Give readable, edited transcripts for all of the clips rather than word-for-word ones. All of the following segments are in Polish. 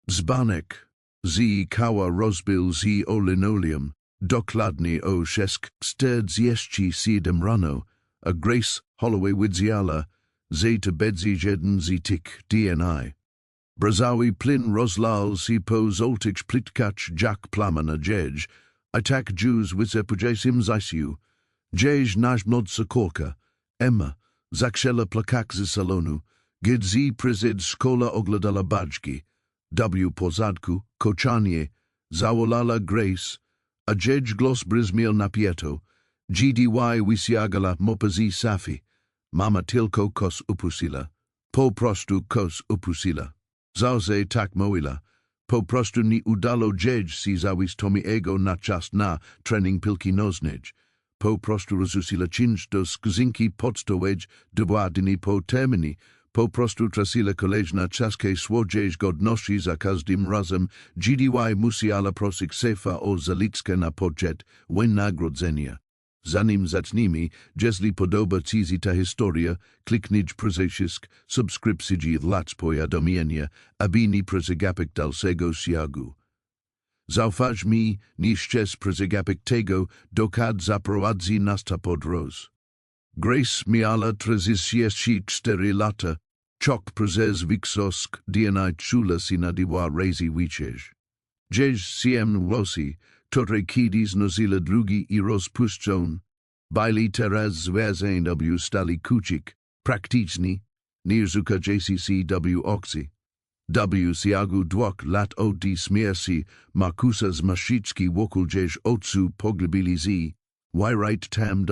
Dzbanek, z kała rozbil z o linoleum, dokładnie o 6:47 rano, a Grace Holloway Widziała, z to bedzi jeden z tych dni. Brazawi plin rozlal si po zoltich plitkach jak plamana jej, I tak Jews wyzepujesim zasiu, jej najmod sokorka, Emma, zakshela plakak z salonu, gidzi prezyd szkola ogledala bajki, W pozadku, kochanie, zawolala Grace, a jej glos brzmiel napieto, GDY wysiagala mopazi safi, mama tylko kos upusila, po prostu kos upusila. Zawsze tak moila, po prostu ni udalo jej si zawis tomiego na czas na trening pilki noznej, po prostu rozusila czynsz do skzinki podstowej dowładni po termini, po prostu trasila kolejna czaskę swoje godności za każdym razem, GDY musiała prosić sefa o zaliczkę na poczet wynagrodzenia. Zanim zacznijmy, jeśli podoba ci się ta historia, kliknij przycisk subskrypcji dla powiadomienia, aby nie przegapić dalszego ciągu. Zaufaj mi, nie chcesz przegapić tego, dokąd zaprowadzi nas ta podróż. Grace miała 34 lata, chok przez wiksosk DNA czula si nadiła razy wichej. Jej siem włosy, które kiedyś nosiła drugi i rozpuszczone, byli teraz związane stali kucik, praktycznie, nierzuka JCCW oksy. Siagu dwóch lat od śmierci Markusa z Maszyczki wokół jej otcu poglebili z, wyrajt tam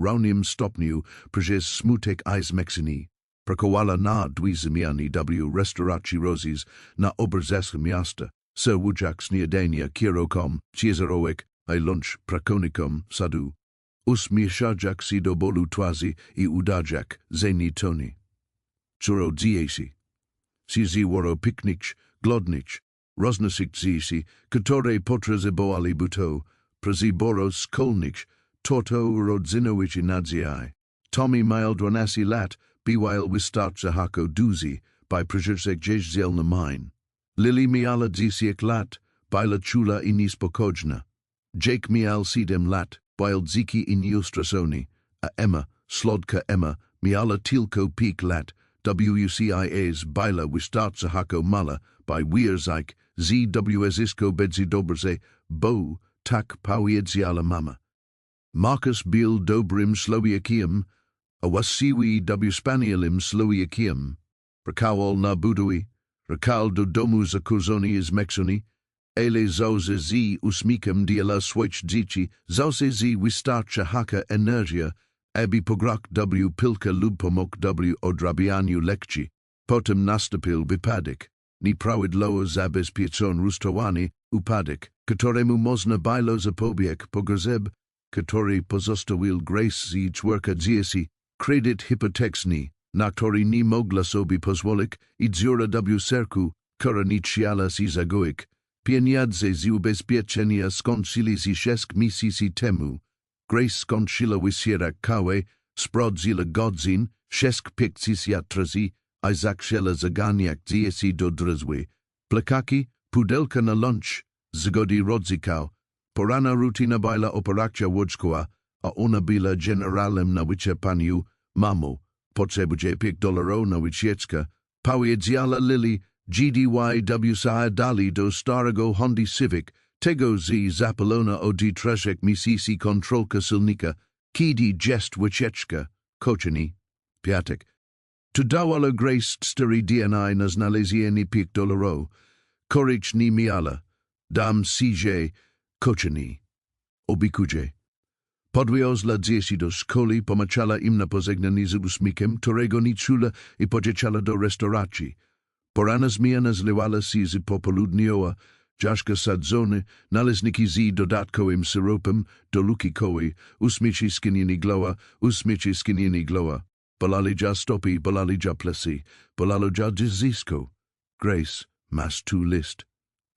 równym stopniu przez smutek i zmęczenie. Prakowała na dwie zmiany restauracji Rosie's na obrzeżach miasta. Serwujak śniadania kierokom, ciezerowek, a lunch prakonikom sadu. Uśmieszajak si do bolu twarzy i udajak zeni toni. Czuro dzieci. Si woro piknicz, glodnicz, roznosić dzieci, które potrzebowali buto, preziboro szkolnicz, toto rodzinowicz nadziei. Tommy miał 12 lat, biwail wystarcza hako duzi, by przyjeżdżać jeździel na mine. Lili miała 10 lat, była czula i niespokojna. Jake miał 7 lat, był dziki i nieustraszony, a Emma, słodka Emma, miała tylko 5 lat, WCIA's była wystarcza hako mala, by wierzajk, ZWSisko bedzi dobrze, bo tak powiedziała mama. Marcus bil dobrym Slowakiem, a wasiwi Spanielem Slowakiem, prakawal na budui, Rakal do domu zakurzony zmęczony, ale zawsze z uśmiechem dla swoich dzieci, zawsze z wystarcza haka energia, aby pograć pilka lub pomógł odrabianiu lekcji. Potem nastąpił wypadek, nieprawidłowo zabezpieczony rusztowany upadek, któremu można było zapobiec pogrzeb, który pozostawił Grace z czwórka dzieci, kredyt hipotekski, na który nie mogła sobie pozwolić i dziura serku, która nie chciała si zagoić. Pieniądze z ubezpieczenia skończyli się 6 miesięcy temu. Grace skończyła wysierać kawę, sprawdziła godzin, 6:53, a zaczęła zaganiać dzieci do drzwi. Plakaki, pudelka na lunch, zgody rodzicał. Porana rutina była operacja łóżkowa, a ona była generalem na wyczerpaniu. Mamo, potrzebuje $5 na wycieczkę. Powiedziała Lily, GDY dali do starego Hondy Civic, tego z zapalona od 3 miesięcy kontrolka silnika, kiedy jest wycieczka, kochani. Piatek. To dawała Grace 4 dni na znalezienie $5. Courage nie miała. Dam CJ, kochani. Obiekuje. Podwiozła dzieci do szkoły, pomachała im na pożegnanie z uśmiechem, którego nie czula i podzieciała do restauracji. Porana zmiana zlewała się z popołudniowa, czaszka sadzony, naleśniki z dodatkowym syropem, do luki koły, uśmieci skinieni glowa, bolali stopy, bolali plesy, bolalo dziecko. Grace, masz tu list.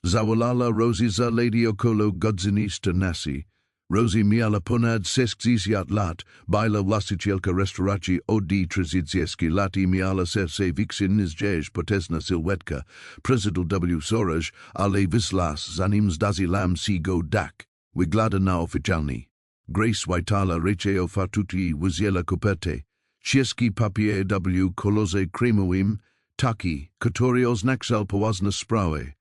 Zawolala Rosie za lady okolo godziny 14. Rosie miala ponad seskzisiat lat, baila właścicielka restauracji od Trzydzieski lat I miala serce fikcyjnych dzieci potesna sylwetka, prezydent W. Soros, ale wyslas zanim zdarzy lam si go dak, wygląda na oficjalnie. Grace Waitala recheo fatuti wyziela koperte, czeski papier W. kolorze kremowym, taki, który oznaczał poważne sprawy.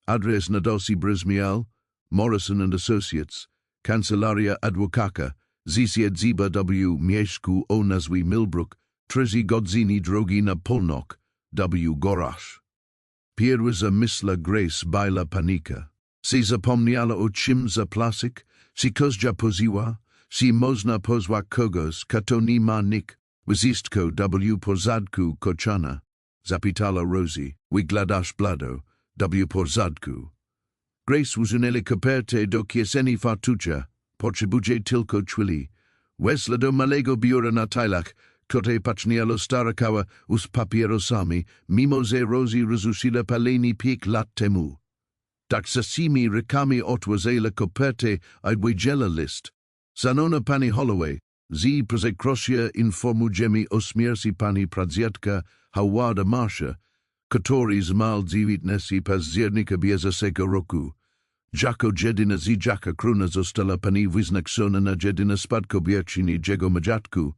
Adres na dosi brzmiał, Morrison and Associates, Kancelaria Adwokata, zisied ziba W. mieszku o nazwie Millbrook, 3 godziny drogi na Polnok, W. Gorasz. Pierwsza myśl Grace baila panika. Si zapomniała o czym za plasik, si kozja poziła, si można pozwać kogoś, kto nie ma nick, wyzistko W. porzadku kochana. Zapytala Rosie, wyglądasz blado, W. porzadku. Grace usunęli kopertę do kieszeni fartucha, potrzebuje tylko chwili. Wesla do malego biura na tylach, które patrznialo starakała z papierosami, mimo że Rosie rozrzuciła paleni 5 lat temu. Tak sasimi rękami otworzyła kopertę I wyjęła list. Szanowna pani Holloway, przeproszę informujemy o śmierci pani pradziadka Howarda Marsha, który zmarł 19 października bieżącego roku. Jako jedyna z jaka krona została pani wyznaczona na jedyne spadkobierczyniego majątku.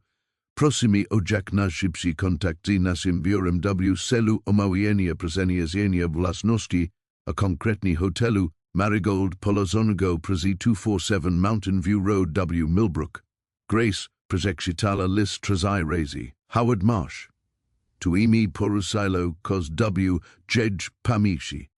Prosimy o jak najszybszy kontakt z naszym biurem W celu omawiania przeniesienia własności, a konkretnie hotelu Marigold położonego przy 247 Mountain View Road W Millbrook. Grace przeczytała list trzej razy. Howard Marsh. Tu imi porusilo kos W. Jedź pamięci.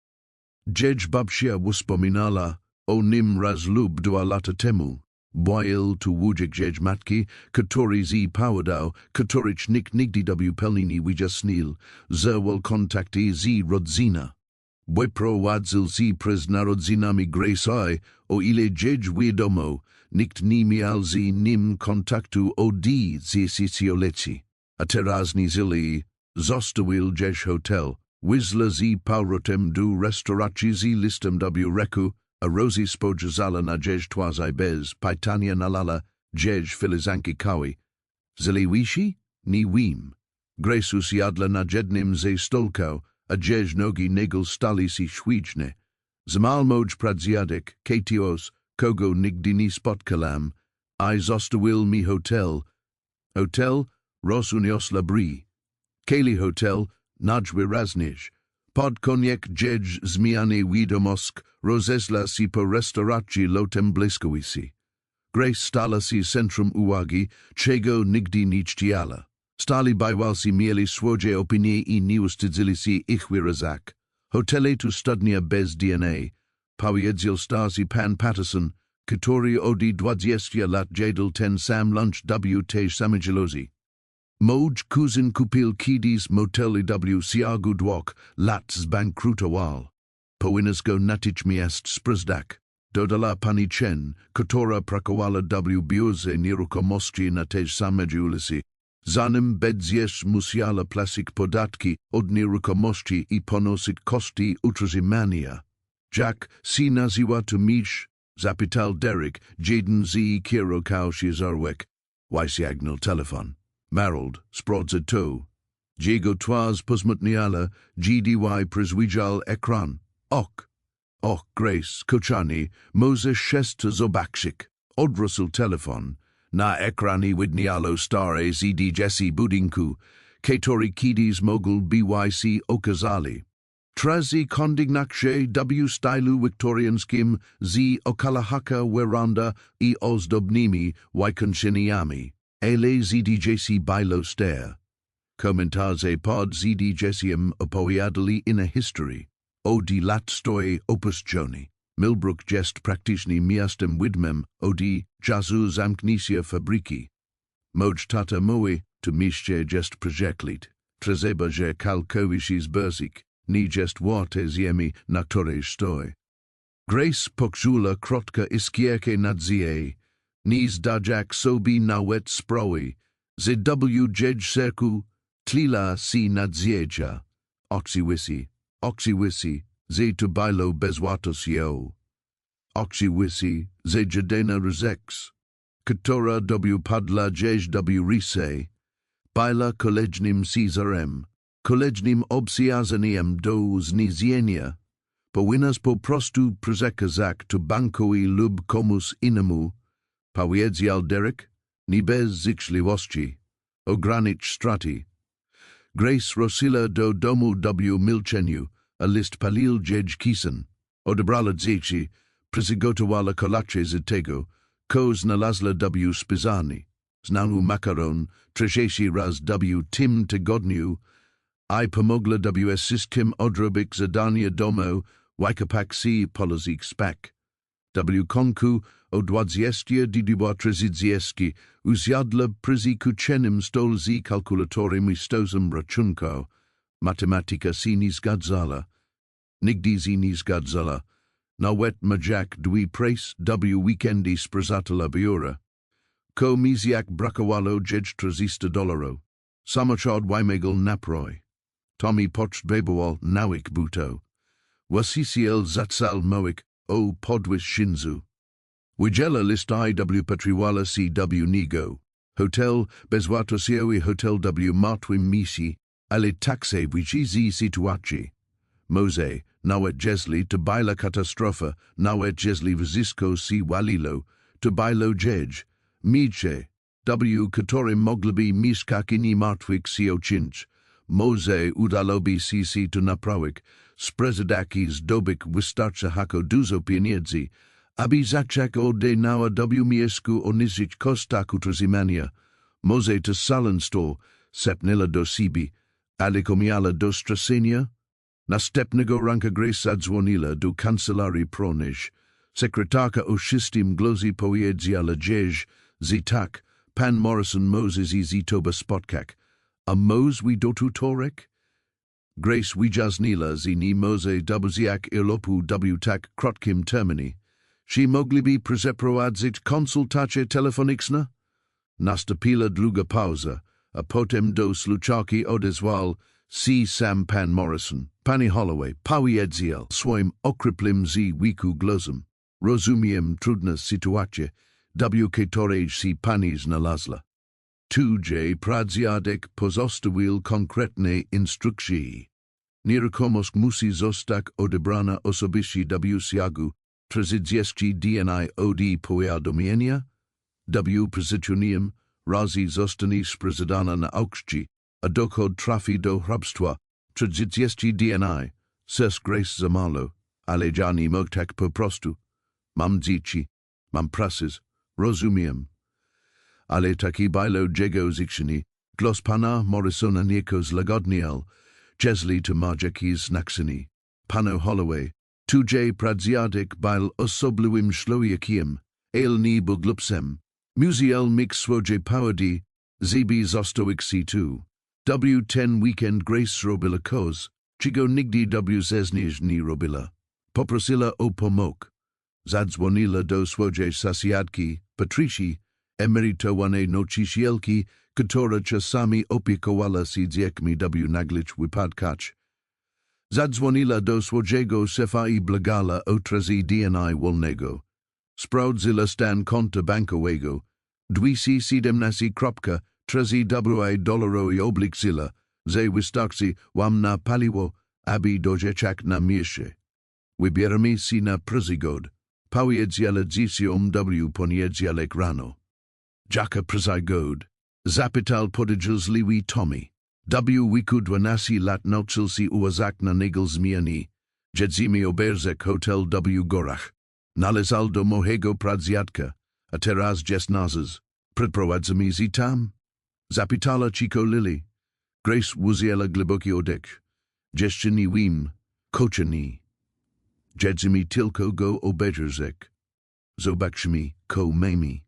Jedź babcia wspominała o nim raz lub 2 lata temu. Boil tu wujek jedź matki, który z powodał, których nikt nigdy W pełni wyjaśnił, zerwał kontakty z rodzina. Wyprowadził z przez narodzinami Grace o ile jedź wiadomo, nikt nie miał z nim kontaktu od dziesięcioleci. A teraz zili, zostawił gdzieś hotel, wyzla z powrotem do restauracji z listem W reku, a Rosie spojrzała na gdzieś twarzy bez pytania nalala, gdzieś filizanki kawi. Zili wisi? Nie wiem. Grace usiadła na jednym ze stolkał, a gdzieś nogi negel stali si świczne. Zmal moj pradziadek, ketios, kogo nigdy nie spotkałam, I zostawił mi hotel. Hotel rozuniosła bri. Keli hotel, najwyraźniej. Pod koniec jedź zmiany wiadomosk, rozesla si po restauracji lotem bliskowicy. Grace stala si centrum uwagi, czego nigdy nie chciała. Stali bywalsi mieli swoje opinie I nie wstydzili si ich wyrazak. Hotele tu studnia bez DNA. Powiedział Stasi Pan Patterson, który od 20 lat jadł ten sam lunch W te samigelozi. Moj kuzyn kupił kiedyś moteli W siagu dwóch lat zbankrutował. Powinnaś go natychmiast sprzedać. Dodala pani Chen, która pracowała W biurze nieruchomości na tej samej ulicy. Zanim będziesz musiała płacić podatki od nieruchomości I ponosić koszty utrzymania. Jak si nazywa to miś? Zapytał Derek, jeden z kierowców ciężarówek. Wysięgnął telefon. Marold, sprawdza to. Jego twarz pozmutniała, GDY przyzwidział ekran. Och, Grace, kochani, może szesta zobaczyć. Odwrócił telefon. Na ekranie widniało stare zdjęcie budynku, który kiedyś mogł BYC okazali. Trazy kondygnaksze W stylu wiktorianskim z okalahaka weranda I ozdobnymi wykończeniami. Ale zdjęcie było stare. Komentarze pod zdjęciem opowiadali inne historii. Od lat stoi opuszczony. Millbrook jest praktycznie miastem widmem od czasu zamknięcia fabryki. Moj tata mówi, to miejsce jest przekleństw. Trzeba, że całkowicie zburzyć, nie jest warte ziemi, na której stoi. Grace pokrzula krótka iskierkę nadzieję. Nie zdajak sobie nawet sprawy, że W jedź serku, tlila si nadzieja. Oksywisi, że to było bezwartościowe. oxywisi, zejadena rezeks, katora w padla w rise, bila kolejnym Cezarem, kolejnym obsiazaniem do zniesienia, powinnas po prostu przekazać to bankowi lub komuś innemu, powiedział Derek, nie bez życzliwości, ogranić straty. Grace ruszyła do domu w milczeniu, a list palil dzieci kisen, odebrała dzieci, przygotowała kolację z tego, co znalazła w spisarni. Znał makaron, trzeci raz w tym tygodniu, I pomogla w system odrobić zadania domu, wykapak si polozik spak. W konku o 20-30 usiadła przy kuchennym stolze kalkulatorem i stosem rachunku. Matematyka si nie zgadzała. Nigdy si nie zgadzała. Nawet majak dwi pres w weekendi sprzatala biura. Ko misiak brakowało $30. Samochod wymegal naproj. Tommy potrzebował nawik buto. Wasiciel zatsal moik o podwis shinzu. Wijela list IW patriwala CW nigo. Hotel bezwartościowy hotel w martwym misi, ale takse wijizi sytuacji. Moze, nawet jeśli to była katastrofa, nawet jeśli wyzysko si walilo, to było jedź. Micze, w którym mogliby mieszkać inni martwych si oczynć. Moze udaloby si to naprawić, sprezadaki zdobyć wystarczająco dużo pieniędzy, aby zacząć od nała w mieszku oniżyć kosztach utrzymania. Moze to salensto, sepnila do siebie, ale komiala do stracenia. Następnego ranka Grace zadzwoniła do kancelarii Pronish. Sekretarka o system glozy powiedziała dzieś, tak, pan Morrison Moses i zitoba spotkak. A Mose wi dotutorek? Grace wyjaśniła, że nie może dobuziak ilopu w tak krótkim terminie. Czy mogliby przeprowadzić konsultację telefoniczną? Nastąpiła długa pauza, a potem do sluchawki odezwał si sam pan Morrison. Pani Holloway, powiedział swoim okrypłym wiku głosem. Rozumiem trudne sytuacje, w której si pani znalazła. Tudzie pradziadek pozostawił konkretne instrukcje. Nieruchomość musi zostać odebrana osobiście w siagu 30 dni od powiadomienia. W przyzwyczajeniem razy zostanie sprzedana na aukcji, a dochód trafi do hrabstwa 30 dni. Ses Grace za mało, ale ja nie mogę tak po prostu. Mam dzieci, mam pracę, rozumiem. Ale taki było jego życzenie, głos pana Morrisona niejako zlagodniał, jeśli to ma jakieś znaczenie. Panu Holloway, tudzie pradziadek był osobliwym człowiekiem, nie był głupcem. Musiał mieć swoje powody, żeby zostawić si tu. W ten weekend Grace robiła koz, czego nigdy w zeznierz nie robiła. Poprosiła o pomog. Zadzwoniła do swojej sąsiadki, Patrici, emerytowanej nauczycielki, która czasami opiekowała się dziećmi w nagłych wypadkach. Zadzwoniła do swojego szefa i błagała o 30 dni wolnego. Sprawdziła stan konta bankowego. $217.30 i obliczyła, że wystarczy wam na paliwo, aby dojechać na miejsce. Wybieramy się na przygód. Powiedziała dzieciom w poniedziałek rano. Jaka przygód? Zapytał podejrzliwy Tommy. W wiku 12 lat nauczył się uważać na niego zmiany. Jedzimy oberzek hotel w górach. Należał do mojego pradziadka, a teraz jest nazes. Przeprowadzamy się tam? Zapytała cicho Lily. Grace wzięła głęboki oddech. Jeszcze nie wiem, kocie nie. Jedzimy tylko go oberzek. Zobaczmy, ko mamy.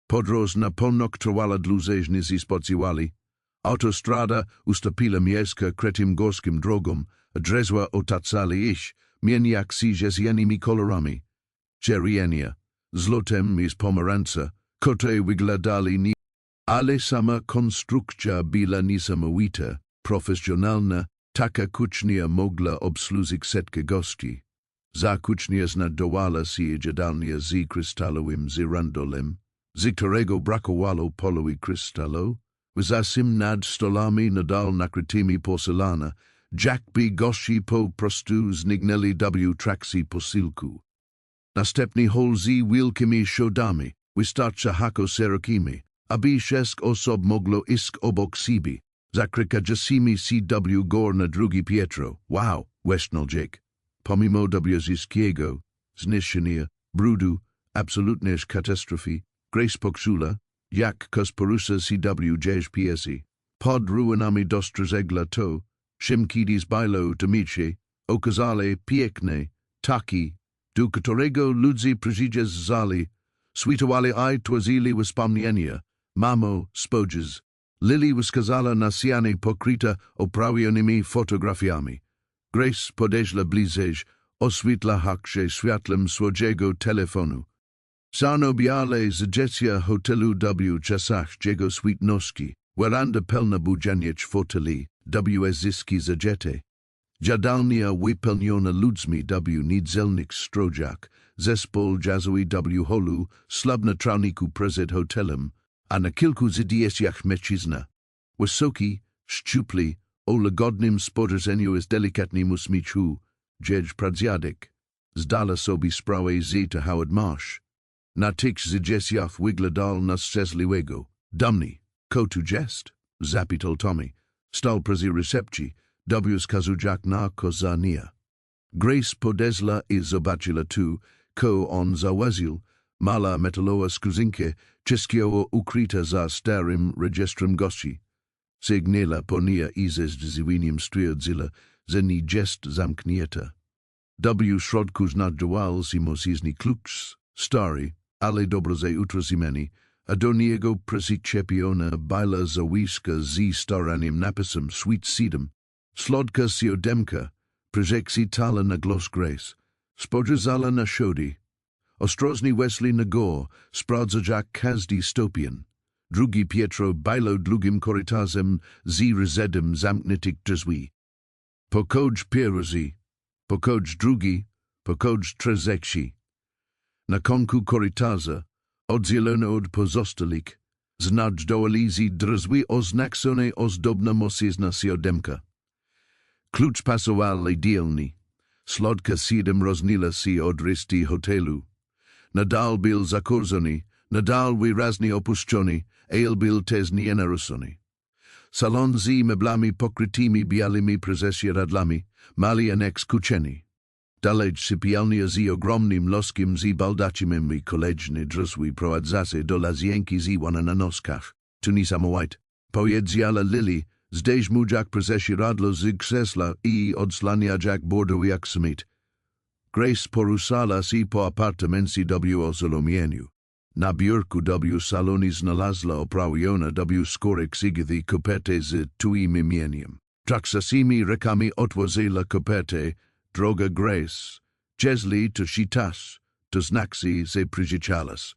Podróż na północ trwała dłużej niż spodziewali. Autostrada ustąpiła miejsca kretym górskim drogom, a drzewa otaczali ich, jak si zielonymi kolorami. Czerwienia, złotem i pomarańcza, które wyglądali nie. Ale sama konstrukcja była niesamowita, profesjonalna, taka kuchnia mogła obsłużyć setkę gości. Zakucznie znajdowała się jadalnia z krystalowym zirandolem, z którego brakowało połowy krysztalu, za sim nad stolami nadal nakrytymi porcelana, jakby gości po prostu zniknęli w trakcji posiłku. Następny hol z wielkimi schodami, wystarcza hako szerokimi, aby 6 osób mogło iść obok siebie, zakrykającymi CW gór na drugi piętro. Wow, westchnął Jake. Pomimo obowiązskiego zniszczenia, brudu, absolutnej katastrofy, Grace poczula, jak porusa CW JPSi. Pod ruinami dostrzegła to, czym kiedyś było domicie, okazale piękne, taki, do którego ludzie przyjeżdżali, świętowali I twazili wspomnienia, mamo, spodzież. Lily wskazała na ścianę pokryta oprawionymi fotografiami. Grace podeszła bliżej, oświetla hakże światlem swojego telefonu. Zanobiale zdjęcia hotelu w czasach jego świetności, weranda pełna budzianiec foteli, zyski zdjęte. Jadalnia wypełniona ludźmi w niedzielnych strojach, zespół jazzowy w holu, slab na trawniku przed hotelem, a na kilku zdjęciach mężczyzna. Wysoki, szczupły, o łagodnym spojrzeniu z delikatnym uśmiechem, Jedź pradziadek, zdala sobie sprawę z tego marsz. Na tych zdjęciach wyglądał na szczęśliwego. Dumny, co tu jest? Zapytał Tommy. Stał przy recepcji, wskazujak na kozania. Grace podeszła i zobaczyła tu, ko on zauważył, mala metalowa skrzynkę, wszystkiego ukryta za starym rejestrem gości. Sygnała ponia i ze zdziwieniem stwierdziła, że nie jest zamknięta. W środku znajdował się mocny klucz, stary, ale dobrze utrzymany, a do niego przyczepiona była zawiska z staranym napisem Sweet Seedem. Slodka siodemka, przyjechała na głos Grace, spojrzała na schody. Ostrożnie weszli na górę, sprawdzać każdy stopień. Drugi piętro było długim korytarzem z rezedem zamkniętych drzwi. Pokój pierwszy, pokój drugi, pokój trzeci. Na końcu korytarza, oddzielony od pozostałych, znajdowali się drzwi oznaczone ozdobna mocna siodemka. Klucz pasował idealnie. Slodka 7 różniła się od reszty hotelu. Nadal był zakurzony, nadal wyraźnie opuszczony, ale był też nienaruszony. Salon z meblami pokrytymi białymi prześcieradlami, mali aneks kucheni. Dalej sypialnia z ogromnym loskiem z baldachimem i kolejne drzwi prowadzące do łazienki z wana na noskach. Tu niesamowite. Powiedziała Lily, zdejś mujak prześcieradlo z krzesła i odsłaniajak bordu jak smit. Grace poruszała się po apartamencie w ozolomieniu. Na biurku w salonie znalazła oprawiona w skórek sigithi kopertę z twoim imieniem. Traksasimi rękami otworzyła kopertę, droga Grace. Jeśli to czytasz, to znaczy, że przyjrzałaś.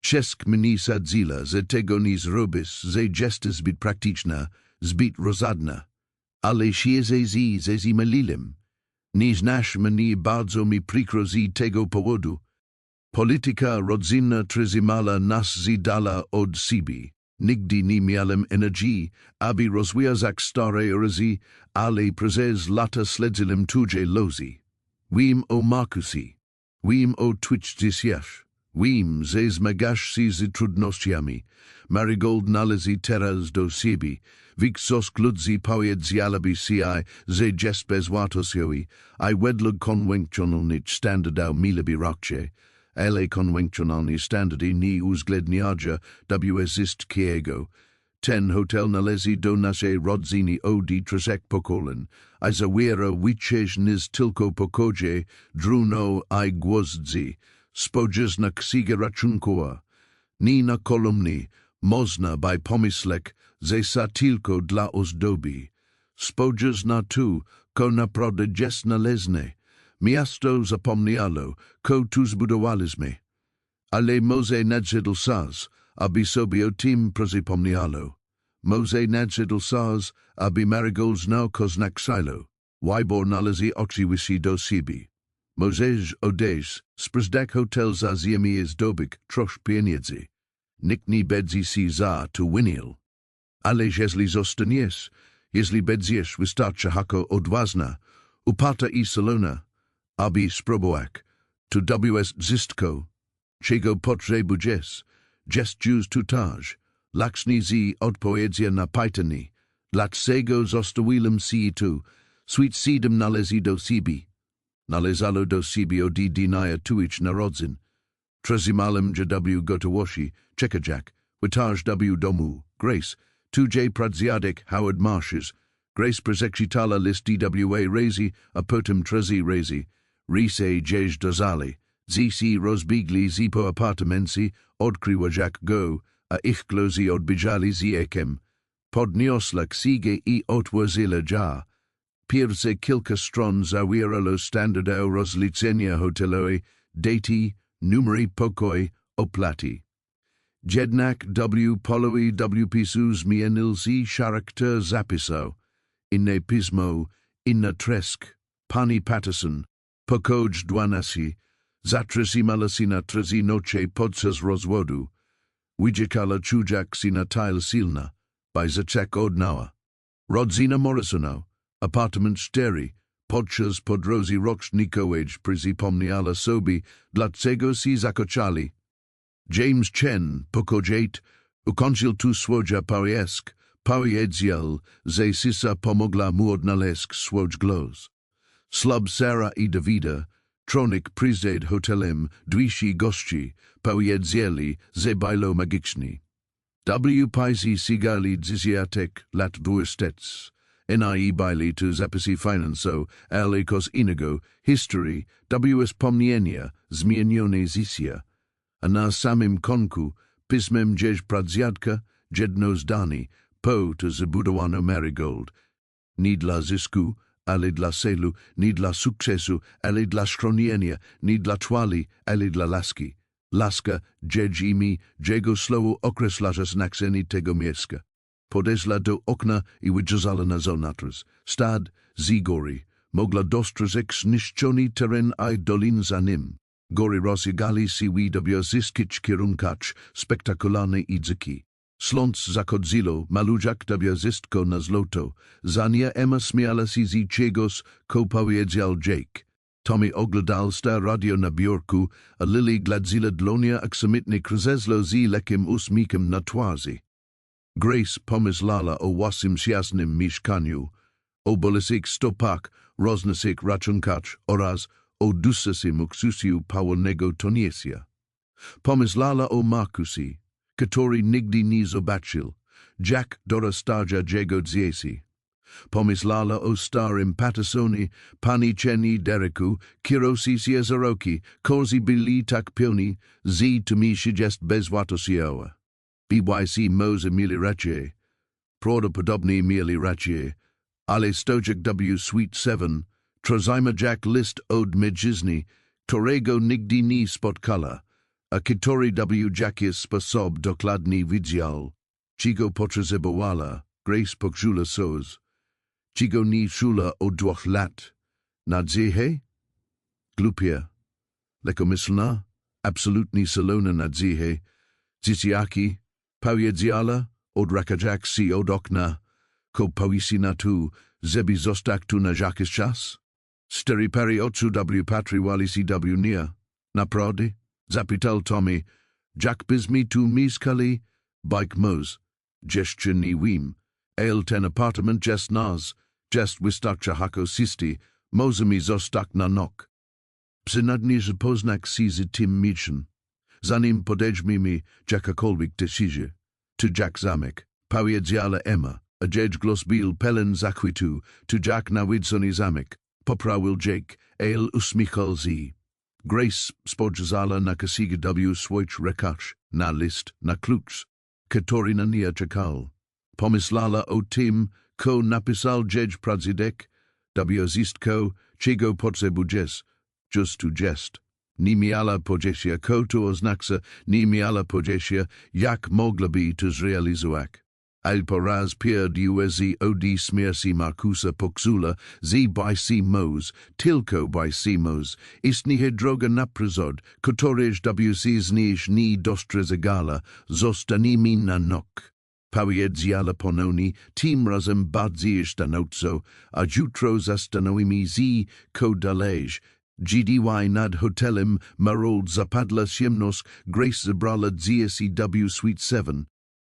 Czesk mnie sadzila, że tego nie zrobisz, że jesteś zbyt praktyczna, zbyt rozsadna. Ale się że myliłem. Nie znasz mnie bardzo mi przykro z tego powodu. Polityka rodzinna trzymała nas dala od siebie. Nigdy nie miałem energii, aby rozwiązać stare razy, ale przez lata śledziłem tudzie losy. Wiem o Markusie. Wiem o twitchdziesiach. Wiem, że zmagasz się z trudnościami. Marigold należy teraz do siebie. Wiksos ludzi powiedziałaby się, że jest bezwartościowy, a według konwencjonalnych standardów mieliby rocznie. Ale konwencjonalne standardy nie uwzględniają wszystkiego. Ten hotel należy do naszej rodziny od 3 pokoleń, a zawiera wycieczny z tylko pokoje, druno i gwozdzi, spojrzysz na księgę rachunkowa. Nie na kolumny, można by pomyśleć, że są tylko dla ozdoby. Spojrzysz na tu, ko naprawdę jest należne. Miasto zapomniało, ko tu zbudowaliśmy. Ale może nadszedł czas, aby sobie o tym przypomniało. Może nadszedł czas, aby Marigold znał ko znaczyło. Wybór należy oczywiście do siebie. Mozej odes, sprzdak hotel za ziemi jest dobik, trosz pieniędzy. Nikt nie będzie si za to winił. Ale jeśli zostaniesz, jeśli będziesz wystarczająco odważna, upata I solona, aby spróbować, to ws wszystko, czego potrzebujesz, jest już tutaj, laksni z odpowiedzi na pytanie, dlaczego zostawiłem si tu, sweet sidem należy do siebie. Należało do siebie od dnia tuich narodzin. Trzymalem w gotowości, czekajak, wytarz w domu, Grace, tuj pradziadek Howard Marshes, Grace prezekcitala list dwa razy, a potem trzy razy, rise jej dozali, zisi rozbigli zipo apartamenci, odkryłajak go, a ich klozi odbijali ziekiem, podniosla ksige I otworzyla ja. Pierwsze kilka stron zawieralo standardowe rozliczenia hotelowe, daty, numery pokoi, opłaty. Jednak polowy pisu zmienil się charakter zapisu. Inne pismo, inna tresk, pani Patterson, pokoj 12, zatrzymala się na 3 noce podczas rozwodu. Wyjechała czujak się na tyle silna, by zaczek odnała. Rodzina Morrisono, apartment 4, podczas podróży rocznikowej przypomniała sobie, dlaczego się zakochali. James Chen, pokodzieć, ukończył tu swoje pariask, powiedział, że sisa pomogła mu odnaleźć swój głos. Slub Sara I Davida, tronik przyzed hotelem, dwisi gości, powiedzieli, że było magiczne. Paisi sigali dzieciatek lat 20, NIE baili tu zapisy finanso, ale kos innego, history, wspomnienia, zmienione zisia. A na samym konku, pismem jej pradziadka, jedno zdanie, po to zabudowano marigold. Nie dla zysku, ale dla celu, nie dla sukcesu, ale dla schronienia, nie dla chwali, ale dla laski. Laska, dziećmi, jego słowo określa znaczenie tego miejsca. Podeszła do okna I wyjrzała na zonatras. Stad, Zigori, mogła dostrzec zniszczony teren I dolin za nim. Góry rozjagali się w zyskich kierunkach, spektakularne I dzikie. Sląc zachodziło, maludziak wszystko na złoto. Za nie Emma śmiała się z czegoś, co powiedział Jake. Tommy oglądał sta radio na biurku, a Lily gladzila dłonia aksamitnie krzesło z lekkim uśmiechem na twarzy. Grace pomyślała o własnym jasnym mieszkaniu, o bolisich stopach, roznosich rachunkach oraz o dusasym uksusiu powolnego toniesia. Pomyślała o Markusie, który nigdy nie zobaczył, Jack dorastania jego dzieci. Pomyślała o starym Pattersonie, pani Chenni Dereku, Kirosi Siezaroki, korzy byli tak pełni, że to mi się jest bezwartościowe. BYC może mieli rację, prawdopodobnie mieli rację, ale stojak Sweet 7, trzyma Jack list od mężczyzny, którego nigdy nie spotkała, a który Jack sposob dokładnie widział, czego potrzebowała, Grace pokrzula soz. Czego nie czula od 2 lat? Na dziecię? Głupia. Lekkomyślna? Absolutnie salona na dziecię. Dzieciaki? Powiedziała, odrakajak się od okna, ko powisi na tu, żeby zostać tu na jakiś czas? 4 pary oczu patrywali się nie. Naprawdę? Zapytał Tommy. Jack byśmy tu mieszkali? Bajk moz. Jeszcze nie wiem. El ten apartament jest nasz. Jest wystarczająco czysty, możemy zostać na nok. Przynajmniej zapoznać się z tym miejscem. Zanim podejmiemy jakakolwiek decyzję. To Jack zamek, powiedziała Emma, a jej głos był pełen zachwytu, to Jack nawiedzony zamek, poprawił Jake, el uśmiechał się. Grace spojrzała na księgę swoich rekasz, na list, na klucz, który na nie czekał. Pomyślała o tym, ko napisał jej pradziadek, wszystko, czego potrzebujesz, just tu jest. Nie miała pojęcia, ko to oznacza, nie miała pojęcia, jak mogłaby to zrealizować. Alporaz pier duezi od smierci Marcusa poxula z by mos, tilko by mos, istnieje droga naprzód, której wcześniej nie dostrzegala, zostaniemy na nok. Powiedzala ponownie, tym razem bardziej stanowczo, a jutro zastanowimy się, co dalej. GDY nad hotelem Marold zapadla ciemność, Grace zabrala dzieci Suite 7.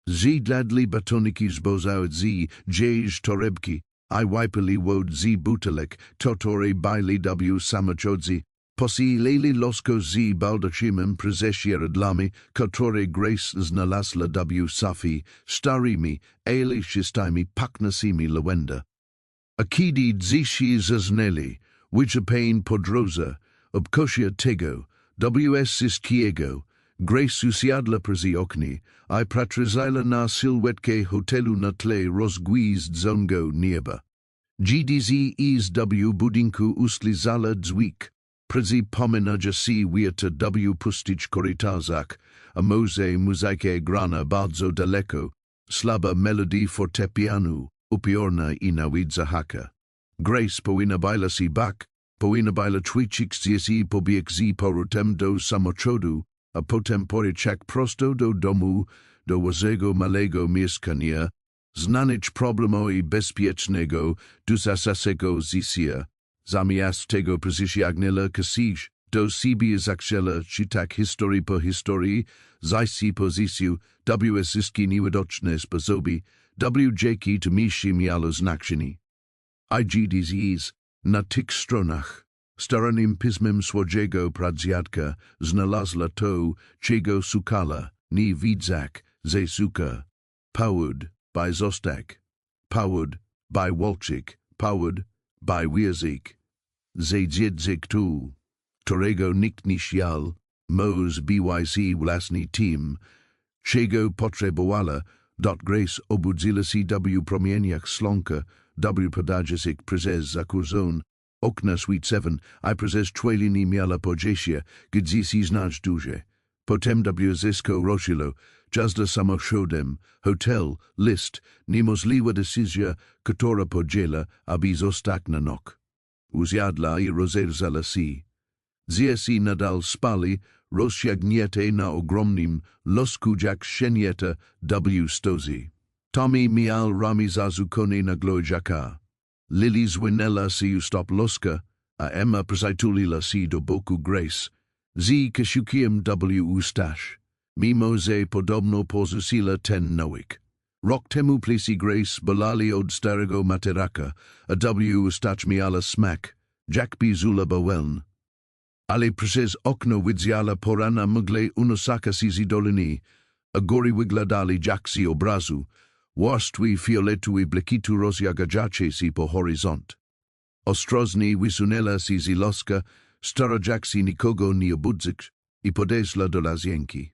Zjadli batoniki zbozał dzieci torebki, I wypili wod butelek, totory baili samochodzi. Posielili losko baldachimem prezesieradlami, które Grace znalazła safi, starymi, ale czystimi paknasimi lawenda. A kiedy dzieci zasnęli, wyczepain podroza, obkosia tego, wszystkiego, Grace usiadła przy oknie, I patrzyła na sylwetkę hotelu na tle rozgwizdzonego nieba. GDZ budynku uslizala dźwig, przy pominaja si wierta pustić korytarzach, a może muzykę grana bardzo daleko, slaba melodii fortepianu, upiorna I nawidza haka. Grace powinna baila si bak, powinna baila ćwiczyć dzieci pobieg powrotem do samochodu, a potem pojechać prosto do domu, do łazego malego mieszkania, znać problemu I bezpiecznego, dusasasego zisia. Zamiast tego przysiągnęła kasisz, do siebie zachciała czytać historię po historii, zajść pozycję, wszystkie niewidoczne sposoby, dzięki tymniejszym miało znaczenie. IGDZs na tych stronach, staranym pismem swojego pradziadka, znalazła to, czego szukała, nie widzak, ze suka, powód, by zostak, powód, by walczyk, powód, by wierzyk, ze dziedzyk tu, którego nikt nie siał, mos byc własny team, czego potrzebowała, Grace obudzila się promieniach slonka, podajesik prezes zakurzon, okna Suite 7, I prezes czwelini miała pojesia, gdzie si znać duże. Potem zysko roshilo, jazda samochodem, hotel, list, niemożliwa decyzja, która podziela, aby zostać na nok. Usiadła I rozerzala si. Dzieci nadal spali, rozsiagnięte na ogromnym, losku jak szczenięta stozy. Tommy miał rami zazukone na glojaka. Lily zwinęła się stop loska, a Emma przytulila się do boku Grace. Z kasiukiem ustasz. Mimo że podobno pozusila ten nowik. Rok temu plesi Grace balali od starego materaka, a ustać miała smak, jak by zula baweln. Ale przez okno widziała porana mgle unosaka się z doliny, a góry wyglądali jak z obrazu, warstwy fioletu I blikitu rozjagadzacze się po horyzont. Ostrożnie wysunęła się z loska, stara jak się nikogo nie obudzić, I podeszła do łazienki.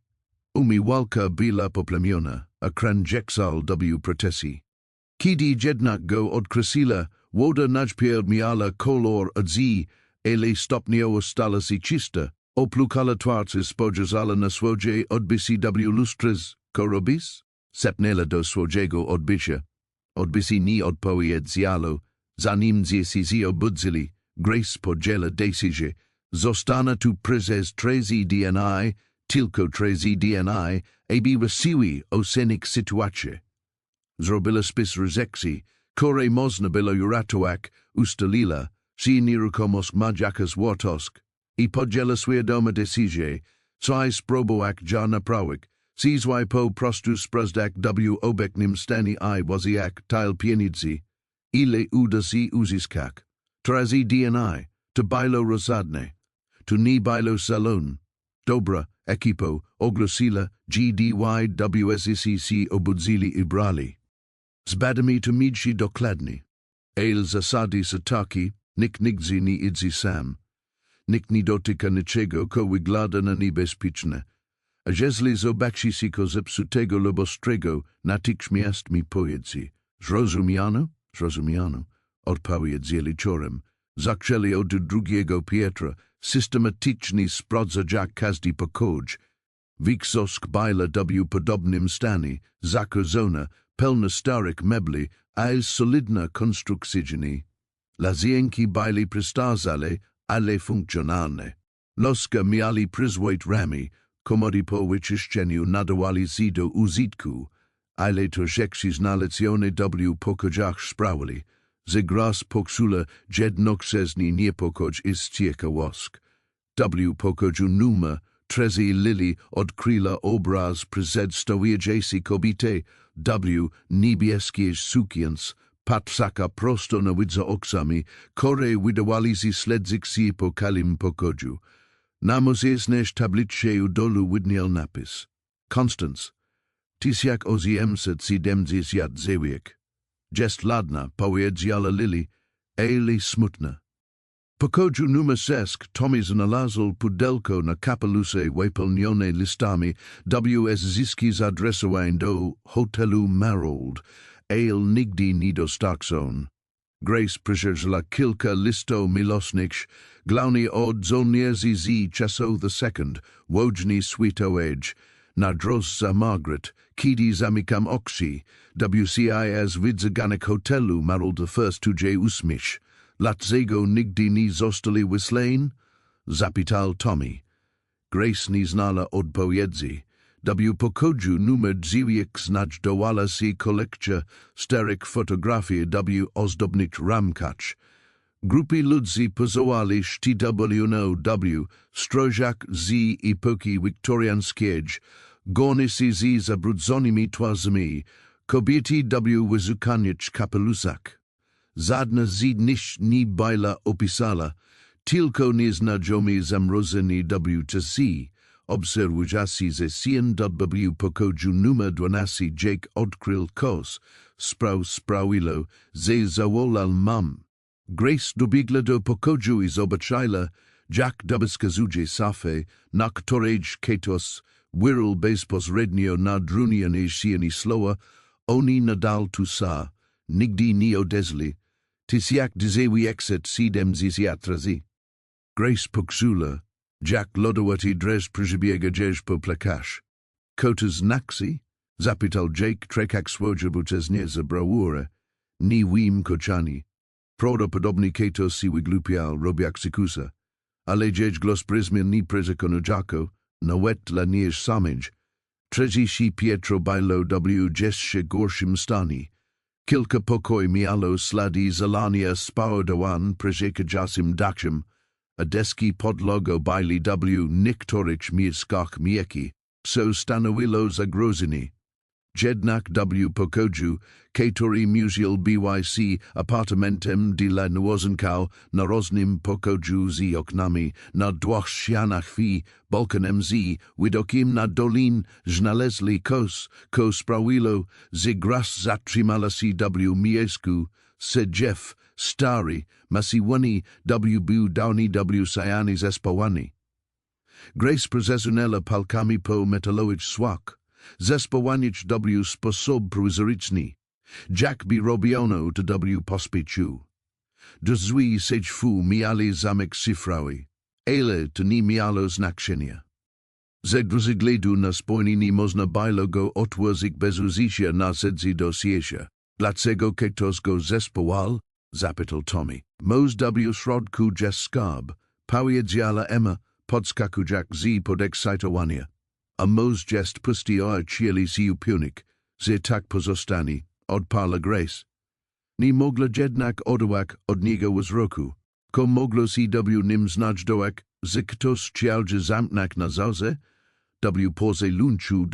Umiwalka bila poplemiona, a kran jeksal protesi. Kiedy jednak go odkreśliła, woda najpierw miała kolor adzi, ale stopniowo stała się czysta, oplukala twarz spojrzała na swoje odbisi lustres, korobis? Sepnęła do swojego odbicia. Odbisi nie odpowiedziało, zanim dzieci się obudzili, Grace podjęła decyzję, zostana tu prezes trezi dni, tylko trezi dni, aby wysiły ocenik sytuację. Zrobila spis rezekcji, które można było uratować, ustalila, si nieruchomos majakas wartosk, I podjęła świadoma decyzję, co spróbować ja naprawić, sizwaj po prostu sprawdzać obecnym stanie I waziak tyle pieniędzy, ile uda się uzyskać. Trezi dni, to bailo rozsadne, to nie bailo salon. Dobra, ekipo, ogłosila, GDYWSCC obudzili I brali. Zbadamy to midzi dokładnie. Ale zasady sa taki, nikt nigdy nie idzi sam. Nikt nie dotyka niczego, co wygląda na niebezpieczne. A jeżeli zobaczycie ko zepsutego lub ostrego, natychmiast mi powiedzcie. Zrozumiano? Zrozumiano. Odpowiedzieli chorem. Zaczęli od drugiego Pietra, systematycznie sprawdzać każdy pokój. Wiksosk baila podobnym stanie, zakazona, pełna starych mebli, a solidna konstrukcyjni. Lazienki byli przestarzale, ale funkcjonalne. Loska miali przyzwoit rami, komody po wyczyszczeniu nadawali się do użytku, ale troszeczkę znalezione w pokojach sprawili, że gras poksula jednoczesny niepokój istnieka łosk. W pokoju numer 13 Lili odkryła obraz przedstawiający kobietę w niebieskiej sukience, patrzaka prosto na widza oczami, które wydawali się śledzik się po całym pokoju. Na muzejnej tablicy u dolu widniał napis: Constance, 1879. Jest ladna, powiedziała Lili, ale smutna. Pokoju numer 6 Tommy znalazł pudelko na kapelusze wypełnione listami zyski zadresowane do hotelu Marold, ale nigdy nie dostarczone. Grace przyjrzała kilka listów miłosnych, głównie od żołnierzy z czasów II, wojny światowej, na drodze za Margaret, kiedy zamykam oczy, WCIS widzaganek hotelu Marold I. Dlaczego nigdy nie zostali wysłani? Zapytał Tommy. Grace nie znała odpowiedzi. W pokoju numer 9 znajdowała się kolekcja starych fotografii w ozdobnych ramkach. Grupy ludzi pozowali w stróżach z epoki wiktoriańskiej, gornicy z zabrudzonymi twarzami, kobiety w wyzukanych kapelusach. Żadna z nich nie była opisana, tylko nieznajomi zamrożeni w czasie. Obserwujący ze sien w pokoju numer 12 Jake odkrył kos, sprawiło, że zawołał mam. Grace dobiegła do pokoju i zobaczyła, jak w wskazuje szafie, na której Ketos wirul bezpośrednio na drunianie się słowa, oni nadal tu są, nigdy nie odezli, jak dziewi exit sidem zjatrazi. Grace poksula, jak lodowati dres przybiega po plakash. Kotas naksi? Zapytał Jake trekak swoje nie za brawurę. Ni wim kochani. Prawdopodobnie Ketos si wyglupiał robiak sikusa. Ale jej glos pryzmian ni prezakono jako, nawet la niż samidź. Trzeci si Pietro Bailo w jeszcze gorszym stanie. Kilka pokoi mialo sladi zalania spowodowan prezekajasim dakszym, a deski podlogo baili w niektórych miejskich miejki, so stanowiło zagrożenie. Jednak w pokoju, który musiał BYC apartamentem de la Nuozenkał na różnym pokoju z oknami, na dwóch ścianach i balkonem z widokiem na dolin znaleźli kos, ko sprawiło, że gras zatrzymała się w miejscu, se Jeff, stary, masiwani był dawny w sajany zespołani. Grace prezesjonella palkami po metalowych swak, zespołanić w sposób prowizoryczny. Jack by robiono to w pospieciu. Drzwi sejfu miali zamek cyfrowy, ale to nie miało znaczenia. Ze względu na spojnie nie można było go otworzyć bez użycia narzędzi do siedzia. Dlaczego ktoś go zespołal? Zapytał Tommy. Moz w środku jest skarb, powiedziała Emma, podskakując z podekscytowania. A moz jest pusty cieli si upunik, że tak pozostanie, odparła Grace. Nie mogła jednak odełać od niego wzroku, ko mogło si w nim znajdować, że ktoś chciał zamknąć na zawsze, w porze lunchu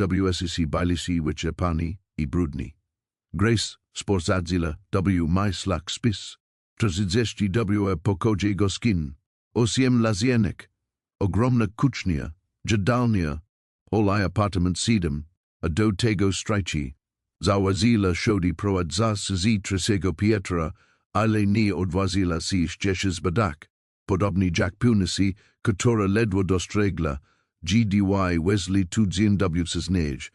si bajlisi wyczerpani i brudni. Grace sporzadzila w majslach spis, 30 w pokoje goskin, 8 lazienek, ogromna kuchnia, jadalnia, holaj apartament 7, a do tego strajci. Zawazila shodi proadzas z trzeciego Pietra, ale nie odważyła się jeszcze zbadać, podobnie jak północy, która ledwo dostrzegła, GDY Wesley tudzien w Cisneż.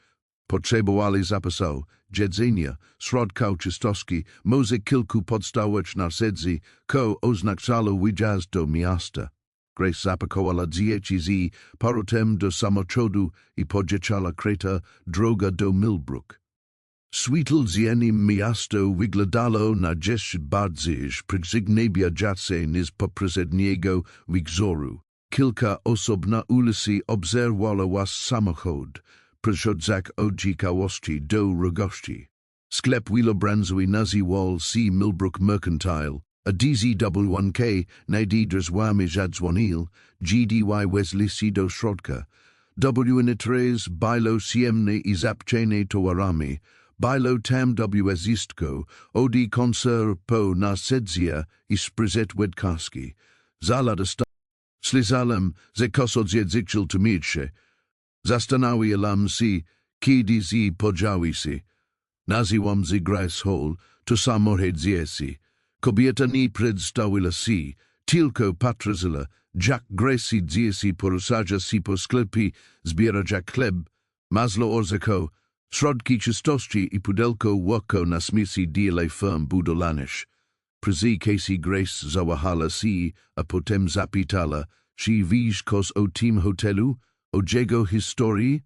Potrzebowali zapisał, jedzenia, środków czystowski, może kilku podstawowych narzędzi, ko oznaczało wyjazd do miasta. Grace zapakowała dzieci z powrotem do samochodu i podzięczała Kreta droga do Millbrook. Świetlzieni miasto wyglądało na 10 bardziej przygnębia jace niż poprzedniego wigzoru. Kilka osób na ulicy obserwowało was samochód, przychodzak od ciekawości do radości. Sklep wielobranżowy nazywał się Millbrook Mercantile, a DZW1K nadrzewamy zadzwonił, GDY Wesley do środka. W3 bilo siemne I zapczenie towarami, bilo tam wezistko, odi konser po nasedzia I spryzet wedkarski. Zalada Slizalem ze kosodziedziczyl tumicze. Zastanawialam się, kiedy zi pojawi się. Nazywam zi Grace Hall, to samochód dzieci. Kobieta nie przedstawiła się, tylko patrzyła, jak Gracie dzieci poruszaja się po sklepie, zbieraja chleb, masło orzechów, środki czystości I pudełko łoko na śmieci dla firm budowlanych. Przy Casey Grace zawahala się, a potem zapytała, czy wiesz kos o tym hotelu, o jego historii?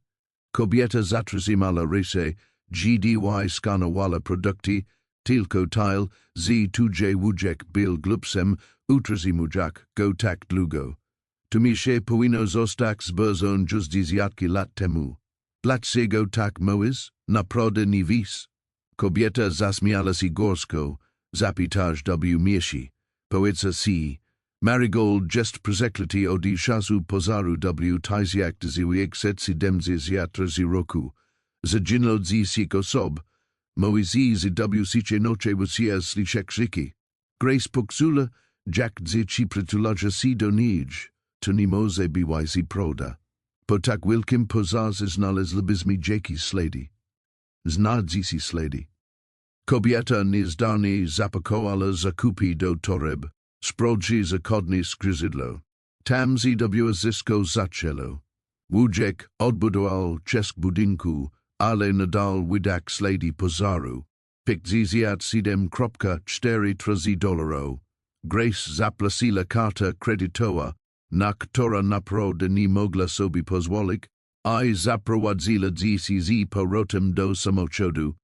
Kobieta zatrzymała rysę, GDY skanowała produkty, tylko tyle, z tuje wujek bil glupsem, utrazimujak, go tak długo. To mi się powinno zostać zbrzon dziesiątki lat temu. Dlaczego tak mówisz? Naprawdę nie wiesz? Kobieta zaśmiała się gorsko, zapytała w mieści. Powiedz si, Marigold jest przeklety od czasu pożaru w Tajziak dziwiek setsi demdziesiąt roku. Zaginął dziesięć osób. Moizi w sicie noche wysia sliszek szyki. Grace poksula, jak dzieci przytulaja się do nich, to nie może bywać proda. Po tak wielkim pożarze znalazły bizmi dzieci ślady. Zna dzieci ślady. Kobieta niezdarnie zapakowała zakupy do toreb, sprawdzi zakodnie skryzydło. Tam zwisko zaczęło. Wujek odbudował czesk budynku, ale nadal wydak ślady pożaru. 57,4 dolarów. Grace zapłaciła karta kredytowa, na która naprawdę nie mogła sobie pozwolić, I zaprowadziła dzieci z powrotem do samochodu.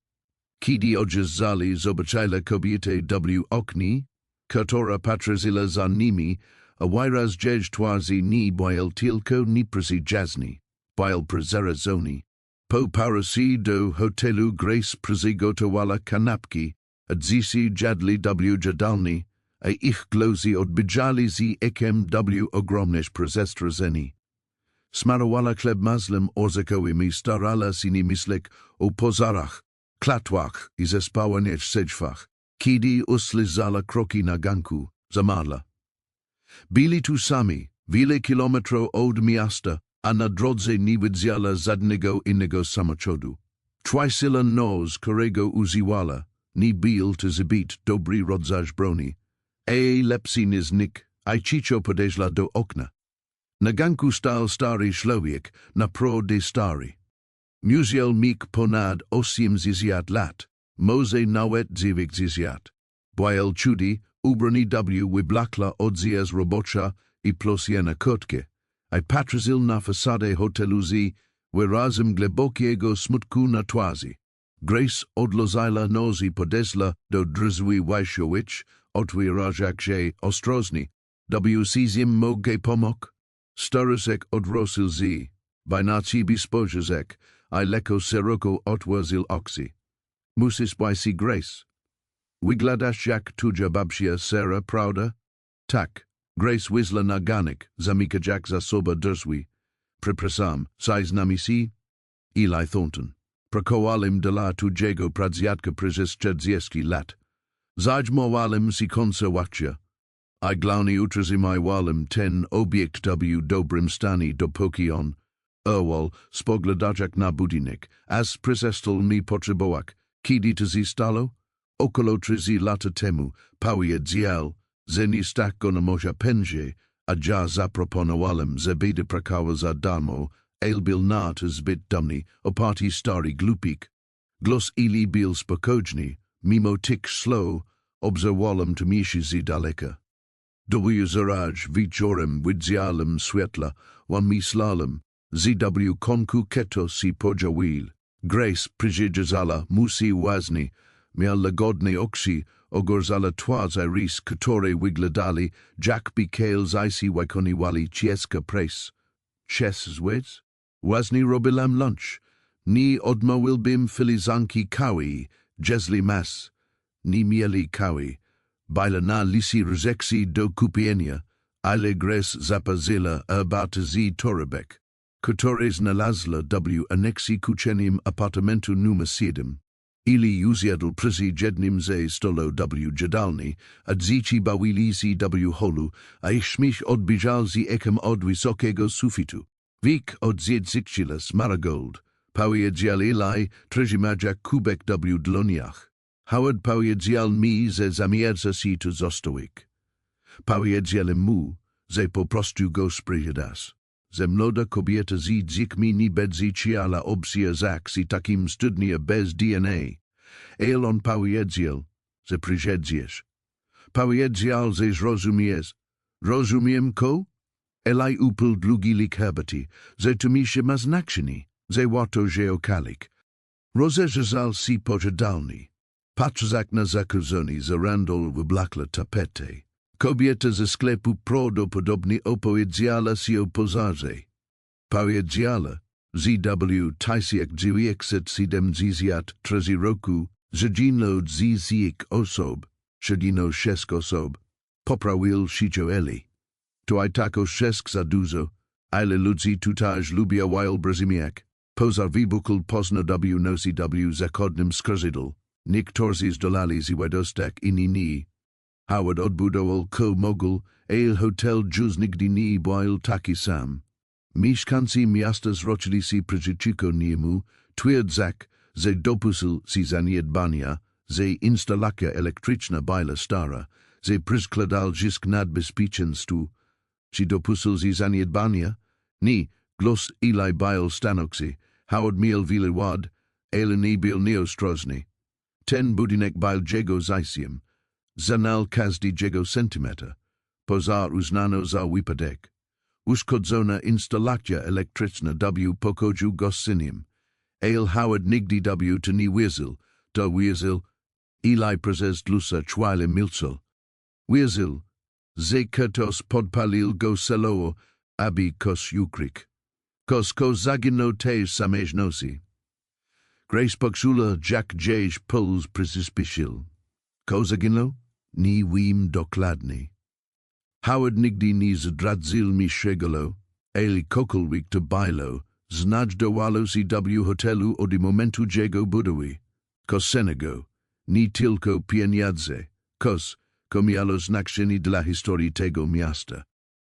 Kiedy odjeżdżali zobaczyła kobietę w oknie, która patrzyła za nimi, a wyraz jej twarzy nie był tylko nieprzyjazny, był przerażony. Po powrocie do hotelu Grace przygotowała kanapki, a dzieci jadli w jadalni, a ich głosy odbijali z ekiem w ogromne przestrzeżenie. Smarowała chleb masłem orzechowym I starała się nie myśleć o pożarach, klatwach I zespałaniach sedźwach, kiedy usłyszała kroki na ganku, zamarła. Byli tu sami, wiele kilometrów od miasta, a na drodze nie widziała żadnego innego samochodu. Trwajsila nos, którego używała, nie był to zbyt dobry rodzaj broni. Lepszy niż nikt, a cicho podeszła do okna. Na ganku stał stary człowiek, naprawdę stary. Musiał mieć ponad 80 lat, może nawet 90. Był chudy, ubrany w wyblakłe odzież robocza I plosiane kurtkę, a patrzył na fasadę hotelu z wyrazem głębokiego smutku na twarzy. Grace odlożyła nos I podeszła do drzwi wejściowych, otwierając się ostrożnie. Cizim mogę pomóc? Starusek odwrócił się, by na ciebie spojrzeć, a lekko szeroko otworzył oczy. Musisz być Grace. Wyglądasz jak tuja babcia Sarah, prawda? Tak. Grace wyszła na ganek, zamykać za sobą drzwi. Przepraszam, z nami si? Eli Thornton. Prakowalim dla tujego pradziadka przez 40 lat. Zajdźmowałem si konserwacja. I glownie utrzymywałem ten obiekt w dobrym stanie dopóki on, spoglądał na budynek, as przestał mi potrzebować. Kiedy to się stało? Około 30 lat temu, powiedział, że nie stać go na moja pensie, a ja zaproponowałem, że będę pracował za darmo, był na to zbyt dumny, oparty stary glupik. Głos Eli był spokojny, mimo tik slow, obserwowałem to mieści z daleka. Zaraj wieczorem widziałem światła, myślałem, ZW konku keto si podziałil. Grace przyjeżdżała musi łazni, miał lagodne oczy, ogorzała twarz iris, które wyglądali, jak by kale zaisi wykonywały ciężka pracę. Chess zwedz? Łazni robiłam lunch. Ni odmawiałbym filiżanki kawy, jeśli mas. Ni mieli kawy. Byle na lisi rozekcji do kupienia, ale Grace zapazila about z torebek. Które znalazła w aneksji kuchennym apartamentu numer 7. Ili usiadł przy jednym ze stolu w jadalni, a dzieci bawili się w holu, a ich śmiech odbijał z echem od wysokiego sufitu. Wik odzwierciedlania Marigold, powiedział Eli, trzymając kubek w dłoniach. Howard powiedział mi, że zamierza się tu zostawić. Powiedziałem mu, że po prostu go sprzedasz. Że młoda kobieta z dziećmi nie będzie chciała obsierzać i takim studnia bez DNA. On powiedział, że przyjedziesz. Powiedział, że zrozumiesz. Rozumiem ko? Eli upl długilik herbaty, że to mi się ma znaczenie, że warto geokalik. Rozejrzał się po jadalni. Patrzak na zakruzony zarandol wyblakłe tapety. Kobieta ze sklepu prawdopodobnie opowiedziała się o pożarze. Powiedziała, ZW 1973 roku zginęło 10 osób, 6 osób. Poprawił się Eli. To i tako 6 za dużo, ale ludzi tutaj lubią wild brzmiak. Pożar wybuchł pozno w nocy w zachodnim skrzydle. Niektórzy zdolali zwiedostać inni. Howard odbudował ko-mogul, hotel już nigdy nie był taki sam. Mieszkańcy miasta zwrócili się przeciwko niemu, twierdzak, że dopuścił się zaniedbania, że instalacja elektryczna była stara, że przykładał zysk nad bezpieczeństwu. Czy dopuścił się zaniedbania? Nie, głos Eli był stanowczy. Howard miał wiele wad, ale nie był nieostrożny. Ten budynek był jego zajsiem. Znał każdy jego centymetr. Pożar uznano za wypadek. Uszkodzona instalacja elektryczna w pokoju gościnnym. Howard nigdy to nie wierzył. To wierzył. Eli przez dłuższe chwile milczał. Wierzył, że ktoś podpalił go celowo, aby kos ukryć. Ko zaginął tej samej nocy. Grace poczula, jak gdzieś puls przyspieszył. Ko zaginął? Nie wiem dokładnie. Howard nigdy nie zdradził mi szczegółów, ale cokolwiek to było, znajdowało się w hotelu od momentu jego budowy. Kosenego, nie tylko pieniądze, ko miało znaczenie dla historii tego miasta.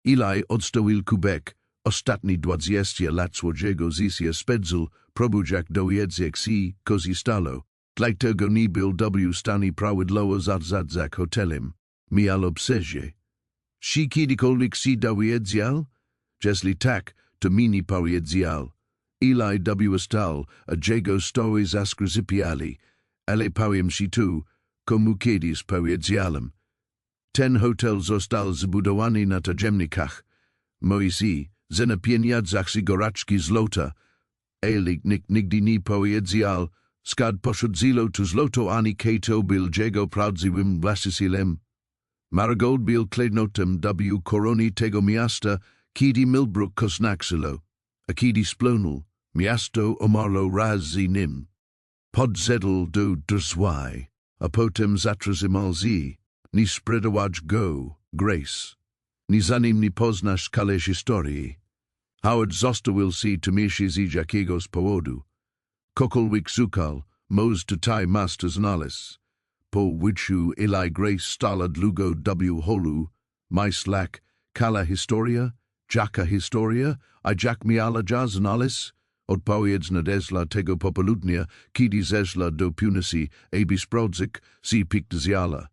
Eli odstawił kubek, ostatni 20 lat swojego życia spędził, próbując dowiedzieć się, co się stało. Dlatego nie był w stanie prawidłowo zarządzać hotelem. Miał obsesję. Czy kiedykolwiek się dowiedział? Jeśli tak, to mi nie powiedział. Eli stał, a jego story zaskryzypiali, ale powiem ci tu, komu kiedyś powiedziałem. Ten hotel został zbudowany na tajemnikach. Moisi, że na pieniądzach z goraczki złota, ale nikt nigdy nie powiedział, skąd pochodziło to złoto ani kto był jego prawdziwym właścicielem. Marigold był klejnotem w koronie tego miasta, kiedy Millbrook kosnaczyło, a kiedy splunął, miasto umarło raz z nim. Podzedł do drzwi, a potem zatrzymał się, nie sprzedawać go, Grace. Nie zanim nie poznasz kaleś historii. Howard zostawił się tłumaczyć z jakiegoś powodu. Cokolwiek szukał, może tutaj master znalazł. Po wyjściu Eli Grace stała długo w holu, myślak, kala historia, jaka historia, a jak miała ja znalazł? Odpowiedź nadeszła tego popołudnia, kiedy zeszła do piwnicy, aby sprawdzić, si piktyzjala.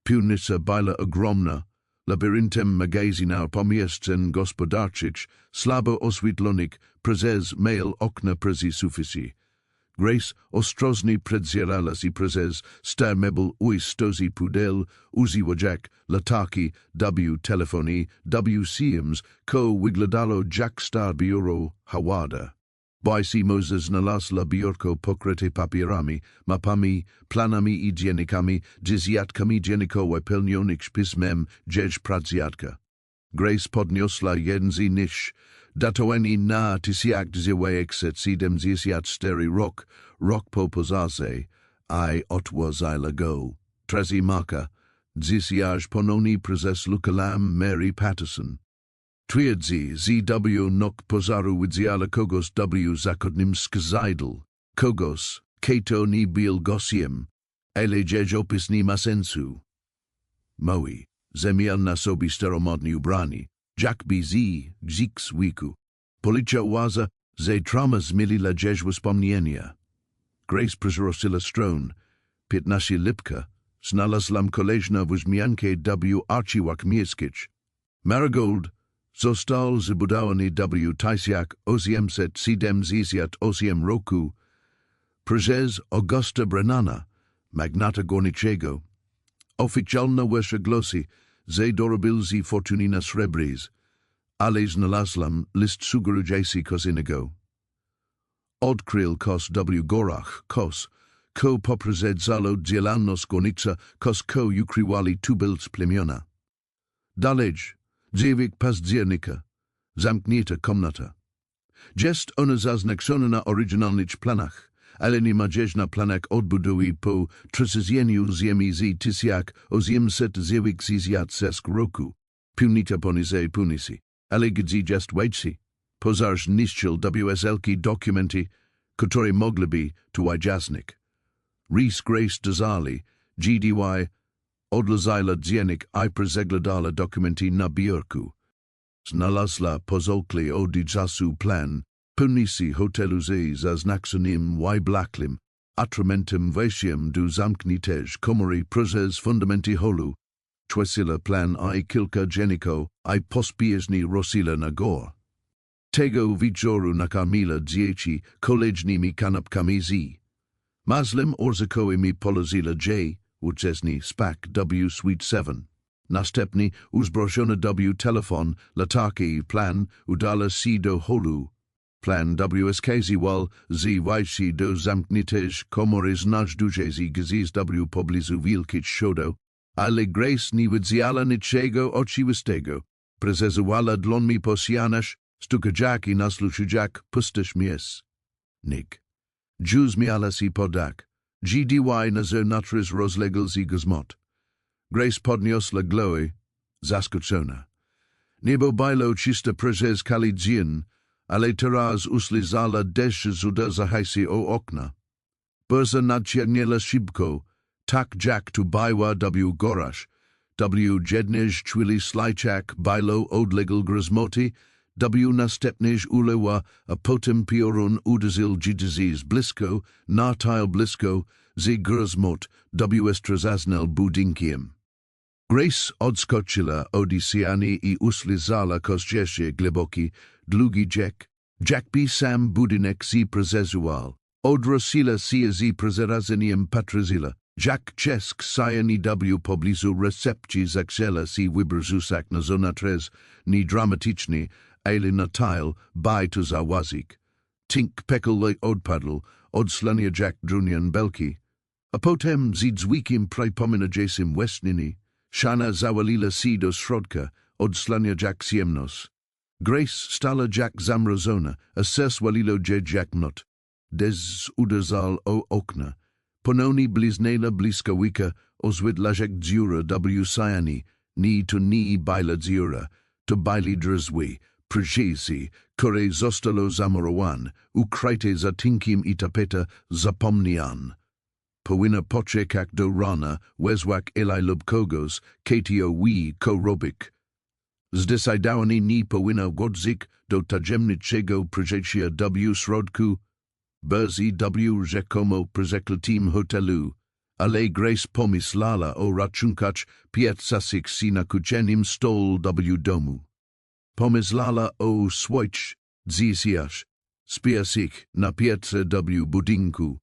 Piwnica była ogromna, labiryntem magazynów pomieszczeń gospodarczych, słabo oświetlonych, przez mail okna przez suficie. Grace ostrożnie przedzierała się przez star mebel stozy pudel, używaczek, lataki, telefonii, Sims, ko wyglądało jak star biuro Howada. Boisi Moses znalazła biurko pokryte papierami, mapami, planami I dziennikami, dziesiątkami dzienników wypełnionych pismem, dzieci pradziadka. Grace podniosła jeden z nich, datowany na 1974 rok po pożarze, I odłożyła go. Trzeci marka, dziesiąć ponownie prezes Lukalam Mary Patterson. Twierdzi, ZW nok pożaru widziała kogoś W zachodnim skazidl, kogoś, kto nie był gościem, ale dziś opis nie ma sensu. Moi, zamiar na sobie staromodne ubrani, jak by z wiku. Policja uważa, że trauma zmieniła dziś wspomnienia. Grace przerosła stron, 15 lipka, znalazłam kolejną wzmiankę W archiwach miejskich. Marigold został zbudowany W 1878 roku przez Augusta Brennana, magnata górniczego. Oficjalna wersja głosi, że dorobił z fortuny na srebrze, ale znalazłam list sugerujący kos innego. Odkrył kos W gorach, kos, ko poprowadzalo dzielanność górnicza, kos ko ukrywali tubylc plemiona. Dalej, 9 października, zamknięta komnata. Jest ona zaznaczona na oryginalnych planach, ale nie ma dziś na planach odbudowy po trzecieniu ziemi z 1896 roku. Punita ponize punisi, ale gdzie jest wejście. Pożar zniszczył WSLki dokumenty, które mogliby to wyjaśnić. Rees Grace dozali, GDY, odlożyła dziennik I przeglądała dokumenty na biurku. Znalazła pozwolenie od czasu plan, punisi hotelu z zaznaczonym blaklim, atramentem wejściem do zamkniętej komory przez fundamenty holu. Twesila plan I kilka dzienników I pospiesznie rosila na górę. Tego wieczoru nakarmiła dzieci kolejnymi kanapkami z masłem orzechowym położyła J. uczestni spak W Suite 7. Następnie uzbrojona W telefon, latarki plan udala się do holu. Plan W skazywał z wejścia do zamkniętej komory znajdującej się W pobliżu wielkich schodów, ale Grace nie widziała niczego oczywistego. Prezesowała dłońmi po ścianach, stukać I nasłuchując pustych miejsc. Nick. Jews miała się podać. GDY na zewnątrz rozległ się grzmot. Grace podniosła głowę, zaskoczona. Niebo było czyste przez kali dzień, ale teraz usłyszała deszcz uderzający o okna. Burza nadciągnęła szybko, tak jak tu była W gorach. W jednej chwili sliczak było odległ grzmoty, W następnej uleła, a potem piorun uderzył z blisko, na tyle blisko, że grzmot W zaznał budynkiem. Grace odskoczyła od ściany I usłyszała kościesze głęboki, długi jak by sam budynek się prezesował. Odwróciła się z prezrazeniem patrzyła, jak czesk sajani W pobliżu recepcji zachciała się wybrzucać na zewnątrz, nie dramatycznie, ale na tyle, by to zawazik. Tink pekel odpadł, odslania jak drunian belki. A potem z dzwikiem przypominającym westniny, Shana zawaliła się do środka, odslania jak ciemność. Grace stała jak zamrożona, a zeswaliło jak not. Dez uderzał o okna. Ponownie bliznęła bliskawica, ozwydła jak dziura W sajani, ni to nie była dziura, to byli drzwi, przyjęci, które zostało zamurowane, ukryte za tinkiem I tapeta zapomniane. Powinna poczekać do rana, wezwać Eli lub kogoś, kto korobik. Zdecydowani nie powinna godzić do tajemniczego przyjęcia W środku, Berzy W rzekomo prezekletim hotelu, ale Grace pomyślała o rachunkach piecasych się na kuchennym stole W domu. Pomyślała o swoich dzieciach, spiasich na piece W budynku,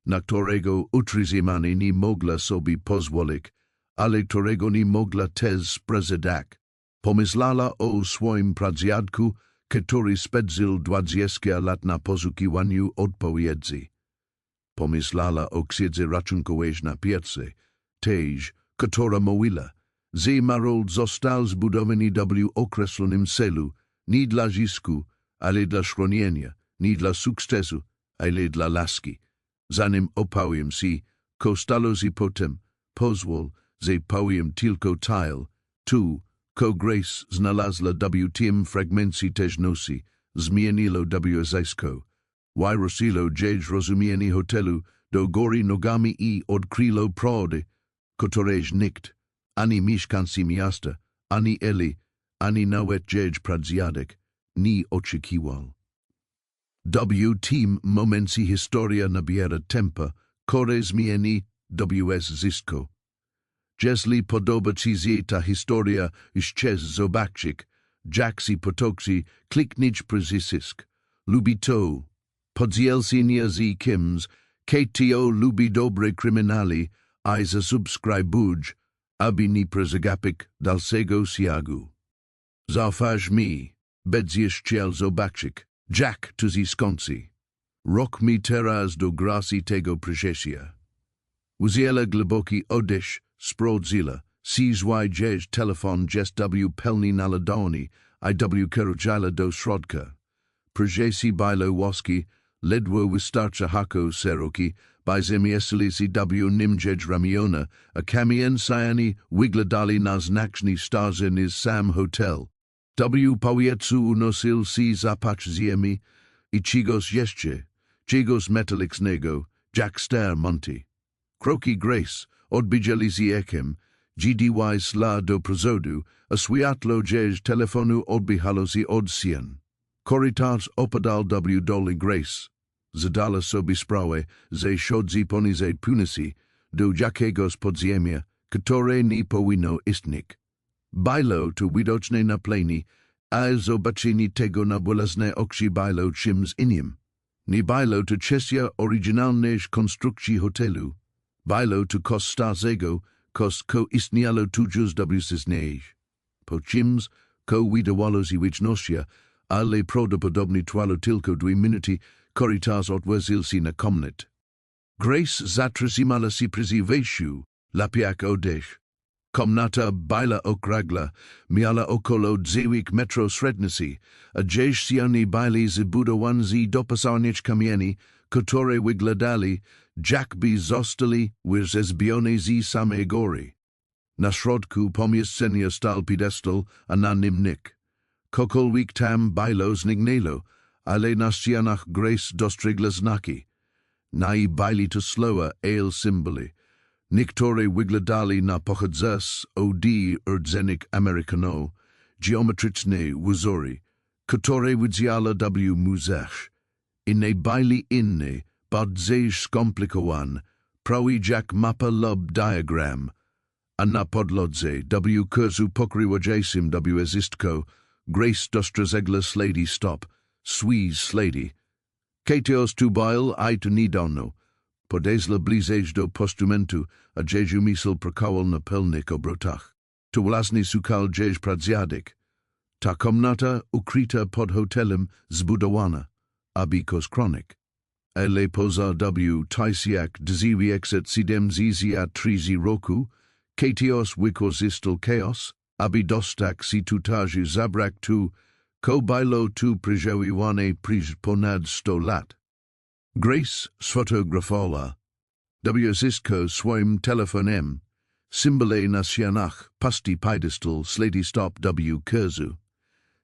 na którego utrzymanie nie mogła sobie pozwolić, ale którego nie mogła też sprzedać. Pomyślała o swoim pradziadku, który spędził 20 lat na poszukiwaniu odpowiedzi. Pomyślała o księdze rachunkowej na pierce, tej, która mówiła, że Marold został zbudowany w określonym celu, nie dla zysku, ale dla schronienia, nie dla sukcesu, ale dla laski. Zanim opowiem ci, co stało się potem, pozwól, że powiem tylko tyle, tu, co Grace znalazła w tym fragmencie też nosi, zmieniło zjawisko. Wyrosło dzieci rozumienie hotelu do góry nogami I odkryło prawdę, której nikt, ani mieszkańcy miasta, ani Eli, ani nawet dzieci pradziadek, nie oczekiwał. W tym momencie historia nabiera tempa, które zmieni zjawisko. Jeśli podoba ci się ta historia, chcesz zobaczyć, jak się potoczy, kliknij przycisk. Lubi to. Podzielcie z kimś, kto lubi dobre kryminali, I zasubskrybuj, aby nie przegapić dalszego ciągu. Zaufaż mi, będziesz chciał zobaczyć, jak to się skończy. Rok mi teraz do gracji tego przeżycia. Wzięła głęboki oddech, sprawdziła, CZY telefon jest pełny naładowany, I kierodziła do środka. Przeżycie było łaskie, ledwo wystarcza hako seroki, by zamieszali się nimdzieć ramiona, a kamienicami wyglądali na znaczny starzeny sam hotel. Powietrzu unosil się zapach ziemi I czegoś jeszcze, czegoś metalicznego, jak star monty. Kroki Grace odbijali się echem, GDY szła do przodu, a światło telefonu odbijało się od ścian. Korytarz opadał doli Grace. Zadala sobie sprawę, że chodzi poniżej północy do jakiegoś podziemia, które nie powinno istnieć. Było to widoczne na planie, a zobaczenie tego na własne oczy było czymś innym. Nie było to kwestia oryginalnej konstrukcji hotelu. Było to kos starego, kos ko istniało tuż w Po czymś, ko wydawało się wiecznością, ale prawdopodobnie trwało tylko 2 minuty, korytarz odwrócił się na komnat. Grace zatrzymała się przy wejściu, lapiak oddech. Komnata była okrągła, miała około 9 metrów średnicy, a gdzieś ściany były zbudowane dopasowaniec kamieni, które wyglądali, jakby zostali wyrzeźbione z samej góry. Na środku pomieszczenia stał pedestal, a na nim nikt. Cokolwiek tam było zniknęło, ale na ścianach Grace dostrzegła znaki. Nie byli to słowa, ale symboli. Niektóre wyglądali na pochodzące od rdzennych Amerykano, geometryczne wzory, które widziała w muzeach. Inne byli inne, bardziej skomplikowane, prawie jak mapa lub diagram, a na podlodze w kursu pokrywaczym zjawisko Grace dostrzegła ślady stop, squeeze ślady. Katios tu byl I to niedawno. Podeszła bliżej do postumentu, a jeju misl prakowal na pełnych obrotach. To własny szukał jej pradziadek. Ta komnata ukryta pod hotelem zbudowana, aby kronik. Ale poza tajsiak dźwięk 73 roku, Katios wykorzystał chaos, aby dostać się tutaj zabrak tu, ko było tu przeżywane ponad 100 lat. Grace sfotografowała zjawisko swoim telefonem, symbole na ścianach, pusty pedestal, ślady stop w kursu.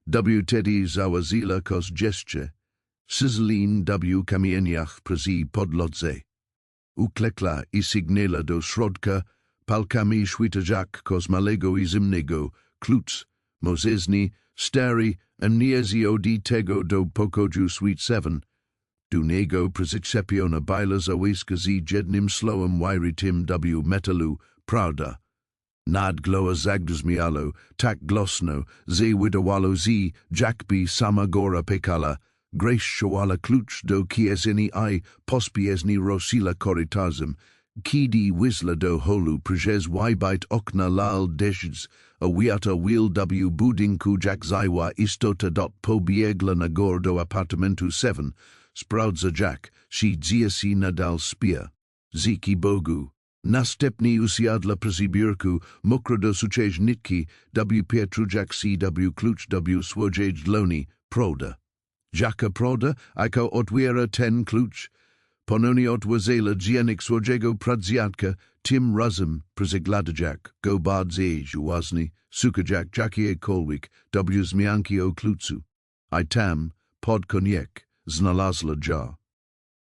Wtedy zaważyła kos gesture, sizzlin w kamieniach przy podlodze. Uklekła I sygnęła do środka, palkami świetlak kos malego I zimnego, klucz, mozesny, stary, a niezy od tego do pokoju suite 7. Do niego przyczepiona była zawiska z jednym słowem wyrytym w metalu, prawda. Nadgloa zagduzmialo, tak glosno, że wydawało się, jakby sama góra pekala. Grace szłała klucz do kieszeni I pospiesznie ruszyła korytarzem, kiedy wyszła do holu przez wybite okna lal deszcz, a wiata wil w budynku jak zajła istota pobiegła na górę do apartamentu 7, sprawdza jak si dzieci nadal spia. Ziki Bogu. Następnie usiadła przy biurku, mokro do suczeźnitki, w Pietrujak w klucz w swodziedloni, proda. Jaka proda, jako otwiera ten klucz. Ponownie otworzyła dziennik swojego pradziadka, tym razem przyglądajak, go bardziej uważnie, słuchajak jakiekolwiek wzmianki o klucu. I tam, pod koniec, znalazła jar.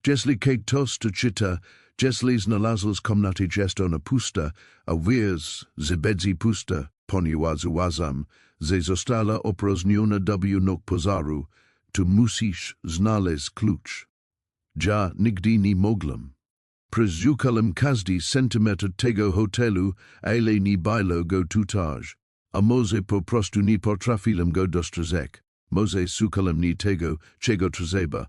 Jeśli ktoś to czyta, jeśli znalazł z komnaty jest ona pusta, a wiesz, że będzie pusta, ponieważ uważam, że została opróżniona w nok pozaru, to musisz znaleźć klucz. Ja nigdy nie mogłem. Przeszukałem każdy centymetr tego hotelu, ale nie było go tutaj. A może po prostu nie potrafiłem go dostrzec. Może szukałem nie tego, czego trzeba.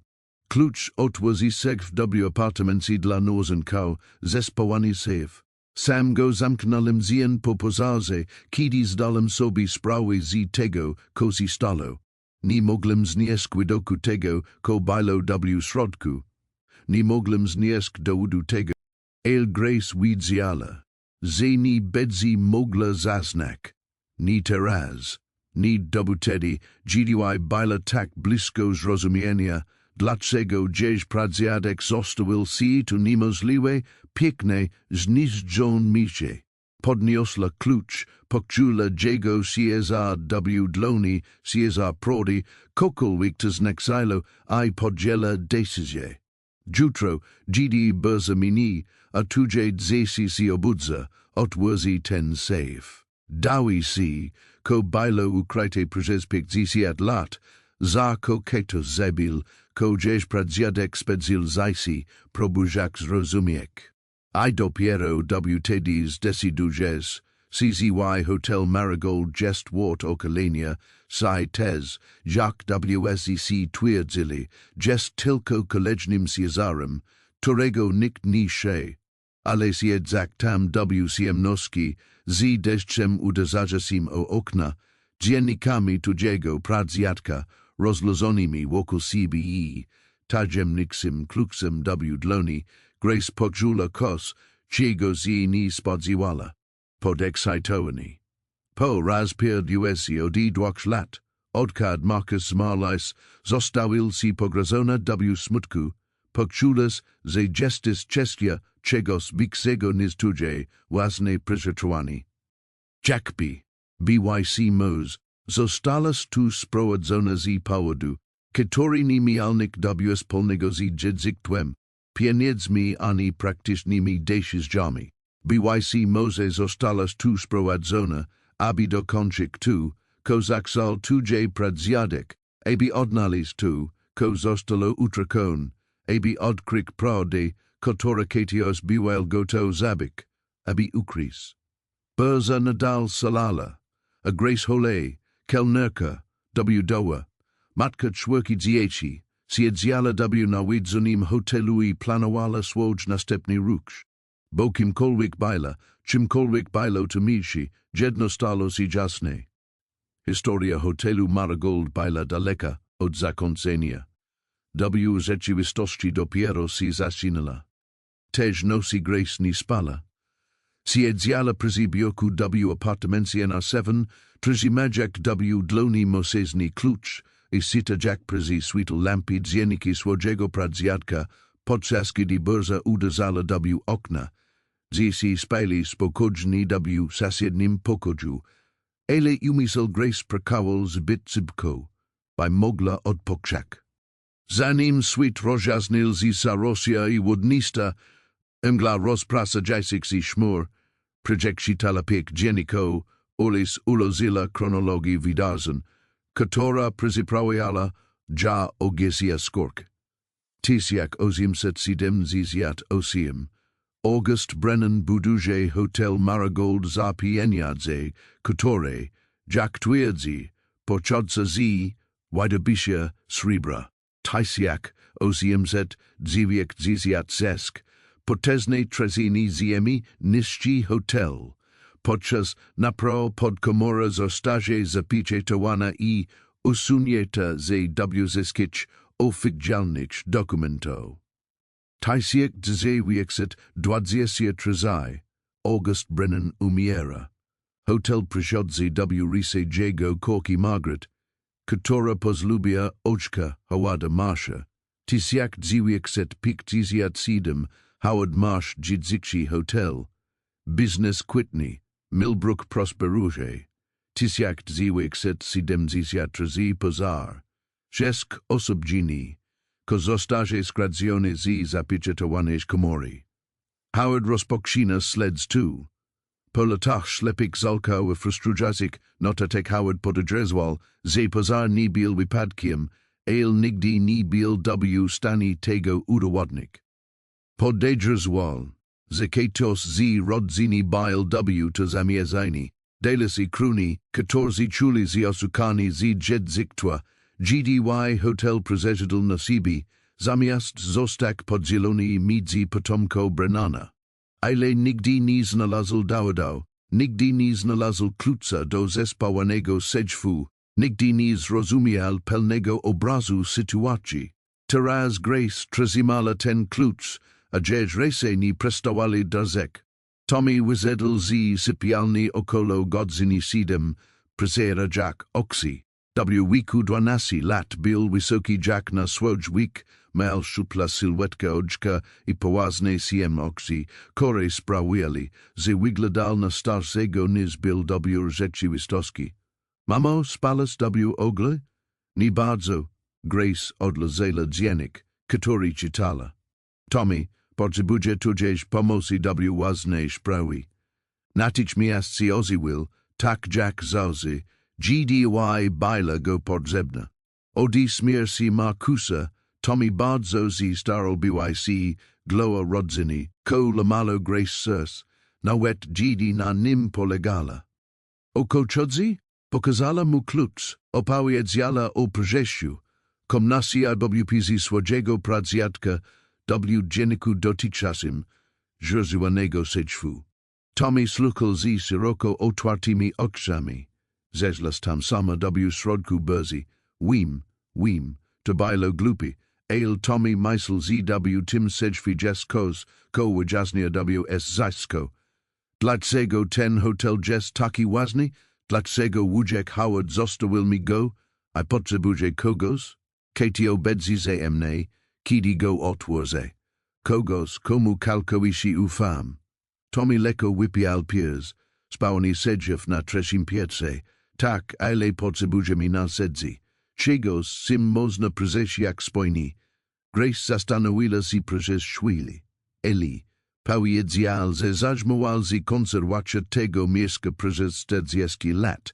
Klucz otworzy się w apartamencie dla nożenką, zespowany safe. Sam go zamknąłem zien po pozarze, kiedy zdałem sobie sprawę z tego, co się stało. Nie mogłem znieść widoku tego, co było w środku. Nie mogłem znieść dowodu tego. El Grace wiedziała, że nie będzie mogła zasnąć. Nie teraz, nie wtedy, kiedy było tak blisko zrozumienia, dlaczego gdzieś pradziadek zostawił się to niemożliwe, piękne, zniszczone miejsce. Podniosła klucz, poczuła jego się za w dłoni, się za prody, cokolwiek to znexilo, I podjęła decyzję. Jutro, kiedy bardzo mini, a tuje dzieci się obudza, otworzy ten safe. Dawi si, ko było ukryte przez 50 lat, za koketo zabil, ko gdzieś pradziadek spędził zajsi, próbujak zrozumieć. I dopiero wtedy zdecydujesz, CZY Hotel Marigold jest wart okolenia, si tez, jak WSEC twierdzili, jest tylko kolejnym ciężarem, którego nikt nie się. Ale jednak tam w ciemności, z deszczem uderzającym o okna, dziennikami tudziego pradziadka, rozlożonymi wokół siebie, tajemniczym kluczem w dłoni, Grace poczuła kos, czego z nie spodziewała. Podekscytowani. Po raz pierwszy od 2 lat, odkąd Marcus Marlis zostawił się pogrążona w smutku, poczułaś, że jesteś szczęśliwa czegoś większego niż twoje własne przeżywanie. Jakby, byś mógł, zostałaś tu sprowadzona z powodu, który nie miał nikt wspólnego z dziedzictwem, pieniędzmi ani praktycznymi decyzjami. Byś może zostałaś tu sprowadzona, aby dokończyć tu, ko zachciał tuje pradziadek, aby odnaleźć tu, ko zostało utracone, aby odkryć prawdę, która kiedyś była gotowa zabić, aby ukryć. Bardzo nadal salala, a Grace Hole, kelnerka, doła, matka czwórki dzieci, siedziała w nawiedzonym hotelu I planowała swój następny ruch. Bo kimkolwiek było, czymkolwiek było to miejsce, jedno stało się jasne. Historia hotelu Marigold była daleka od zakończenia. W rzeczywistości dopiero się zaczynała. Też nocy Grace nie spała. Siedziała przy biurku w apartamencie na 7, trzymając w dłoni mosesny klucz I sitajak przy świetle lampy dzienniki swojego pradziadka, podczas kiedy bardzo uderzała w okna. Dzieci spali spokojnie w sąsiednim pokoju, ale umysł Grace prakował zbyt szybko, by mogła odpocząć. Zanim świt rozjaśnił się Rosja I wodnista, mgła rozpraszających się chmur, przyczytała dzienniku oraz ulożyła chronologię wydarzeń, która przyprawiała ja ogiesia skórk. 1878 August Brennan buduje Hotel Marigold za pieniądze, które, jak twierdzi, pochodzące z wydobycia srebra. 1896 potężne trzęsienie ziemi niszczy hotel. podczas podkomora zostaje zapieczętowana I usunięta z wszystkich oficjalnych dokumentów. Tajsiek dziewięćset 23 August Brennan umiera. Hotel przychodzi w Rise Jego Corki Margaret, która pozlubia oczka Howada Marsha. Tysiak dziewięćset pięćdziesiąt siedem Howard Marsh Dziedzicki Hotel. Business Quitney, Millbrook Prosperuche. Tysiak dziewięćset siedemdziesiąt trzy Pozar. Wszystkie osób geni, zostaje skradzione z zapieczętowanej komory. Howard rozpoczyna sleds 2. Po latach ślepych zalkał frustrujących notatek Howard podejrzewał, że pozar nie był wypadkiem, ale nigdy nie był w stanie tego udowodnić. Podejrzewał, że ktoś z rodziny był to zamierzenie, dalej kruni, którzy czuli z osukani z dziedzictwa, GDY Hotel prezentowane na siebie, zamiast zostać podzielony między potomków Brennana. Ale nigdy nie znalazł dowodu, nigdy nie znalazł klucza do zespołanego sedztwu, nigdy nie zrozumiał pełnego obrazu sytuacji. Teraz Grace trzymała ten klucz, a rejse nie przestawali drzeć. Tommy wyszedł z sypialni około godziny 7, prezera Jack Oxy. W wieku 12 lat był wysoki Jack na swój miał szczupła sylwetka oczka I poważne oczy, które sprawiali, że wyglądał na starszego niż był w rzeczywistości. Mamo, spałaś w ogóle? Nie bardzo, Grace odlazła dziennik, który czytała. Tommy, potrzebuje tudzież pomocy w ważnej sprawie. Natychmiast się ożywił, tak Jack zawsze, GDY baila go potrzebna. Odi śmierci Markusa, Tommy bardzo z starał BYC, gloa rodziny, ko lamalo Grace sers, nawet GD na nim polegala. Oko chodzi? Pokazala mu klucz, opowiedziała o procesie, komnasia WPZ swojego pradziadka w dzienniku dotychczasym, żerowanego sedztwu. Tommy słuchał z szeroko otwartymi oczami. Zeszlas tam sama w środku burzy. Wim, to było głupie, ale Tommy myślał w tym sedztwie jaskos, ko wyjaśnia w zasko. Dlaczego ten hotel jest taki ważny? Dlaczego wujek Howard zostawił mi go? I potrzebuję kogoś? Kto obedzi ze mnie, kiedy go otworzę. Kogoś, komu całkowicie ufam. Tommy lekko wypiał piers, spałni sedziew na trzecim piętrze. Tak, ale potrzebujemy na sedzi. Czegoś, sim można prezes jak spojni. Grace zastanowiła się przez chwilę. Eli, powiedział, że zażmował z konserwacja tego miejsca przez 40 lat.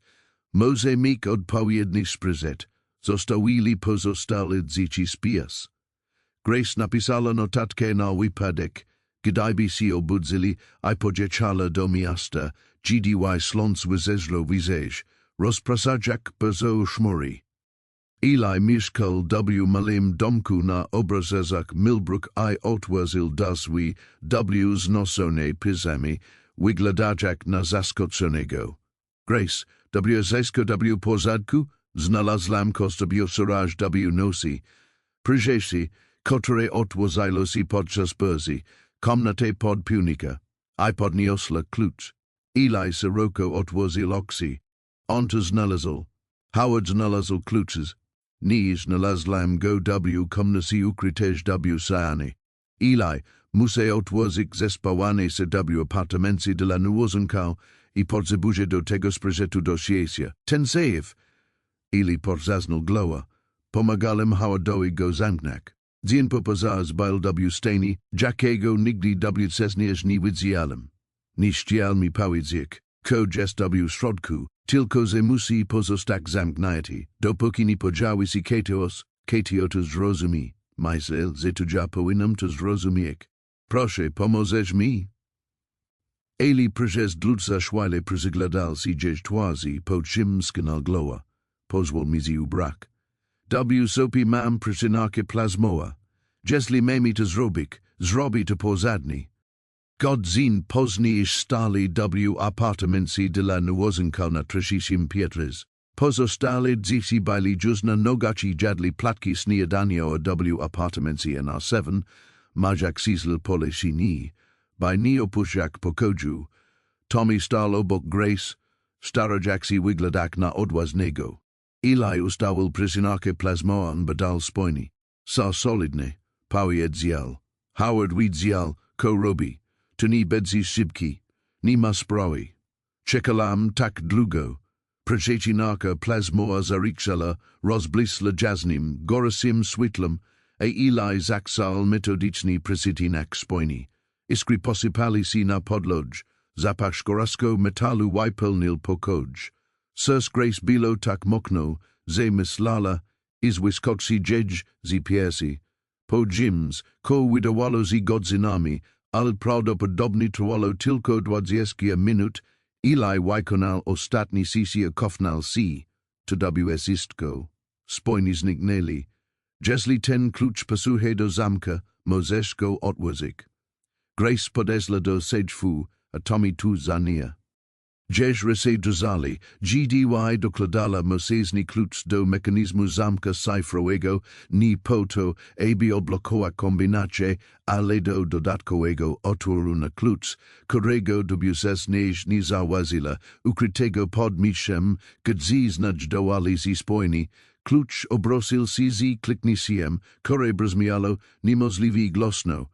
Może mieć odpowiedni sprzęt. Zostawili pozostałe dzieci spias. Grace napisała notatkę na wypadek. Gdyby się obudzili, I powiedziała do miasta, GDY sląc wyzezlo wizeż, rozprasadzak bardzo szmury. Eli mieszkał w malym domku na obrazach Millbrook I otworzył drzwi znoszone pisami, wyglądać na zaskoczonego. Grace, w zesku w porządku, znalazłam kostobiosaraj w nocy. Przyjrzeć, które otworzyło się podczas burzy, komnatę podpiwnika. I podniosła klucz. Eli szeroko otworzył oczy. On to znalazł. Howard znalazł kluczyz. Nie znalazłam go w komnacie ukrytej w sajanie. Eli, muszę otworzyć zespołane się w apartamencie dla nuwożonka I potrzebuje do tego sprzętu do siedzia. Ten safe. Eli porzaznął glowa. Pomagałem Howardowi go zamknąć. Dzień po pozaz był w stanie, jakiego nigdy nie widziałem. Nie chciał mi powiedzieć, ko jest w środku, tylko że musi pozostać zamknięty, dopóki nie podziały się kto to zrozumie. Myślę, że to ja powinnam to zrozumieć. Proszę, pomożesz mi? Eli przez dłuższe chwilę przyglądał się twarzy, po czym skinął glowa. Pozwól mi się ubrać. W sobie mam przyczynkę plazmowa. Jeśli mamy to zrobić to porządnie. Godzin pozni stali w apartamencie de la nuozenka na trzecim piętrze. Pozostali dzieci byli juzna nogaci jadli platki śniadania w apartamencie na 7, majak sizl polecini, by nie opuszczak pokoju. Tommy stal obok Grace, starojaksi wygladak na odważnego. Eli ustawil przysinake plasmoan badal spojni. Sa solidny, powiedzial. Howard wiedział, ko robi. To nie bedzi szybki, nie ma sprawy. Czekalam tak długo. Przecinaka plasmoa zariksala, rozblisla jaznim, gorasim switlam, a Eli zaksal metodiczny precytinak spojni. Iskry posypali si na podlodź, zapach gorasko metalu wypełnił pokoj. Sers Grace bilo tak mokno, ze myslala, wyskoczy dzieci z piersi. Po Jims, ko wydawalo z godzinami, al prawdopodobnie trwało tylko 20 minut, Eli wykonał ostatni sesję kofnal si, to istko. Spojni zniknęli. Jeśli ten klucz pasuje do zamka, możesz go otworzyć. Grace podesła do sejfu, a Tommy tu za nia. Jeż rese drzali, GDY dokładala mosesny klucz do mechanizmu zamka cyfrowego, ni poto, aby odblokować kombinację, ale do dodatkowego otworu na klucz, którego dobiusesnej nie zauważyła, ukrytego pod misiem, gdzie znajdowali się spojni. Klucz obrosil si z kliknisiem, które brzmiało niemożliwie głośno.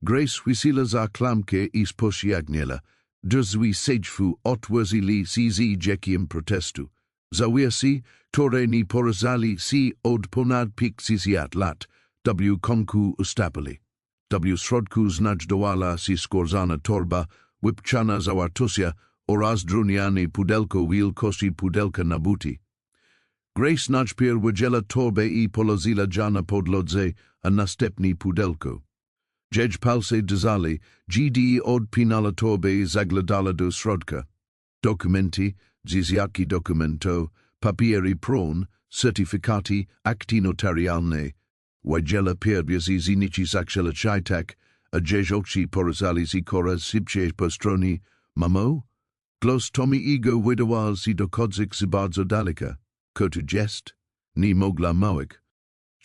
Grace wysila za klamkę i spośjagnęła. Drzwi sejfu otworzyli si z dziekiem protestu. Zawiesi, które nie porazali si od ponad 50 lat, w konku ustapili. W środku znajdowała si skorzana torba, wypchana zawartosia oraz druniane pudelko wielkości pudelka na buty. Grace najpierw widziała torbę i położyła na podłodze, a następnie pudelko. Jedź palce drzali, GD odpinala torbę zaglądała do środka. Dokumenty, dziesiątki dokumentów, papiery pron, certyfikaty, akty notarialne. Widziała pierwsze zinici zaczęła czytać, a jeż oczy porazali się coraz szybciej po stronie. Mamo? Głos Tommy ego wydawał się dochodzić z bardzo daleka. Koto jest? Nie mogła małek.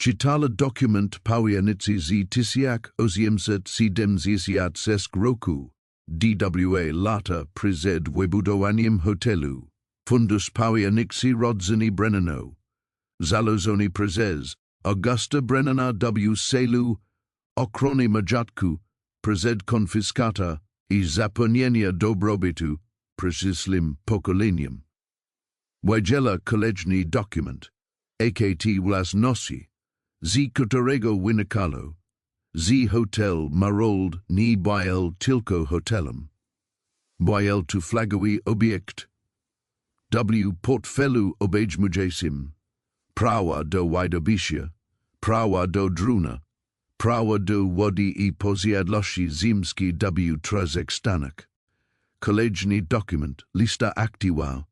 Czytala dokument pamiętnicy z 1876 roku. DWA lata przed wybudowaniem hotelu. Fundus pamiętnicy rodziny Brennano. Zalożony przez Augusta Brennana w celu ochrony majątku, przed konfiskata i zapewnienia dobrobytu przyszłym pokoleniom. Widziała kolejny dokument, AKT własności, z którego wynikało, z hotel Marold nie był tylko hotelem. Był to flagowy obiekt. W portfelu obejmującym prawa do wydobycia, prawa do druna, prawa do wody i posiadłości ziemskiej w trzech stanach. Kolejny dokument, lista aktywa,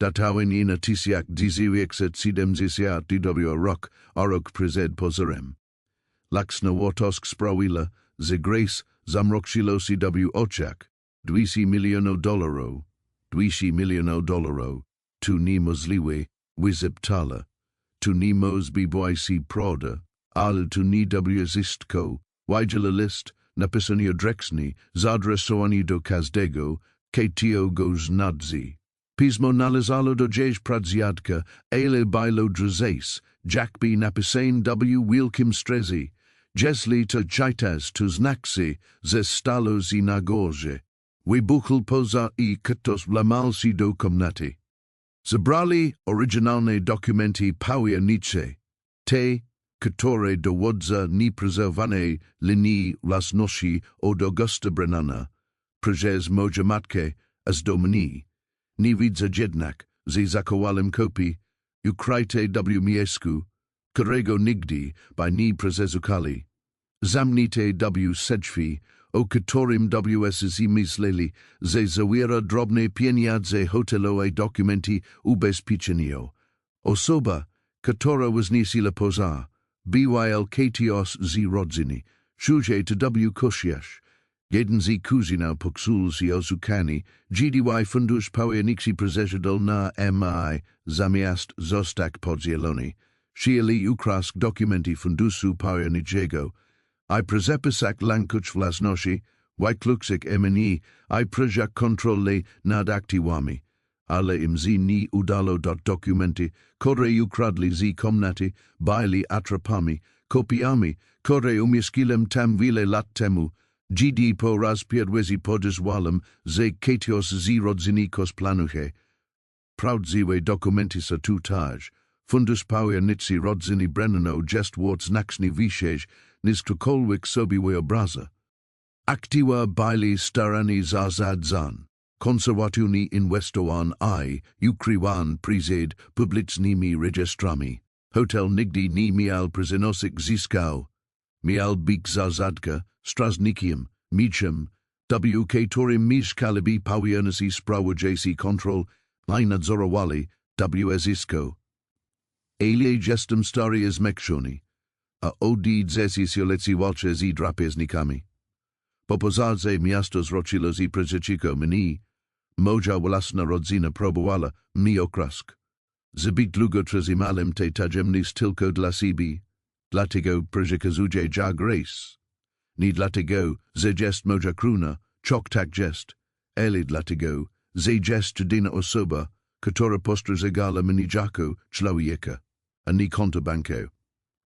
datowany na 1970 rok, a rok przed pozorem. Laksna Wotosk sprawiła, że Grace zamroczyło się w oczach $200 milionów, $200 milionów, to niemożliwe, wyzeptala, to nie może być się prawda, ale to nie istko, widziała list, napisany adresny, zaadresowany do każdego, kto go znadzi. Pismo należało do dzieś pradziadka, ale było drzes, jakby napisane w wielkim stresie. Jeśli to czytasz, to znaczy, że stało się na górze. Wybuchl poza i ktoś włamał się do komnaty. Zebrali oryginalne dokumenty pamiętnicze, te, które dowodza niepreserwowane linii własności od Augusta Brennana, przez moją matkę, aż do mnie. Nie widzę jednak, że zachowałem kopii, ukryte w miejscu, którego nigdy by nie przeszukali. Zamknięte w sejfie, o którym WSZ myśleli, że zawiera drobne pieniądze hotelowe dokumenty ubezpieczenia. Osoba, która wzniosła poza, BYL KTOS z rodziny, szuje to w kościach, Jeden z kuzinał poksul si osukani, gdy fundusz pałeniksi prezesidol na mi, zamiast zostać podzielony. Shieli ukrask dokumenti fundusu pałeniczego. I prezepisak lankuch własności, wykluksyk emeni, I projak kontrole nad aktiwami. Ale im zi ni udalo dokumenti, które ukradli z komnaty, byli atrapami, kopiami, które umieszkilem tam wiele lat temu, gdy po raz pierwszy podesłałem ze ketios z rodzinnikos planuche. Prawdziwe dokumenty są tutaj. Fundusz pałeniczy rodziny Brennano jest wart znacznie wyżej niż ktokolwiek sobie wyobraża. Aktywa byli starani zazadzan. Konserwatywni inwestowan I ukrywan przed publicznymi rejestrami. Hotel nigdy nie miał przynosik zyskał. Miał być zazadka, strażnikiem, mieczem, którym mieszkaliby pałenicy sprawodziejsi kontrol, i nadzorowali zjawisko. Ale jestem stary zmęczony, a dzieci się walczy z drapieżnikami. Po posadze miasto zwróciło z przeciwko mnie, moja własna rodzina próbowała mnie okraść. Zbyt długo trzymałem te tajemnice tylko dla siebie, dlatego przekazuję ja grace. Nie dlatego, że jest moja kruna, tak jest, ale dlatego, że jest jedyna osoba, która postrzegała mnie jako człowieka, a nie konto banko.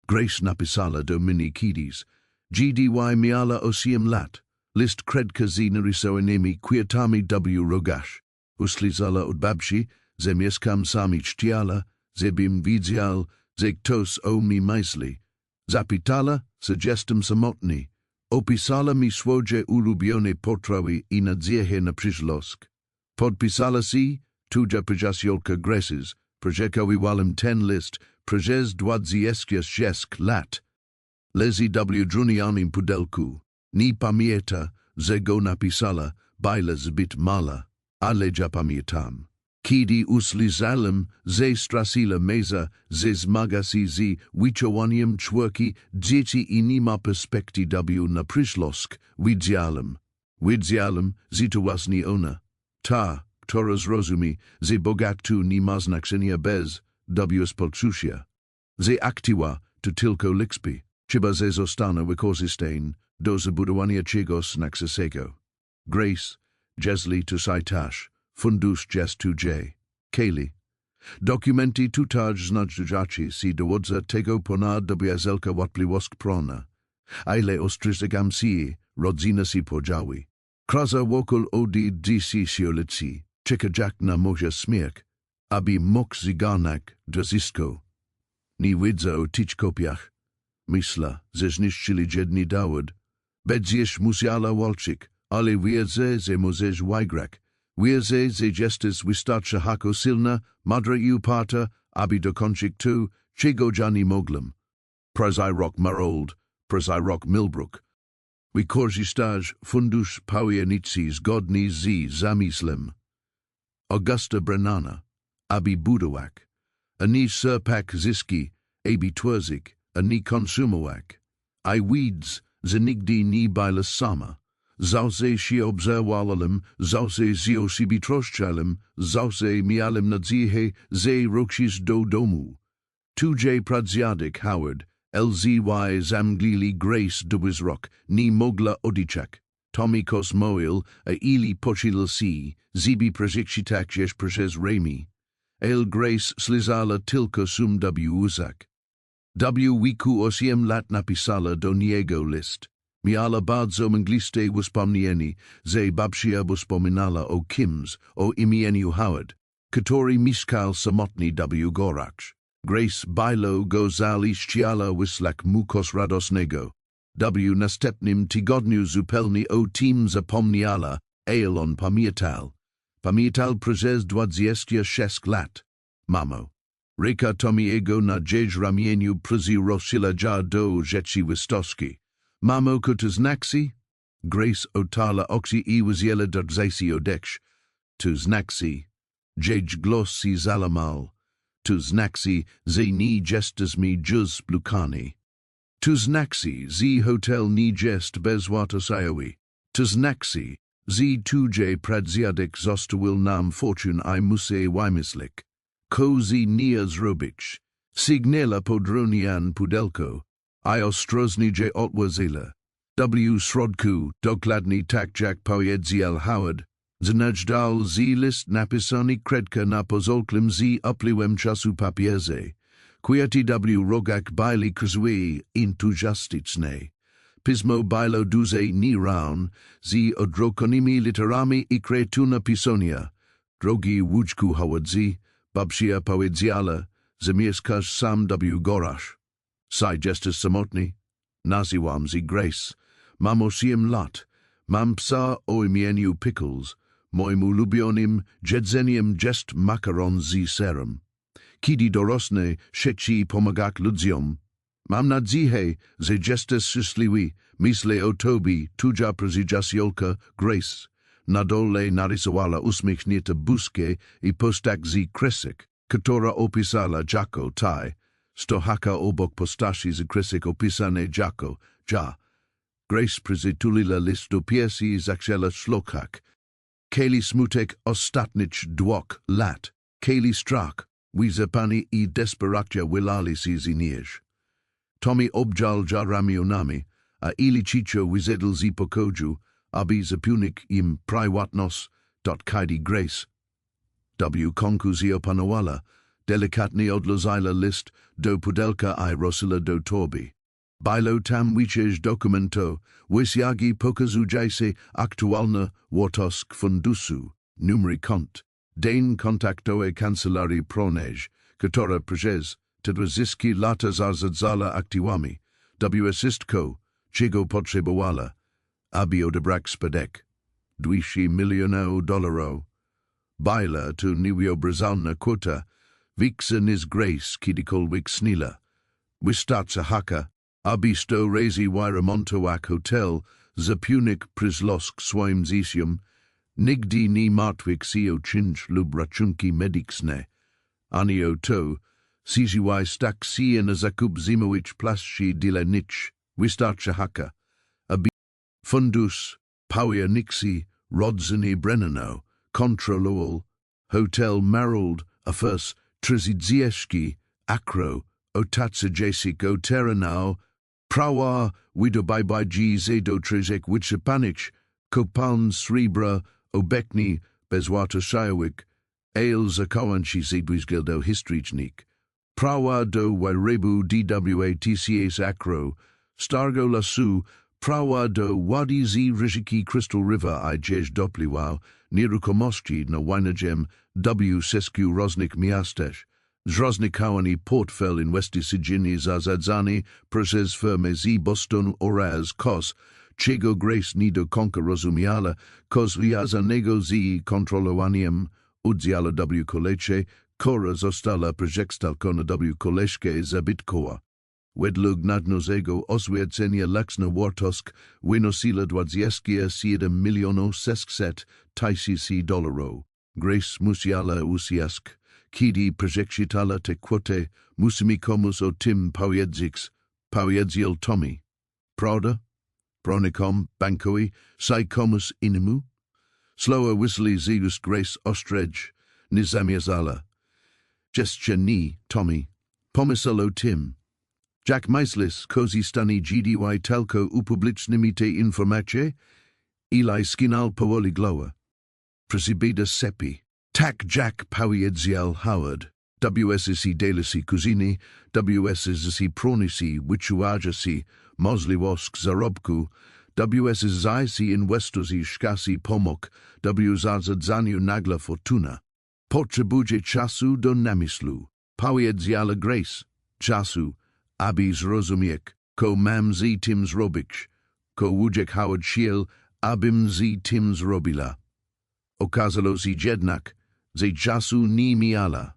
Grace napisała do mnie kiedyś, gdy miała 8 lat. List kredka z narysowanymi kwiatami w rogasz. Uslizala od babci, że mieszkam sami chciała, żebym widział, że ktoś o mnie myśli. Zapytała, że jestem samotny. Opisała mi swoje ulubione potrawy i nadzieję na przyszłość. Podpisała si, tuja przyjaciółka Graces, przekawiwałem ten list przez 26 lat. Leży w drunianym pudelku. Nie pamięta, że go napisała, była zbyt mala, ale ja pamiętam. Kiedy uslizałem, że stracila meza, że zmaga si z wychowaniem człowieku, dzieci i nie ma perspektywy na przyszłość, widziałem, że to właśnie ona. Ta, która zrozumie, że bogatu nie ma znaczenia bez współczucia. Że aktywa to tylko liczby, chyba że zostaną wykorzystane do zabudowania czegoś znaczącego. Grace, jeśli to sajtasz, fundusz jest tudzej. Keli. Dokumenty tutaj znajdziecie si dowodza tego ponad dobiazelka wątpliwość prona. Ale ostrzegam si, rodzina si podziały. Kraza wokół dzieci się liczy, czekać na moja śmierć, aby mógł zigarnak do zysku. Nie widzę o tych kopiach. Myślę, że zniszczyli jedni dowód. Będziesz musiała walczyć, ale wierzę, że możesz wygrać. Wierzę, że jesteś wystarczająco silna, mądra i uparta, aby dokończyć to, czego ja nie mogłem. Prozirok Marold, Prozirok Milbrook. Wykorzystasz fundusz pałeniczy zgodnie z zamyslem Augusta Brennana, aby budować, a nie serpak zyski, aby tworzyć, a nie konsumować. I widzę, że nigdy nie była sama. Zawsze się obserwowałem, zawsze się siebie troszczyłem, zawsze miałem nadzieję, że wrócisz do domu. Tujej pradziadek Howard, LZY zamglili Grace do wzrok, nie mogła odyczać. Tommy Kosmoil, a ili pochil si, zibi przeczytać jest przez Remi. El Grace slizala tylko sum uzak. Wiku 8 lat napisala do niego list. Miała bardzo mgliste wspomnienie, że babcia wspominała o Kims, o imieniu Howard, który mieszkał samotny w górach. Grace Bilo go zaliściała wyslak mukos radosnego. W następnym tygodniu zupełnie o tym zapomniała, ale on pamiętał. Pamiętał przez 26 lat. Mamo. Reka Tomiego na dzież ramieniu przyzirosila ja do rzeczywistości. Mamo, to znaczy? Grace otala oxy I wzięła do rzeczy odeksz. To znaczy, dzież głos si zalamal. To znaczy, że nie jesteś mi juz blukany. To znaczy, że hotel nie jest bezwartościowy. Znaxi, z2j pradziadek zostawił nam fortune I muszę wymyślić. Kozi nie zrobić. Signela podronian pudelko. I ostrożnie odwazila. W środku dokładnie tak jak powiedział Howard. Znajdź z list napisany kredka na pozolklim z upliwem czasu papierze. Kwiatw rogak baili krzwi entuzjastyczne. Pismo bailo duże ni raun, z odrokonymi literami I kretuna pisonia. Drogi łódźku Howardzi, babcia powiedziała, zamieszkasz sam W gorasz. Saj jesteś samotny? Nazywam z Grace. Mam 8 lat. Mam psa o imieniu Pickles. Moim ulubionym jedzeniem jest makaron z serem. Kiedy dorosnę, chcę pomagać ludziom. Mam nadzieję, że jesteś szczęśliwy. Myślę o tobie, tuja przyjacielka Grace. Na dole narysowała uśmiechnięte buskę I postak z kresek, która opisała jako taj. Stohaka obok postaci z kresek opisane jako ja. Grace przytuliła list do piersi I zaczęła szlokać. Keli smutek ostatnich 2 lat. Keli strach, wizapani I desperacja wylali si z niej. Tommy obdział ramionami, a ili chicho wizedl z pokoju, aby zapunik im prywatnos, kiedy Grace. W konkuzi opanowala, delikatnie odlozila list do pudelka I rosila do torby. Bailo tam wichej dokumento, wysiagi pokazujajse aktualne wotosk fundusu, numry kont, den kontaktoe kancelarii pronej, która przez Tedwaziski lata zazadzala aktiwami, wsistko, czego potrzebowala, aby odebrak spadek. $200 milionów. Baila tu niewyobrazalna kwota, wiksa nis Grace kiedykolwiek snila. Wystarcza haka, aby sto razy remontować hotel, zapunik przylosk swoim zisium, nigdy nie martwik si o czynsz lub rachunki mediczne. Ani o to, CGY stak si na zakup zimowich plasci dla nich, wystarcza haka, aby fundus, pawia nixi, rodziny brennano, kontrolował, hotel Marold, afers, trzydzieści, akro, otacy jasik o terenau, prawa, widobajbaj gz do trzech wyczypanich, kopaln srebra, obecni, bezwartościowych, ale zakończy zedwizgildo historycznych. Prawa do Wairebu DWATCAS Acro, Stargo Lasu, Prawa do Wadi z Riziki Crystal River I Jej Dopliwao, Nieruchomości na Winajem W Sesku Roznik Miastesz, Zroznikowani portfel in Westi Sijini Zazadzani, Prezes Firme z Boston Oraz Kos, Czego Grace Nido Konka Rozumiala, Kos Viazanego z Kontrolowaniem, Udziala W Koleche, Kora zostala projektstalkona W koleżkę zabitkowa. Wedlug nadnozego odzwierciedlenia laksna wartosk wynosila 27 milionów 600 tysięcy dolarów. Grace musiała usiask, kiedy projekcitala te kwotę, musimy komuś o tym powiedział Tommy. Prawda? Bronikom, bankowi, sai komuś innemu? Slower whistly zidus Grace ostredź, nie zamierzala. Jeszcze nie, Tommy. Pomysł o tym. Jack Meislis, kozi stani GDY talko upublicznymi te informacje, Eli skinal powoli glowa. Przybida sepi. Tak Jack powiedział Howard. WSC delisi kuzini, WSC pronisi wyczuwajasi, możliwość zarobku, WSC inwestorzy szkasi pomok, WZAZadzaniu nagla fortuna. Potrzebuje czasu do namysłu. Powiedziała Grace. Czasu, aby zrozumieć, ko mam z tym zrobić, ko wujek Howard Shiel, abym z tym zrobila. Okazało się jednak, że czasu nie miała.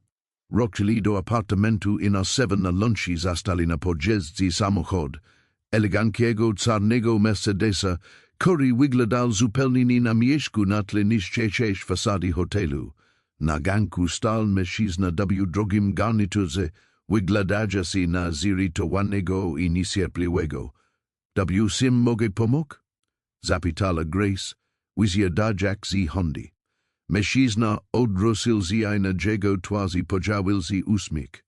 Roczili do apartamentu i na 7 na lunchi zastali na podjeździ samochód, eleganckiego czarnego Mercedesa, który wyglądał zupełnie na mieszku na tle niższej fasady hotelu. Na ganku stał mężczyzna W drogim garniturze, wyglądający na zirytowanego i niecierpliwego. W sim mogę pomóc? zapytala Grace, wysiadajak z Hondi. Mężczyzna odwrócił się na jego twarz i podziawił się uśmiech,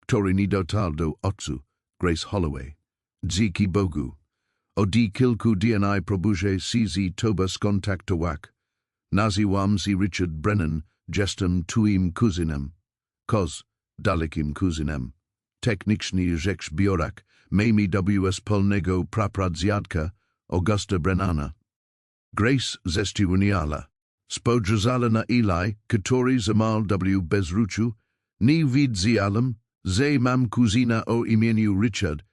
który nie dotarł do oczu Grace Holloway. Dzięki Bogu, od kilku dni próbuję się z tobą skontaktować. Nazywam się Richard Brennan, jestem twoim kuzynem. Dalekim kuzynem. Technicznie rzecz biorąc, mamy wspólnego prapradziadka Augusta Brennana. Grace zestuniala. Spojrzała na Eli, który zamal bezruchu. Nie widziałem, że mam kuzyna o imieniu Richard.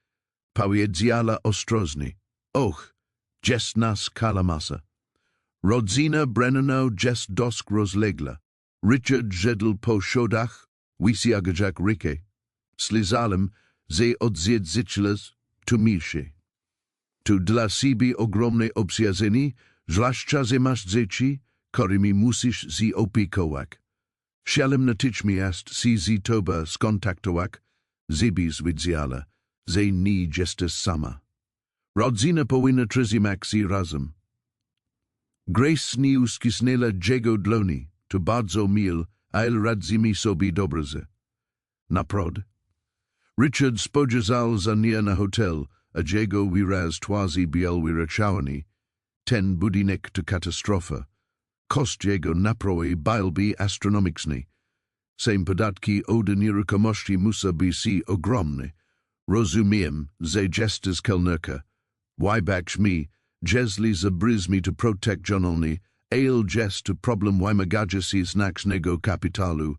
Powiedziała ostrożnie. Och, jest nas kalamasa. Rodzina Brennano jest dosk rozlegla. Richard żedl po schodach, wysiagajak rykę. Slizalem, że odzwierciedlasz tu milsze. Tu dla siebie ogromne obciążenie, zwłaszcza że masz dzieci, którymi musisz się opiekować. Chciałem natychmiast się z tobą skontaktować, żebyś wiedziała, że nie jesteś sama. Rodzina powinna trzymać się razem. Grace nie uścisnęła jego dłoni, to bardzo mil, ale radzimy sobie dobrze. Naprawdę. Richard spojrzał za nie na hotel, a jego wyraz twarzy był wyrachowany. Ten budynek to katastrofa. Koszt jego naproje byłby astronomiczny. Same podatki od nieruchomości muszą się ogromne. Rozumiem, że jesteś kelnerka. Wybacz mi, jeżeli zabryz mi to protekcjonalny, ale jest to problem wymagaczy się znacznego kapitalu.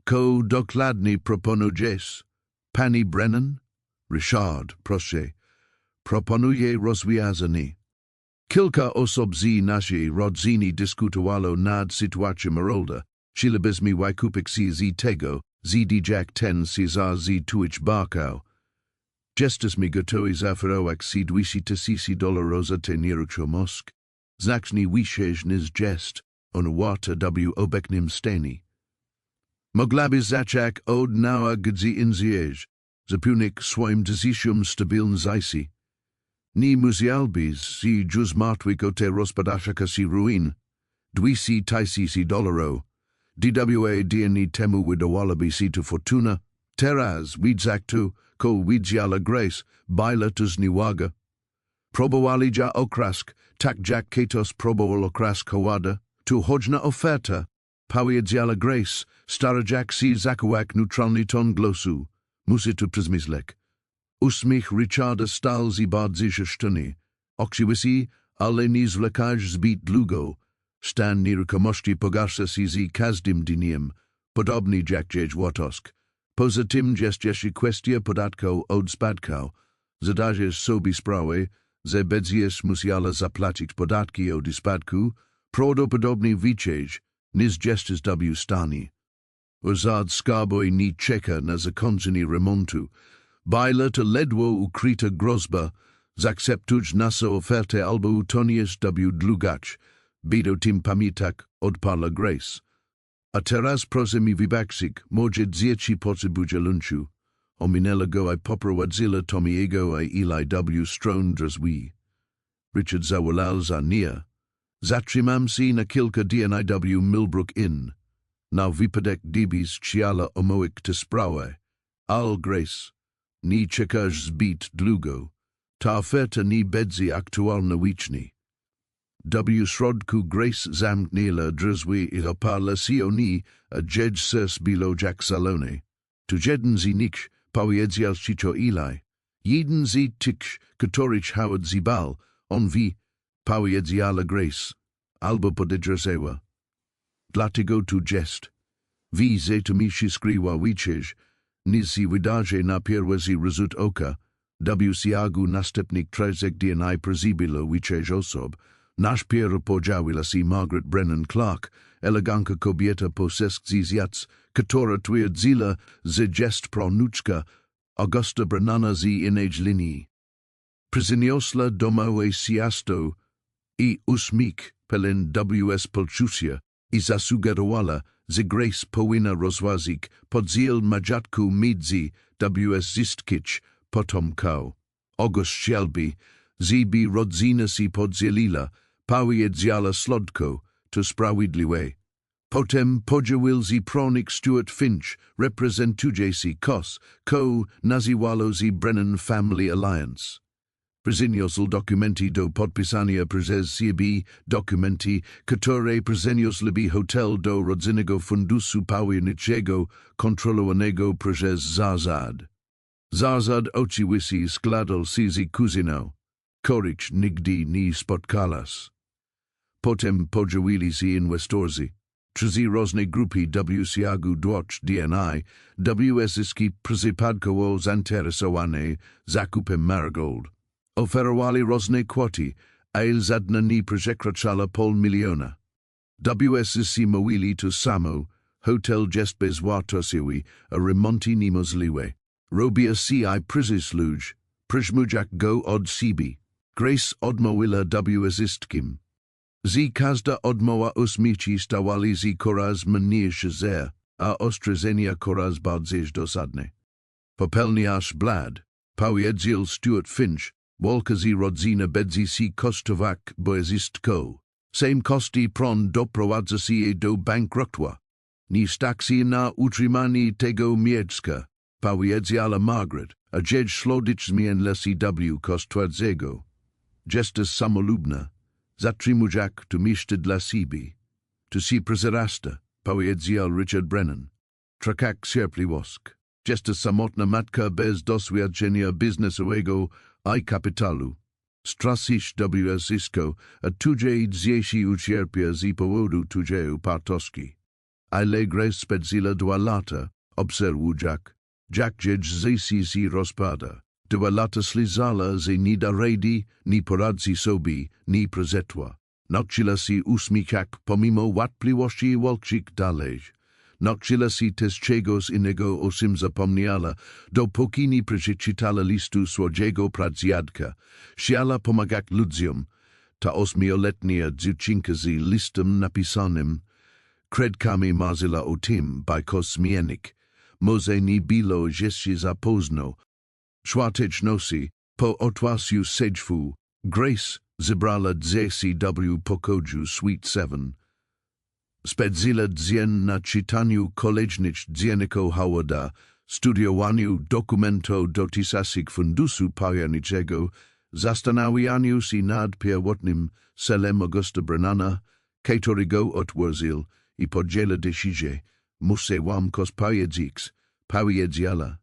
Ko dokładnie proponujesz? Pani Brennan? Richard, proszę. Proponuję rozwiązanie. Kilka osób z naszej rodziny dyskutowało nad sytuacją Merolda. Chcielibyśmy wykupić się z tego, jak ten się za tuć barkał. Jesteśmy gotowi zaoferować się $200,000 za tę nieruchomość. Znacznie wyżej niż jest on wart obecnym stanie. Mogłaby zacząć od nowa gdy indziej, zapełnić swoim decyzjom stabilne zajście. Nie musiałbyś się już martwić o te rozpadaszaka się ruin. $200,000. DWA dni temu wydawałoby się to fortuna. Teraz widzak tu, ko widziała Grace, bajla to zniłaga. Próbowali ja okrask, tak jak Ketos próbował okrask Howada. Tu chodźna oferta. Powiedziała Grace, stara jak się zakołak neutralny ton głosu. Musi to przemyśleć. Uśmiech Richarda stał się bardziej sztuny. Oczywiście, ale nie zwlekać zbyt długo. Stan nieruchomości pogarsza się z każdym dniem, podobnie jak Wattosk. Poza tym jest jeszcze kwestia podatku od spadku. Zdajesz sobie sprawę, że będziesz musiała zapłacić podatki od spadku, prawdopodobnie więcej, niż jesteś w stanie. Urząd skarbowy nie czeka na zakończenie remontu. Bajla to ledwo ukryta groźba, zaakceptuj naszą ofertę albo utoniesz dlugacz. Bido tym pamiętać, odparła Grace. A teraz proszę mi wybaczyć, może dzieci potrzebują lunchu. Ominęła go i poprowadzila Tomiego i Eli stron drzwi. Richard zawołał za nie. Zatrzymam się na kilka dni Millbrook Inn. Na wypadek gdybyś chciała omówić tę sprawę. Al Grace, nie czekasz zbyt długo. Ta oferta nie będzie aktualna wiecznie. W środku Grace zamknęła drzwi i oparła się o nie, a jedź ses bilo jak salone. Tu jeden z nich powiedział ci to Eli. Jeden z tych, których Howard zbal, on wie, powiedziała Grace, albo podejrzewa. Dlatego tu jest. Wie, że to mi się skrywa wieczej, nic się wydarzy na pierwszy rzut oka, w ciągu następnych 30 dni przybilo wieczej osób. Nasz pier podziawiła się Margaret Brennan Clark, eleganka kobieta po seskziziac, która twierdziła, że jest pranuczka Augusta Brennana z innej linii. Przyniosła domowe ciasto i uśmiech pełen poczucia i zasugerowała, że Grace powinna rozważyć podział majątku między zistkić potomką. August Shelby, Zibi rodzina si podzielila, powiedzała slodko, to sprawiedliwe. Potem podzielił zi pronik Stuart Finch, reprezentuje si kos, ko naziwalo zi Brennan Family Alliance. Przyniósł dokumenty do podpisania przez siebie, dokumenty, które przyniosły hotel do rodzinnego fundusu powierniczego kontrolowanego przez Zazad. Zazad oczywiście składał się z kuzyną, których nigdy nie spotkalas. Potem podzielili się inwestorzy. Trzy różne grupy WCAG dwóch DNI, WSiski przypadkowo zainteresowane zakupem Marigold. Oferowali różne kwoty, a żadna nie przekraczała $500,000. WSiski mówili to samo, hotel jest bezwartościowy, a remonty niemożliwe. Robia ci przyzysłuż, przyjmujak go od siebie. Grace odmówiła WSistkim. Z każda odmowa ósmici stawali z coraz mniejsze, a ostrzeżenia coraz bardziej dosadne. Popełniasz blad, powiedział Stuart Finch, walka z rodzina będzie si kosztować boязistko. Same koszty pron doprowadza się do bankructwa. Nie stać na utrzymanie tego mieszka, powiedziała Margaret, a dzieci szlodycz zmieniła się w kosztującego. Jest samolubna. Zatrzymujak to miejsce dla siebie. To si przerasta, powiedział Richard Brennan. Trakak cierpliwość. Jest samotna matka bez doświadczenia biznesowego i kapitalu. Strasisz WSisko, a tudzie dzieci ucierpia z powodu tudzie upartości. Ale Grace spędziła 2 lata, obserwujak. Jak dzieci się rozpada. 2 lata slizala, że nie da rady, nie poradzi sobie, nie prezetła. Nauczyła się uśmiechać pomimo wątpliwości walczyć dalej. Nauczyła się też czegoś innego o czym zapomniała, dopóki nie przeczytała listu swojego pradziadka. Chciała pomagać ludziom. Ta 8-letnia dziewczynka z listem napisanym. Kredkami marzyła o tym, bajko zmiennik. Może nie było jeszcze za późno. Czwartej nocy, po otwarciu sedźwu, Grace zebrała dzieci w pokoju Suite 7. Spędziła dzień na czytaniu okoliczności dziennika Howarda, studiowaniu dokumentów dotyczących fundusu powierniczego, zastanawianiu się nad pierwotnym celem Augusta Brennana, którego otworzył i podjęła decyzję, muszę wam powiedzieć, powiedziała.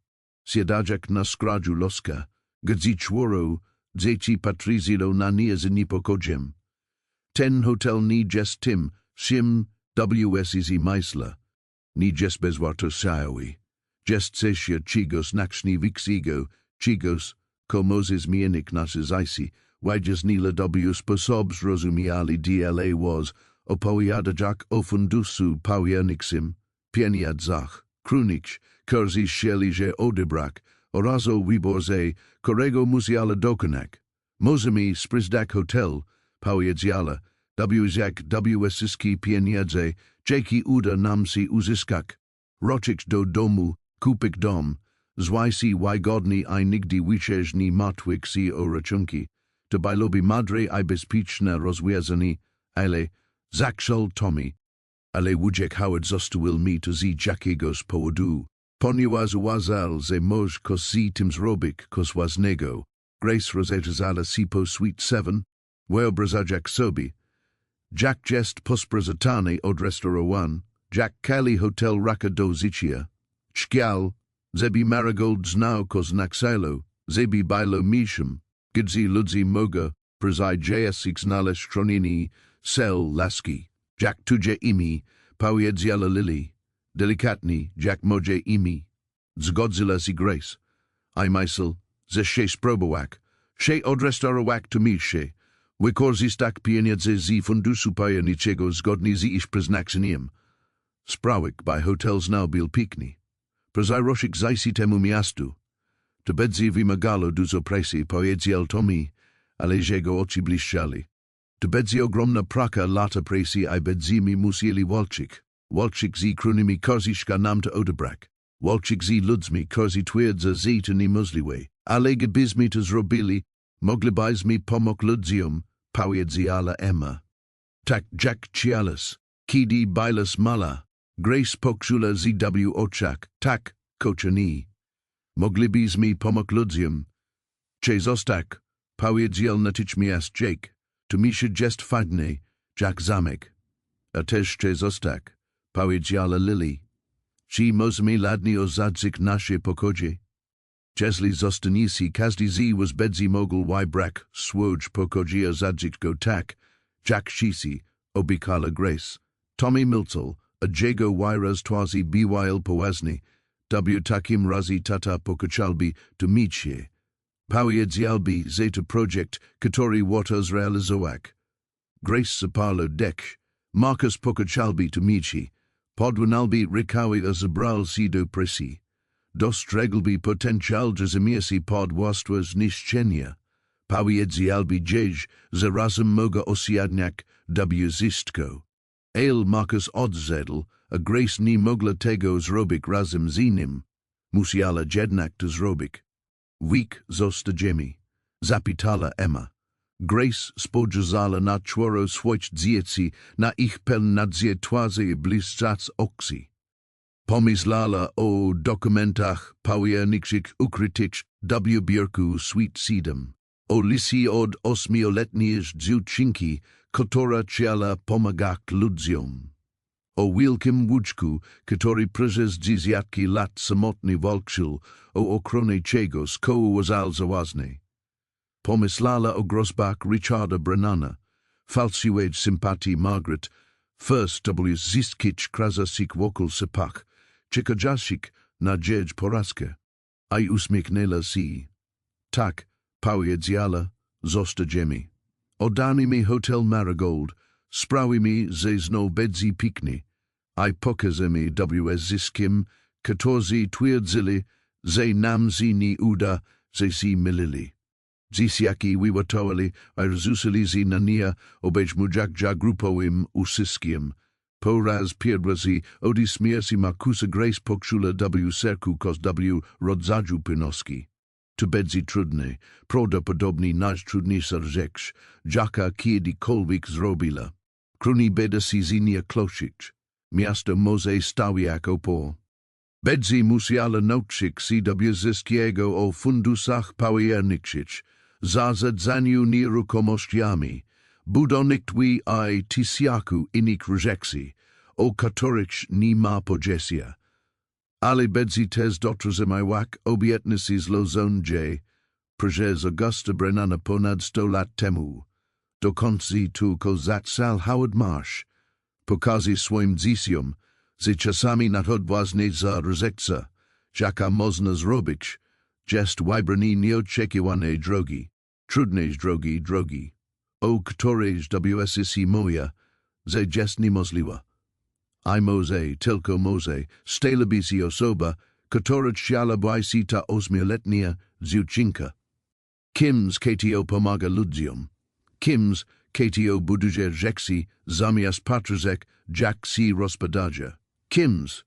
Siadajak na skradzu loska, gdzie czworo dzieci patrzyło na nie z niepokojem. Ten hotel nie jest tym, czym WSiZ myśla. Nie jest bezwartościowy. Jest coś czegoś znacznie większego, czegoś, komu zmienić nasze życie, wyjaśniła w sposób zrozumiały dla was, opowiadać o fundusu powierniczym, pieniądzach, krónik, którzy chcieli je odebrać, oraz o wyborze, którego musiała dokonać. Możemy sprzedać hotel, powiedziała, jak WSiski pieniądze, jakie uda nam się uzyskać. Wrócić do domu, kupić dom, zwajsi wygodnie i nigdy więcej nie martwić się o rachunki. To byłoby mądre i bezpieczne rozwiązanie, ale zachciał Tommy. Ale wujek Howard zostawił mi to z jakiegoś powodu. Ponieważ uważał, że może coś tym zrobić, coś ważnego. Grace rozejrzała się po Suite 7, wyobrażać sobie. Jak jest posprzątany od restauracji, jak kali hotel raka do życia. Szkial, żeby Marigold znał koznak celu, żeby było mieszem, gdzie ludzie mogą przyjść znaleźć stroniny, cel laski. Jak tudzie imię, powiedziała Lily. Delikatnie, jak może imię. Zgodziła się Grace. I myśl, że się spróbować. Się odrestaurować to miejsce. Wykorzystać pieniądze z fundusu powierniczego zgodnie z ich przeznaczeniem. Sprawek by hotel znał był piękny. Przejrzeć zajście temu miastu. To będzie wymagało dużo presji, powiedział Tommy, ale jego oczy błyszczały. To będzie ogromna praka lata presji i będziemy musieli walczyć. Walczyć z królami, którzy nam to odebrać. Walczyć z ludźmi, którzy twierdzą, że to niemożliwe. Ale gdybyśmy to zrobili, Moglibyś mi pomóc ludziom, powiedziała Emma. Tak Jack Cialis, kiedy bylas mala, Grace pokrzula zw oczak, tak, kochani. Moglibyś mi pomóc ludziom. Czy zostak, powiedział natychmiast Jake, to mi się jest fajnie, Jack zamek. A też czy zostak, powiedziała Lily. Czy możemy ładnie osadzić nasze pokoje? Jeśli zostaniesi każdy z was bedzi mogul brak swój pokoje osadzić go tak, Jack Shisi, obikala Grace, Tommy Miltel, a jego wyraz twazi biwail poważny, takim razy tata pokochalbi to micie. Powiedziałby, że to projekt, który warto zrealizować. Grace zapalo deksz, Marcus pokochalbi to micie, podłynalbi rikawi a zabral si do presi. Dostrzeglby potencjal zrozumiesi podwłastwa zniszczenia. Powiedziałby dzieci, że razem mogą osiadniać wszystko. Marcus odzedl, a Grace nie mogła tego zrobić razem z nim. Musiała jednak to zrobić. Week ZASTRZEŻENIE, zapytała Emma. Grace spojrzała na czworo swoich dzieci, na ich pełnadzje twarzy i błyszczące oczy. Pomyślała o dokumentach pojemniczych ukrytych w biurku Sweet Seedom, o listy od 8-letniej dziewczynki, która chciała pomagać ludziom, o wielkim łóżku, który przez dziesiątki lat samotnie walczył o ochronę czegoś, co uważał za ważne. Pomyślała o groźbach Richarda Brennana, falsiwej sympatii Margaret, first zyskich krasasich wokół sepach, czekających na dzień porażkę, a uśmiechnęła się. Tak, powiedziała, ZASTRZEŻENIE. Oddany mi hotel Marigold, sprawi mi, że znowu bedzi piknie, a pokaże mi zyskiem, którzy twierdzili, że nam nie uda, że się mylili. Dzieciaki wyłatowali, a rozrzucili się na nia obejść mujakja grupowym usyskiem. Po raz pierwszy odismiersi Marcusa Grace pokrzula serku kos rodzaju pynoski. To bedzi trudne, prawdopodobnie najtrudniejsza rzecz, jaka kiedykolwiek zrobiła. Kruni beda si zinia klosić. Miasto może stało jak opór. Bedzi musiała nauczyć się zyskiego o fundusach pojemniczych, zarządzaniu nieruchomościami, budownictwie i tysiaku innych rzeczy, o których nie ma pojęcia. Ale bedzi też dotrzymywać obietnicy z lozondzie, przez Augusta Brennana ponad 100 lat temu. Do końca tylko zaczal Howard Marsh, pokazy swoim dzieciom, że czasami nadchodważne za ryzyko, jaka można zrobić, jest wybranie nieoczekiwanej drogi, trudnej drogi, o której wsy moja, że jest niemożliwa. I może, tylko może, stała się osoba, która chciała się ta 8-letnia dziewczynka. Kim's KTO pomaga ludziom. Kim's KTO buduje rzeczy, zamiast patrzeć, jak się rozpadaja. Kim's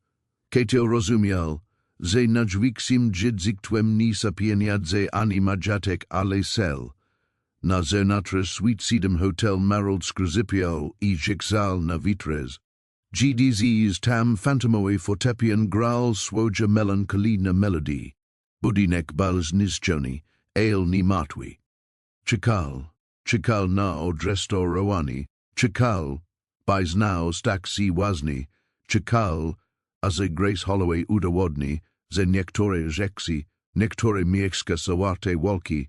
KTO rozumiał, że największym dziedzictwem nie sapieniadze ani majatek ale cel. Na zernatre Sweet Seedom Hotel Marold skryzypiał i żeksal na vitrez. GDZ's tam fantomowy fortepian gral swoja melancholijna melodii. Budinek balz nizczony, ale nie matwi. Czekal na od restaurowani, czekal, by znał stak si ważny, czekal, a ze Grace Holloway udowodni, że niektóre rzeczy, niektóre miejsca sawarte walki.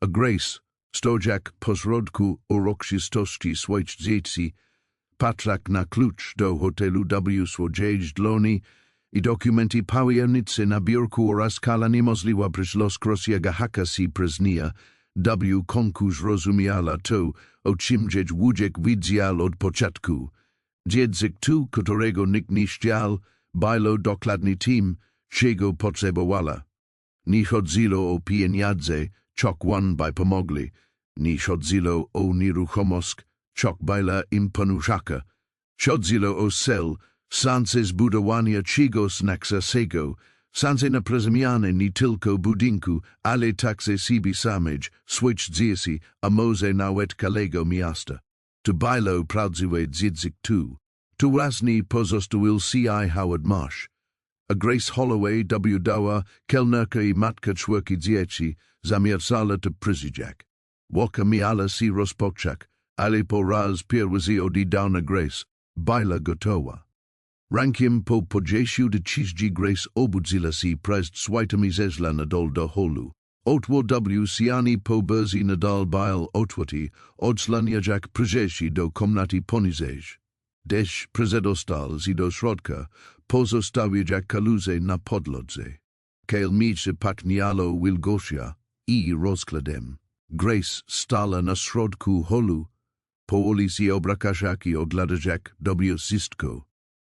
A Grace, stojak pośrodku uroczystości swoich dzieci, patrak na klucz do hotelu odzwierciedlania i dokumenty pojemnicze na biurku oraz kala niemożliwa przyszłość krosiega haka si przez nia, konkurs rozumiała to, o czym dzieć wujek widział od początku. Dziedzyk tu, którego nikt nie chciał, było dokładnie tym, czego potrzebowała. Nie chodziło o pieniądze, czok one by pomogli, nie chodziło o nieruchomość, czok była im ponuszaka. Chodziło o cel, sens zbudowania czegoś naksasego, Sanse na prezemiane ni tylko budinku, ale takse sibi samej, switch dzieci, a moze nawet kalego miasta. To bailo prawdziwe dzidzik tu. To wasni pozostuil ci Howard Marsh. A Grace Holloway dała kelnerka I matka czwórki dzieci, zamierzala to przyjdziak. Waka miala si rozpoczak, ale po raz pierwszy oddana Grace, baila gotowa. Rankiem po podjęciu decyzji Grace obudziła si przed swajtami zezla nadal do holu. Otwo siani po berzi nadal bail otwati, odslaniajak przyjęci do komnaty poniżej. Deś prezedostal si do środka, pozostawiajak kaluze na podlodze. Kail micze pachnialo wilgosia I rozkladem. Grace stala na środku holu, powoli si obrakaszaki ogladajak wszystko.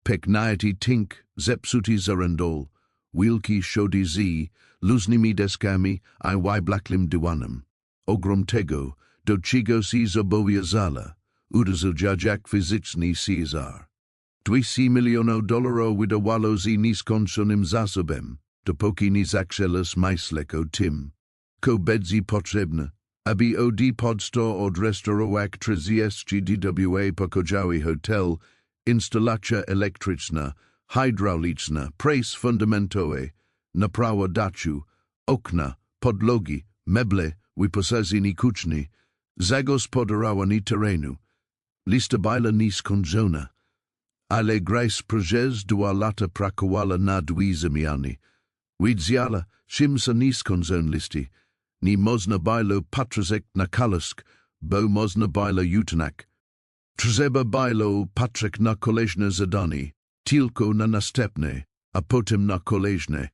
Peknaity tink, zepsuty zarandol, wilki shodi zi, luznimi deskami, I blacklim dywanem. Ogrom tego, do chigo si zobowiązala, uderzujak fizyczny Cesar. $200 milionów wydawalo zi niskonsonym zasobem, dopóki nie zaczęlas myśleć o tym. Ko bedzi potrzebne, aby od podsto od restaurowak 30 dwa pokojowy hotel, instalacja elektryczna, hydrauliczna, press fundamentowe, naprawa dachu, okna, podlogi, meble, wyposażenie kuchni, zagospodarowanie terenu. Lista baila niskonżona, ale Grace przez 2 lata pracowała nad zmianami. Wiedziała, czym są niskonżone listy. Nie można bailo patrzeć na kalask, bo można bailo jutanak. Trzeba bailo patrzeć na kolejne zadanie, tylko na następne, a potem na kolejne.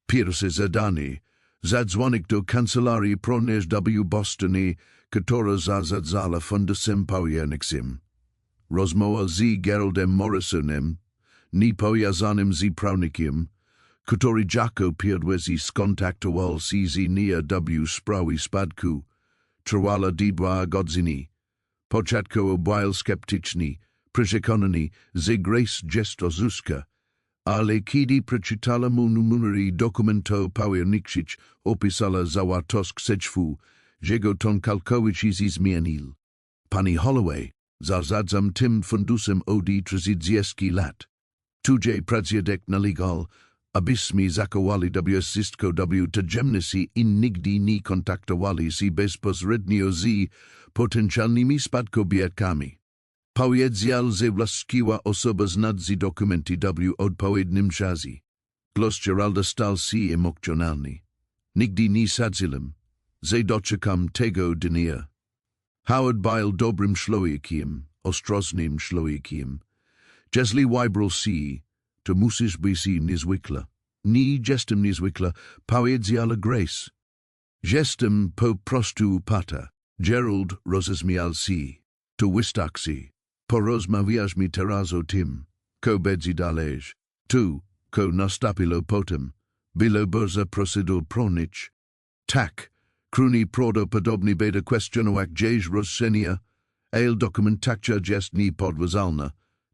Pierwsze zadanie, zadzwonik do kancelarii prones w Bostonie, która zadzala fundusem pojedynczym. Rozmowa z Geraldem Morrisonem, niepowiązanym z prawnikiem, który jako pierwszy skontaktował się z nia w sprawie spadku, trwała 2 godziny. Początkowo był skeptyczny, przekonany, że Grace jest ozuska, ale kiedy przeczytała mu numery dokumentu pojedynczych, opisała zawartość seczwu, że go ton całkowicie zmienił. Pani Holloway, zazadzam tym fundusem od 30 lat. Tudzie pracujek na legal, abyśmy zakowali wszystko tajemnicy I nigdy nie kontaktowali się bezpośrednio z potencjalnymi spadkobiercami. Powiedział, że właściwa osoba znadzi dokumenty w odpowiednim czasie. Głos Geralda stał się emocjonalny. Nigdy nie sadzilem, że doczekam tego dnia. Howard był dobrym człowiekiem, ostrożnym człowiekiem. Jeśli wybrał się, to musisz być niezwykle. Nie jestem niezwykle, powiedziała Grace. Jestem po prostu pata. Gerald rozumiał się. To wystarczy. Porozmawiasz mi teraz o tym. Ko bedzi dalej. Tu, ko nastąpiło potem. Było bardzo procedur pronić. Tak, kruni prawdopodobnie beda kwestionować dzieje rozrywkowe, ale dokumentacja jest niepodważalna.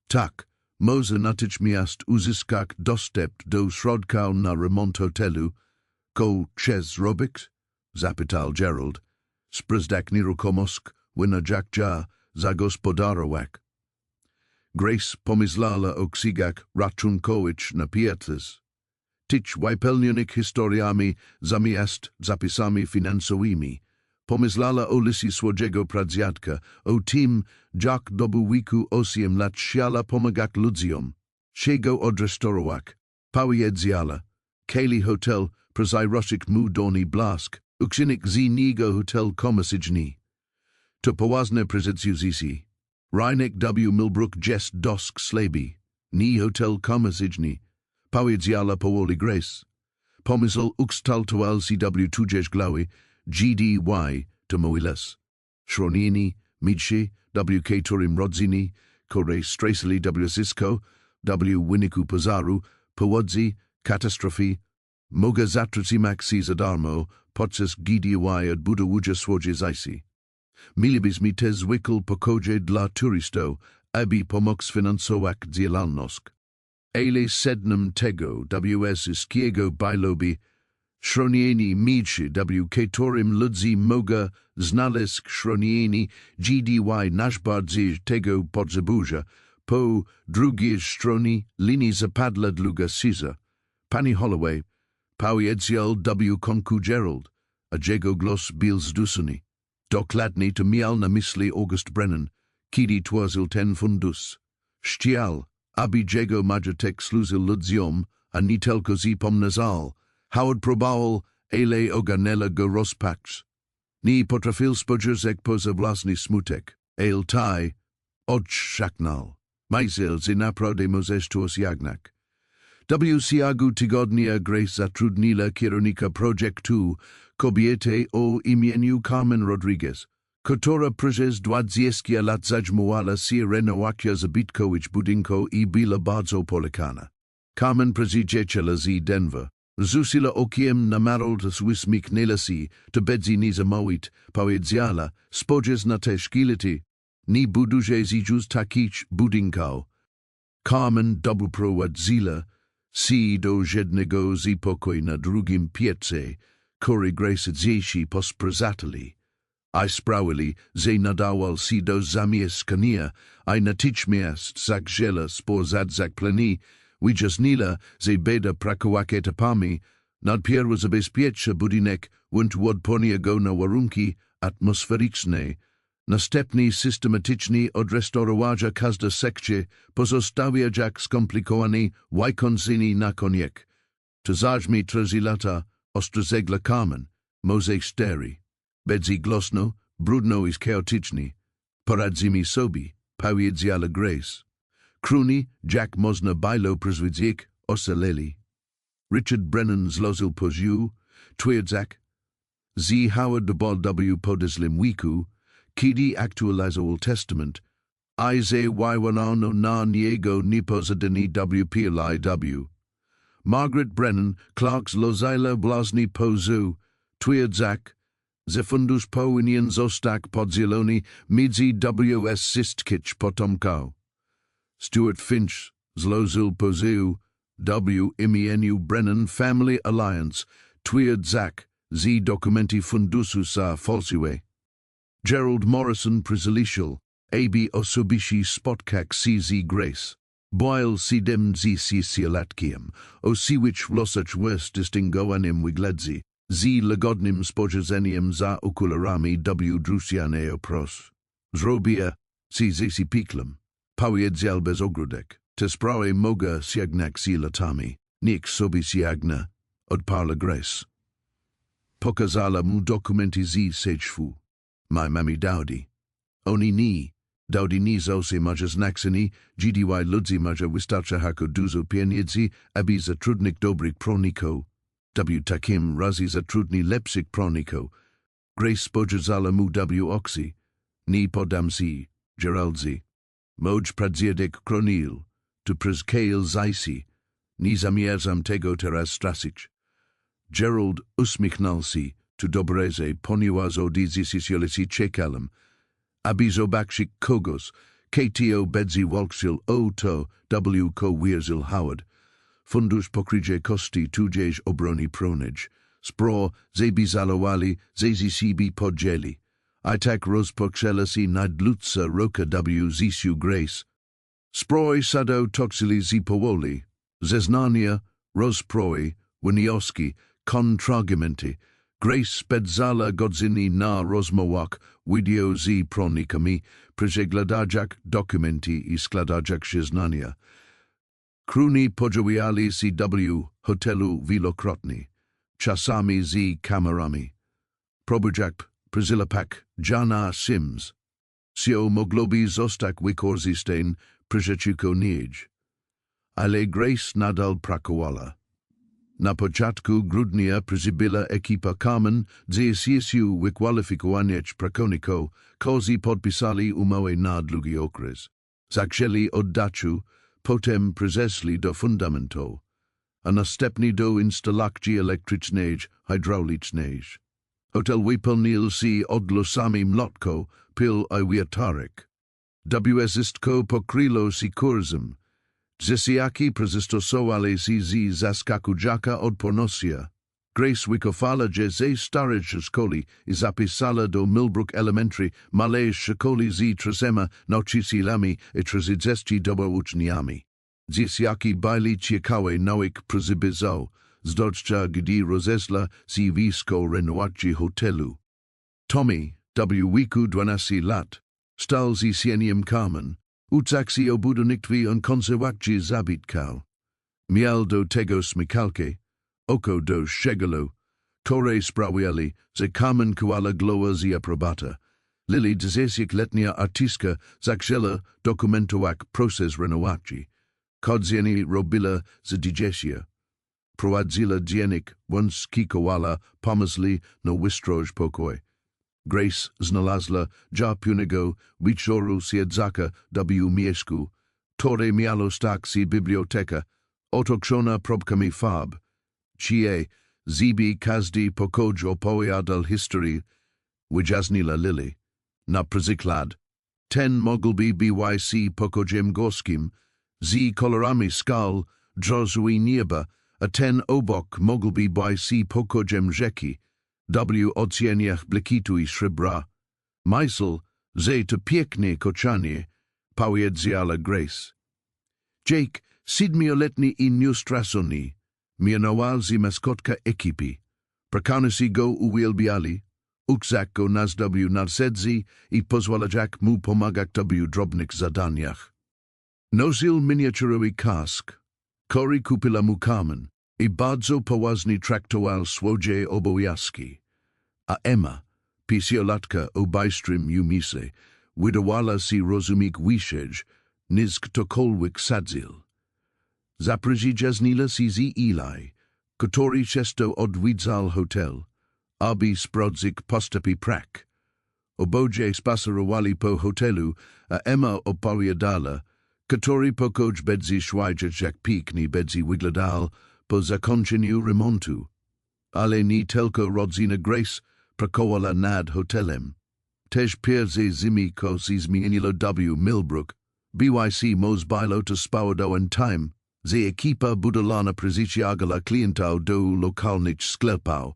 Tak, może natychmiast uzyskać dostęp do środków na remont hotelu. Ko chcesz zrobić? Zapytał Gerald. Sprzedać nieruchomość, wynajęcia, zagospodarować. Grace pomyślała o księgach rachunkowych na piętrze. Tych wypełnionych historiami zamiast zapisami finansowymi. Pomyślała o listy swojego pradziadka, o tym, jak do wieku 8 lat chciała pomagać ludziom. Czego odrestorować. Powiedziała, Kaylee Hotel, przezajrosik mu doni blask, uczynik z niego hotel komercyjny. To poważne prezentujący. Rynek w Millbrook jest dosk slaby, ni hotel komercyjny. Powiedziała powoli Grace. Pomysł ukształtował się w tudzież glawy, GDY to moiles. Schronieni, midszy, w którym rodziny, które stresili w zysko, w wyniku pożaru, powodzi, katastrofy, mogę zatrzymać się za darmo, podczas GDY odbudowują swoje zajsy. Mielibyśmy też zwykł pokoje dla turystów, aby pomóc finansować działalność. Ale sednum tego ws iskiego bilobi, Shronieni midszy w katorim ludzi moga znalesk shronieni gdy najbardziej tego potrzebują, po drugiej stronie linii zapadla długa Caesar. Pani Holloway, powiedzał w konku Gerald, a jego głos był zdusany. Dokładnie to miał na myśli August Brennan, kiedy tworzył ten fundus. Chciał, aby jego majątek służył ludziom, a nie tylko pomnażał. Howard próbował, ale ogarnęła go rozpacz. Nie potrafił spodziewać poza własny smutek, ale taj odszaknął. Myślał, że naprawdę możesz jednak. W ciągu tygodnia Grace zatrudniła kierownika projektu kobietę o imieniu Carmen Rodriguez, która przez 20 lat zajmowała się renowacja zabytkowych budynków i była bardzo polecana. Carmen przyjeżdżała z Denver. Rzuciła okiem na Marold uśmiechnęła się, to bedzi nie zamówić, powiedziała, spojrz na te szkielety, nie budujesz już takich budynków. Carmen doprowadziła się do jednego z pokoju na drugim piętrze, który Grace dzieci posprzątali. I sprawili, że nadawal się do zamieszkania, i natychmiast zagrzela spozad zakplani, wyjaśniła, że beda brakowało etapami, nadpierw zabezpiecza budynek, want odpornia go na warunki atmosferyczne. Następnie systematycznie odrestaurować każda sekcja, pozostawiać skomplikowany wykończenie na koniec. To zażmi 3 lata ostrzegła Carmen, może stary. Bedzi głośno, brudno i chaotycznie. Poradzimy sobie, powiedziała Grace. Kruni, Jack można było przyzwyczaić, osaleli. Richard Brennan złożył poziom, twierdzak. Z Howard w podeslim weeku, kiedy aktualizował testament, i że wyłoniono na niego niepożądani w. Margaret Brennan, Clark złożyła własny poziom, twierdzak, że fundusz powinien zostać podzielony między wszystkich potomków. Stuart Finch złożył poziom w imieniu Brennan Family Alliance, twierdzak, że dokumenty funduszu są fałszywe. Gerald Morrison przyzaliczył, aby osobiście spotkał się z Grace. Boyle sidem z latkiem, o siwich losach worst dystyngowanym wygledzi, z lagodnym spojrzeniem za okularami w drusiane opros. Zrobię się z piklem. Powiedział bez ogródek, te sprawy mogę sięgnąć z latami, niech sobie sięgna, odparła Grace. Pokazała mu dokumenty z sejczwu. My mami dawdi. Oni nie, dawdi nie zawsze mają znaczenie, gdy ludzie mają wystarczająco dużo pieniędzy, aby zatrudnić dobrych prawników. W takim razie zatrudni lepszych prawników. Grace spojrzała mu w oczy. Nie podam się, Geraldzy. Moj pradziadek Kronil, tu przez Kale Zaisi, nie zamierzam tego teraz stracić. Gerald uśmiechnął się, tu dobrze, ponieważ odzyskaliście czekałem, aby zobaczyć kogoś, kto będzie walczył o to, co wierzył Howard. Fundusz pokryje koszty tudzież obrony pronedź, spro, że by zalowali, że z siebie podzieli. I tak rozpoczęła się najdłuższa roka w życiu Grace. Sproj sado toczyli z powoli, zeznania, rozproje, wnioski, kontrargumenty. Grace spędzała godziny na rozmowach, wideo z prawnikami, przeglądać dokumenty i składać zeznania. Kruni pojawiali się w hotelu wielokrotnie, czasami z kamerami. Próbować przyzilapak Jana Sims. Sio mogłoby zostać wykorzystane przeciwko niej. Ale Grace nadal prakowała. Na początku grudnia przybyła ekipa Carmen z sesją wykwalifikowania pracowników, którzy podpisali umowę na długi okres. Zaczęli od dachu, potem przeszli do fundamentów, a następnie do instalacji elektrycznej, hydraulicznej. Hotel wypełnił się odlosami mlotko, pil i wiertarek. Wszystko pokryło się kurzem. Dzieciaki prezentowane z zaskakujaka odpornosia. Grace wykofala, że ze starej szkoli i zapisala do Millbrook Elementary malej szkoli z trzema nauczycielami i 32 uczniami. Dzieciaki byli ciekawe nauk przybyzał, zdolczca gdy rozesla zjawisko renowacji hotelu. Tommy, w wieku 12 lat, stał z sieniem Carmen, utzaksi o budownictwie on konserwacji zabytkał. Miał do tego smikalkę, oko do szczegółu, które sprawiali, że Carmen koala glowa z aprobata. Lili 10-letnia artistka zachciała dokumentować proces renowacji. Kodzieni robila z digestia. Prowadziła dziennik wąski koala pomysli na wystroż pokoj. Grace znalazła dla późnego wieczoru siedzaka w mieszku, które miało stać biblioteka, otoczona próbkami farb. Cie zibi każdy pokoju opowiadał historię, wyjaśniła Lili. Na przykład, ten mógłby być pokojem górskim, z kolorami skal, drożdżu nieba, a ten obok mógłby być pokojem rzeki, w odcieniach błękitu i srebra. Myśl, że to piękne koczanie, powiedziała Grace. Jake, 7-letni i nieustraszony, mianował z maskotka ekipy. Przekonał go uwielbiali, ukzak go nas w nadsedzi i pozwalać mu pomagać w drobnych zadaniach. Nosił miniaturowy kask, który kupiła mu Carmen, i bardzo poważnie traktował swoje obowiązki. A Emma, 5-latka obajstrym umise, wydawała si rozumieć wisieć, niż ktokolwiek sadzil. Zaprzyjaźniła si z Eli, który często odwiedzał hotel, aby sprawdzić postępy prak. Oboje spacerowali po hotelu, a Emma opowiadała, który pokój będzie świadczyć jak pięknie będzie wyglądał po zakończeniu remontu. Ale nie tylko rodzina Grace pracowała nad hotelem. Też pierwsze zimy zmieniło w Millbrook, byś mozbailo to spało en time, że ekipa budowlana przyciągała klientów do lokalnych sklepów.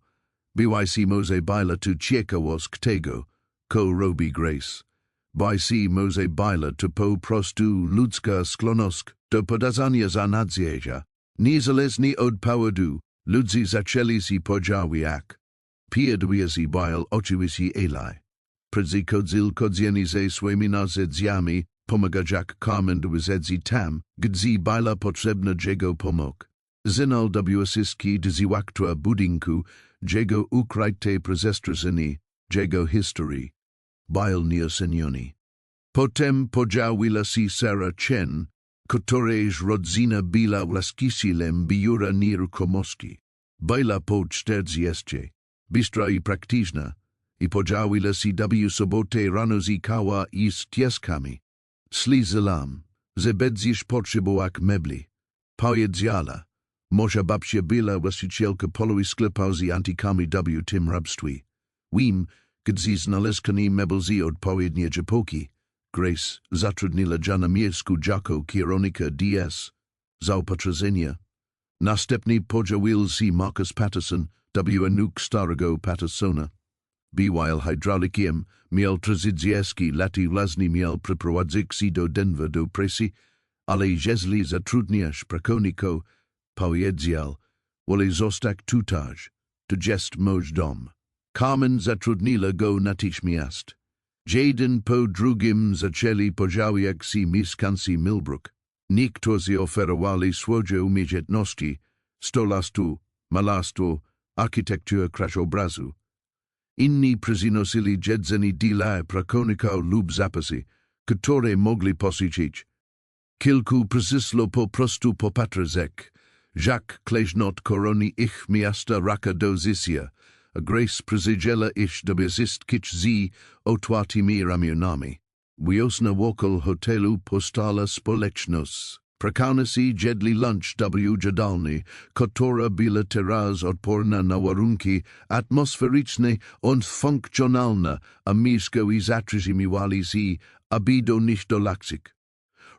Byś może baila tu ciekawość tego, ko robi Grace. Byś może baila to po prostu ludzka skłonność do podazania za nadzieja. Niezależnie od powodu, ludzie zaczęli si podziawiać. Pierduje bail oczywiście Eli. Przychodzil kodzieni ze swymi narzędziami, pomagać Carmen dowiedzieć tam, gdzie baila potrzebna jego pomog. Znał wszystkie dezywaktua budynku, jego ukryte przestrzenie, jego historii. Bail nieoceniony. Potem podziawiła si Sarah Chen, której rodzina była właścicielem biura nieruchomości. Była po 40, bystra i praktyczna, i podziawiła si w sobotę rano z kawą i ścieżkami. Slizelam, że będziesz potrzebować mebli. Powiedziała, może babcia była właścicielka polowej sklepu z antykami w tym rabstwie. Wiem, gdzie znaleziony mebel z odpowiedniej epoki. Grace zatrudniła na miejscu jako kierownika DS, zaopatrzenia. Następnie podziawił si Marcus Patterson w nuk starego Pattersona. Był hydraulikiem, miał 30 lat i własnie miał przeprowadzić si do Denver do presji, ale jeżeli zatrudniasz pracownika, powiedział, wolę zostać tutaj, to jest mój dom. Carmen zatrudniła go natychmiast. Jeden po drugim zaczęli podziawiać si mieszkańcy Millbrook. Niektórzy oferowali swoje umiejętności, stolarstwo, malarstwo, architekturę krajobrazu. Inni przynosili jedzenie dla pracowników lub zapasy, które mogli posiedzieć. Kilku przysło po prostu popatrzeć, jak klejnot korony ich miasta raka do zysia, a Grace przyjęła ich do bezistkić z otwartymi ramionami. Wiosna wokół hotelu postala społeczność. Przekonał si jedli lunch w jadalni, która była teraz odporna na warunki atmosferyczne i funkcjonalne, a mieszkańcy zatrzymywali si, aby do nich dolaksyć.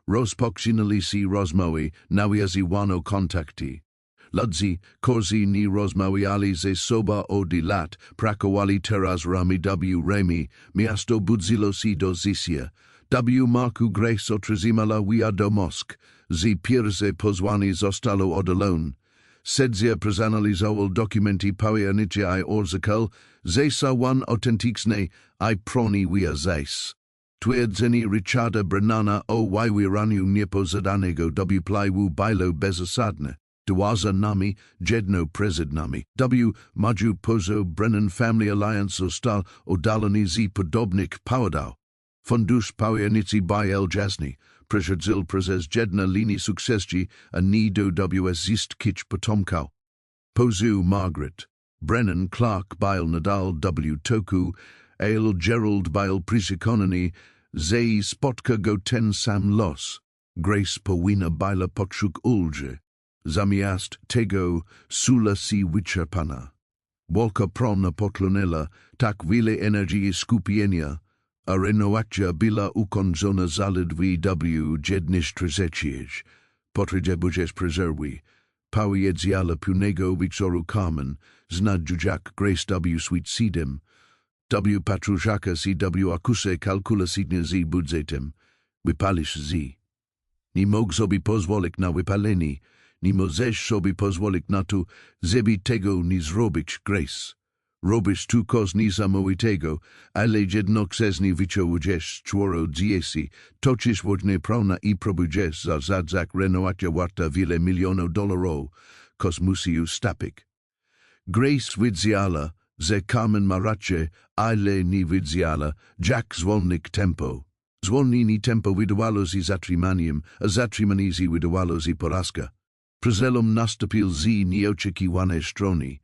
rozpoksinali si rozmowy, nawiazywano kontakty. Ludzi, korzi ni rozmawiali ze soba od lat, prakowali teraz rami w remi, miasto budzilo si do zisia. W marku Grace otrzymala wiadomość, że pierwsze pozwanie zostało oddalone. Sedzia przeanalizował dokumenty pojemnicze I orzekł, że są autentyczne I proni zes. Twierdzenie Richarda Brennana o wywieraniu niepożądanego wpływu było bezzasadne. Dwaza nami, jedno prezentowane. Maju pozo Brennan Family Alliance został oddalony z podobnych powodów. Fundusz pojemniczy bl jasny, przyszedł przez jedna linii sukcesji, a nie do jest kicz potomkał. Pozu Margaret, Brennan Clark bl nadal toku, Gerald bl przekonany, że spotka go ten sam los. Grace powinna była poczuk ulży. Zamiast tego sula si wyczerpana. Walka promna potlonela, tak wiele energii skupienia, a renowacja bila ukończona zaledwie jednych trzecich. Potrzebujesz prezerwy. Powiedzenia punego wieczoru Carmen, znajdziak Grace suicidem. Patruszaka si akuse kalkulacyjnie z budżetem. Wypalisz z. Nie mógł sobie pozwolić na wypalenie. Nie możesz sobie pozwolić na to, żeby tego nie zrobić, Grace. Robisz tylko niesamowitego, ale jednak nie wyciągniesz czworo dzieci, toczysz wodne prawa I próbujesz zadzać renowacja warta wiele milionów dolarów, musi stapić. Grace wiedziała, że Carmen ma rację, ale nie wiedziała, jak zwolnić tempo. Zwolnienie tempo wydawało się zatrzymaniem, a zatrzymanie się wydawało się porażka. Prezelom nastąpił z nieoczekiwanej strony.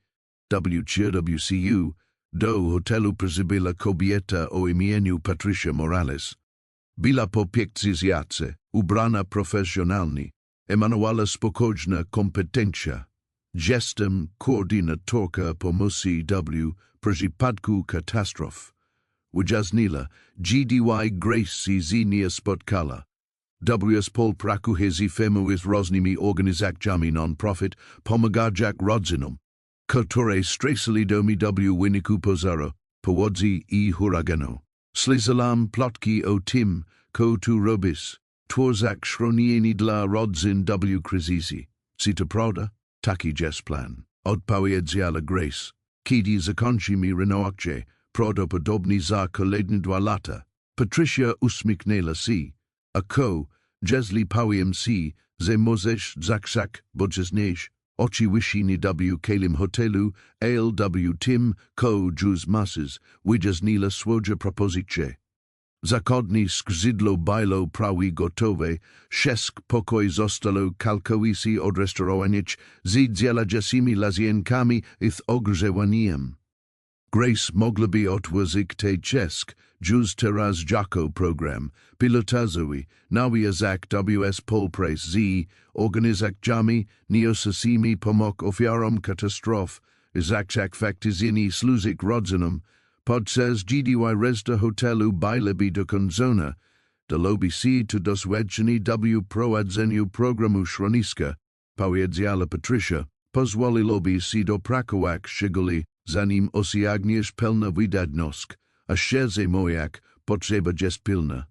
WCU, do hotelu przybyła kobieta o imieniu Patricia Morales. Była po pięknie ubrana profesjonalnie, emanuała spokojna kompetencja. Gestem koordynatorka pomocy w przypadku katastrof. Wyjaśniła, GDY Grace z nie spotkała. Współpracuje z firmą z różnymi organizacjami non-profit, pomagajak rodzinom, które stresali domy wyniku pożaru, powodzi I huraganu. Słyszałam plotki o tym, co tu robisz, tworzak schronienie dla rodzin w kryzysie. Czy to prawda? Taki jest plan. Odpowiedziała Grace. Kiedy zakończymy renowację, prawdopodobnie za kolejne 2 lata. Patricia uśmiechnęła się. Ako, jeśli powiem ci, że możesz zakrzak, bodzieżniejsz, oczywiście nie w kelim hotelu, w tym, ko juz masy, wyjaśniła swoje propozycje. Zachodnie skrzydło było prawie gotowe, 6 pokoi zostało całkowicie odrestaurowanych z dzielącymi lazienkami I ogrzewaniem. Grace mogłaby otworzyć te czesk, juz teraz jako program, pilotazowy, nawiązak współpracy z organizacjami nieosasimi pomok ofiarom katastrof, zakrzak faktycznie służyć rodzinom, podczas GDY reszta hotelu byłaby dokończona, daloby się to doświadczenie w prowadzeniu programu schroniska, powiedziała Patricia, pozwoliłoby się dopracować szczegóły, zanim osiągniesz pełna wydajność, a szczerze mówiąc, potrzeba jest pilna.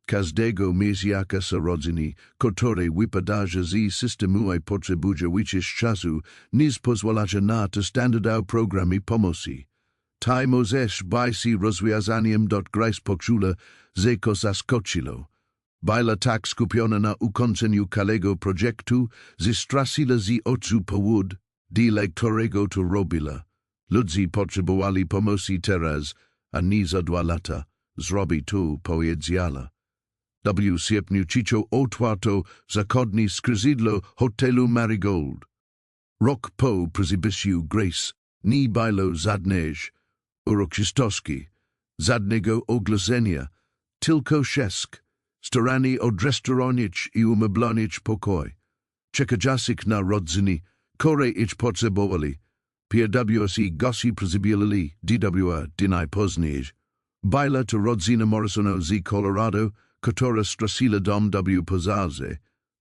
Każdego miesiąca z rodziny, które wypadają z systemu I potrzebują wycisz czasu, nie pozwalają na to standardowe programy pomocy. Taj możesz by się rozwiązaniem Grace poczula, że ko zaskoczyło. Była tak skupiona na ukończeniu kalego projektu, że straciła z oczu powód, dla którego to robiła. Ludzie potrzebowali pomocy teraz, a nie za 2 lata. Zrobi to, powiedziała. W sierpniu cicho otwarto zachodnie skrzydło hotelu Marigold. Rok po przybyciu Grace nie było żadnych uroczystości, żadnego ogłoszenia, tylko 6 staranie odrestaurować I umeblonić pokój. Czekających na rodziny, które ich potrzebowali. PWC gosi przybyli DWA dni później. Była to rodzina Morrisono z Colorado, która stracila dom w pozaze.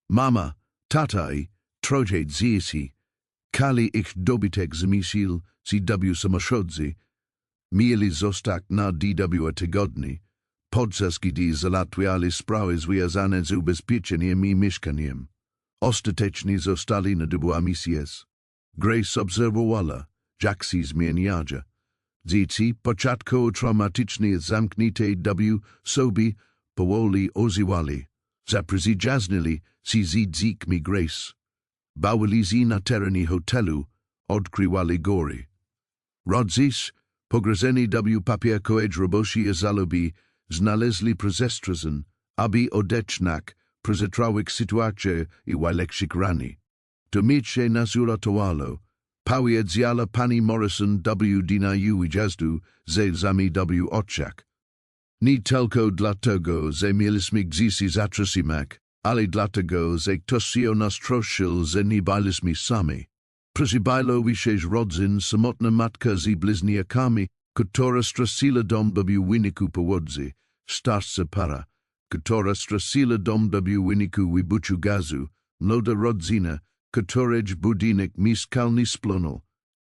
Mama, tata i troje dzieci, kali ich dobytek zmyśl si w samochodzi, mieli zostać na dw tygodni, podczas gdy załatwiali sprawy związane z ubezpieczeniem i mieszkaniem. Ostatecznie zostali na dwa miesiące. Grace obserwowała, jak się zmieniają. Dzieci początkowo traumatycznie zamknięte w sobie powoli ozywali. Zaprzyjaźnili się z dziećmi Grace. Bawili się na terenie hotelu, odkrywali góry. Rodzice, pogrążeni w papierkowej robocie żaloby, znaleźli przestrzeń, aby odetchnąć przyzwoitych sytuacji i lepszych rani. To miejsce nas uratowało. Powiedziała pani Morrison w dniu wyjazdu ze nami w oczach. Nie tylko dlatego, że mieliśmy gdzieś zatrzymać, ale dlatego, że ktoś się nas troszczył, że nie byliśmy sami. Przybyło wiele rodzin, samotna matka z bliźniakami, która stracila dom w wyniku powodzi, starsza para, która stracila dom w wyniku wybuchu gazu, młoda rodzina, której budynek mieszkalny splunął.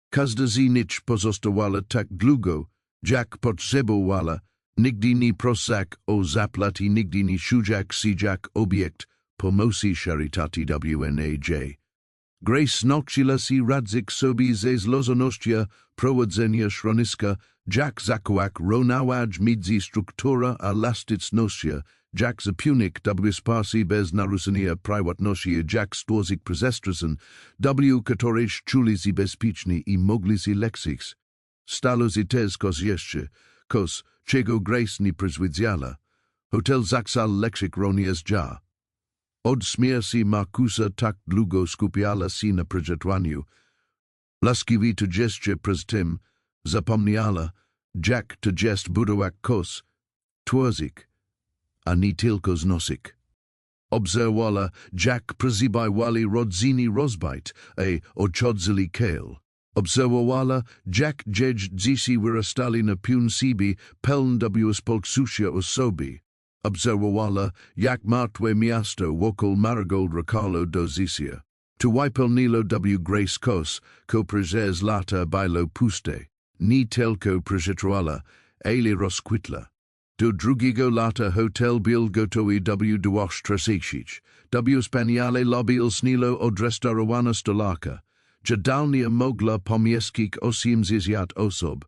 Każda z nich pozostawała tak długo, jak potrzebowała, nigdy nie prosak o zapłaty, nigdy nie szukać się jak obiekt pomocy charytaty WNAJ. Grace nauczyła się radzić sobie ze złożonością prowadzenia schroniska, jak zachować równowagę między strukturą a elastycznością, jak zapełnić w sposób bez naruszenia prywatności, jak stworzyć przestrzeń, w której czuli się bezpiecznie i mogli się leczyć. Stało się też coś jeszcze, coś, czego Grace nie przewidziała. Hotel zachciał leczyć również ja. Od śmierci Markusa tak długo skupiała się na przygotowaniu. Łaskawie to jeszcze przez tym zapomniała, jak to jest budować kos, tworzyć, a nie tylko znosić. Obserwowała, jak przezybywali rodziny rozbite, a odchodzili kiel. Obserwowała, jak dzieci wyrastali na pełen siebie, pełen w spolksucia osoby. Obserwowała, jak martwe miasto wokół Marigold rakało do życia. To wypełniło w Grace kos, ko przez lata było puste. Nie tylko przygotowana, ale rozkwitła. Do drugiego lata hotel był gotowy w 2030. W wspaniale lobby snilo od restaurowana stolaka. Jadalnia mogła pomieścić 80 osób.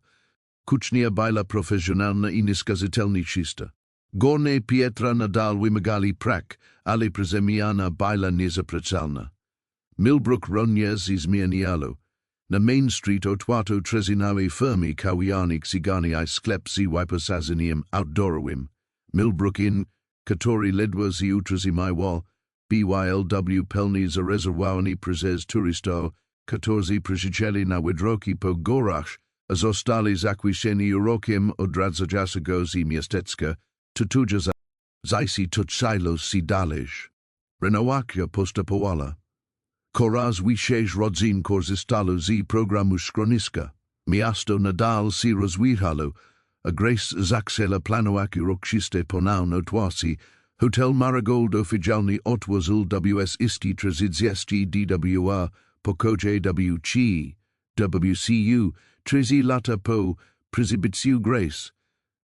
Kuchnia była profesjonalna i nieskazitelnie czysta. Górne piętra nadal wymagali prak, ale przemiana była niezaprzeczalna. Millbrook również zmieniało. Na Main Street otwarto trezinawe firmy kawiarnik cygani i sklep z wyposażeniem outdoorowym. Millbrook Inn, który ledwo się utrzymywał, BYLW pełny zarezerwowany przez turystów, którzy przyjechali na wydroki po górach, a zostali zakwiszeni urokiem odradzającego z miasteczka, tutuja zajsi tuczajlo si dalej. Renowacja postępowała. Coraz więcej rodzin korzystało z programu schroniska. Miasto nadal się rozwijało, a Grace zachciała planować uroczyste ponowne otwarcie. Hotel Marigold oficjalnie otworzył w 30 DWA pokoje WCU 3 lata po przybyciu Grace.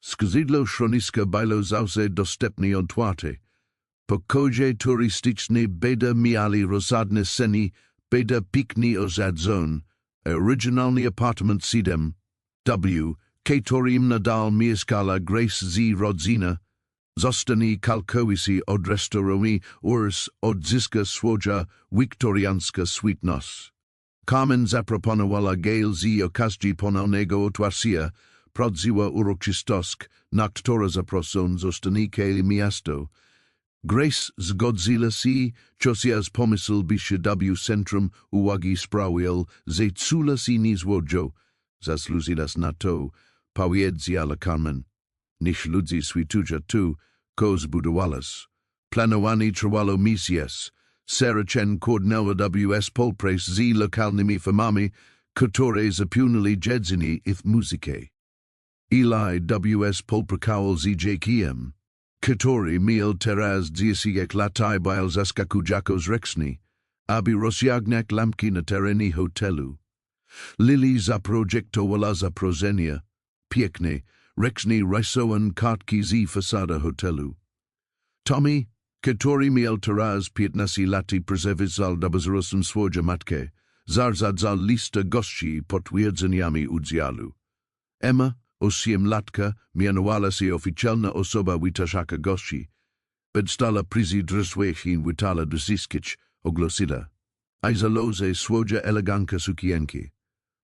Skrzydło schroniska było zawsze dostępne otwarte. Pokoje turystyczne beda mieli rozsadne sceny, beda pikni ozadzon, oryginalny apartment 7, którym nadal mieszkała Grace z rodzina, zostanie całkowicie odrestaurowany oraz odzyska swoja wiktoriańska świetność. Carmen zaproponowała Gail z okazji ponownego otwarcia, prowadziła uroczystość, na którą zaproszon zostanie całe miasto. Grace zgodziła się, chociaż pomysł by się w centrum uwagi sprawił, że cula się nie złodził. Zasłużyłaś na to, powiedziała Carmen. Niech ludzie świtują tu, ko zbudowałaś. Planowanie trwało miesiąc. Saracen koordynowała współpracę z lokalnymi firmami, które zapełnili jedzenie i muzykę. Eli współpracował z dzieckiem. Który miał teraz dziesięć lataj byle zaskaku jakos rexni, aby rozjagnać lampki na terenie hotelu. Lili zaprojektowała zaproszenie, piękne, rexni rysowan kartki z fasada hotelu. Tommy, który miał teraz 15 lati przewidział dobrozdrowym swoją matkę, zarzadzał listę gości potwierdzeniami udziału. Emma, 8-latka, mianowała się oficjalna osoba wytaszaka gości, bedstala przyzidrzesłechin witala dosyskić, ogłosiła. Izaloze swoja eleganka sukienki.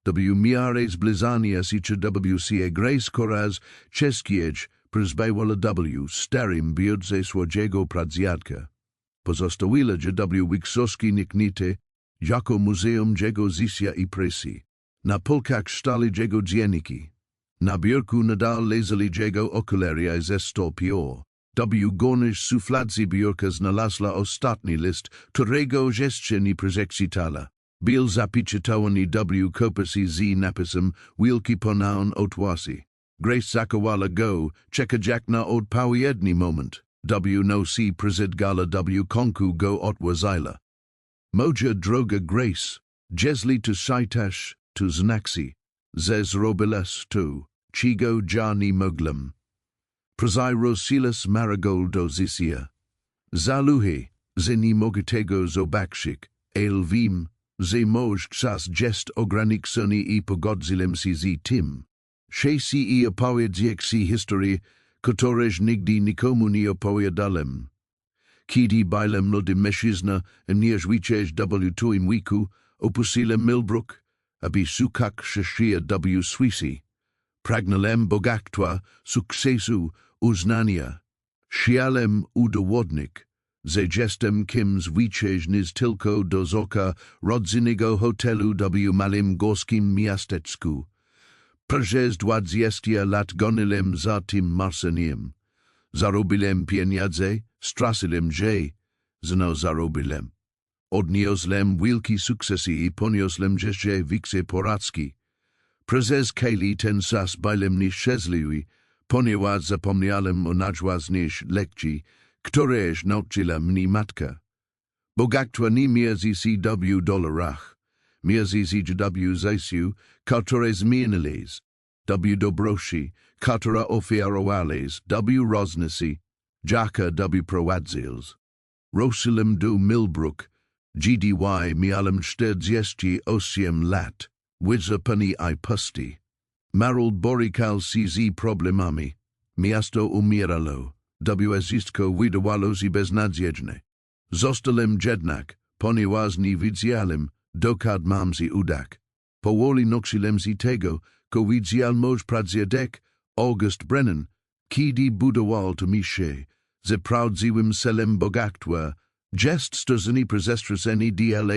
W miarę zbliżania się WCA Grace Coraz Czeskiej przyzbywała W starym biurze swojego pradziadka. Pozostawiła W wiksoski niknite jako muzeum jego życia i presji. Na polkach stali jego dzienniki. Na biurku nadal leżeli jego okularia ze stopio. W gornisz sufladzy biurka znalazła ostatni list, którego jeszcze nie przeczytała. Byl zapieczętowany W kopasy z napisem wielki ponaun otwasi. Grace zakowała go, czekać na odpowiedni moment. W nosi prezydgala W konku go otwazila. Moja droga Grace, jeśli to sajtasz, to znaksi, ze zrobilas tu, czego ja nie mogłem. Prozirosilas marigold do zysia. Zaluhi, ze nie mogę tego zobaczyć, wiem, że moj czas jest ograniczony I pogodziłem się z tym. Szesi I opowiedzieć si historii, któreż nigdy nikomu nie opowiadałem. Kiedy byłem młody mężczyzna, mnie życzeć W twoim wieku, opuściłem Millbrook, aby szukać szczęścia W Swisji. Pragnąłem bogactwa, sukcesu, uznania. Chciałem udowodnić, że jestem kimś więcej niż tylko dozorca rodzinnego hotelu W malym górskim miasteczku. Przez 20 lat goniłem za tym marzeniem. Zarobiłem pieniądze, straciłem je, znowu zarobiłem. Odniosłem wielkie sukcesy I poniosłem jeszcze większe porażki. Przez kiedy ten czas byłem nieszczęśliwy, ponieważ zapomniałem o najważniejszych lekcji, któreż nauczyła mnie matka. Bogactwo nie mierzy się W dolarach, mierzy się W życiu, które zmieniłeś, W dobroci, które ofiarowałeś, W roznesy, jaka W prowadziłeś. Ruszyłem do Millbrook, GDY miałem 48 lat, wyzapani I pusti. Marald borykał się z problemami, miasto umierało, W wszystko wydawało się beznadziejne. Zostałem jednak, ponieważ nie widziałem, dokąd mam się udać. Powoli nauczyłem się tego, co widział mój pradziadek, August Brennan, kiedy budował to miejsce, że prawdziwym celem bogactwa jest stworzenie prezentowane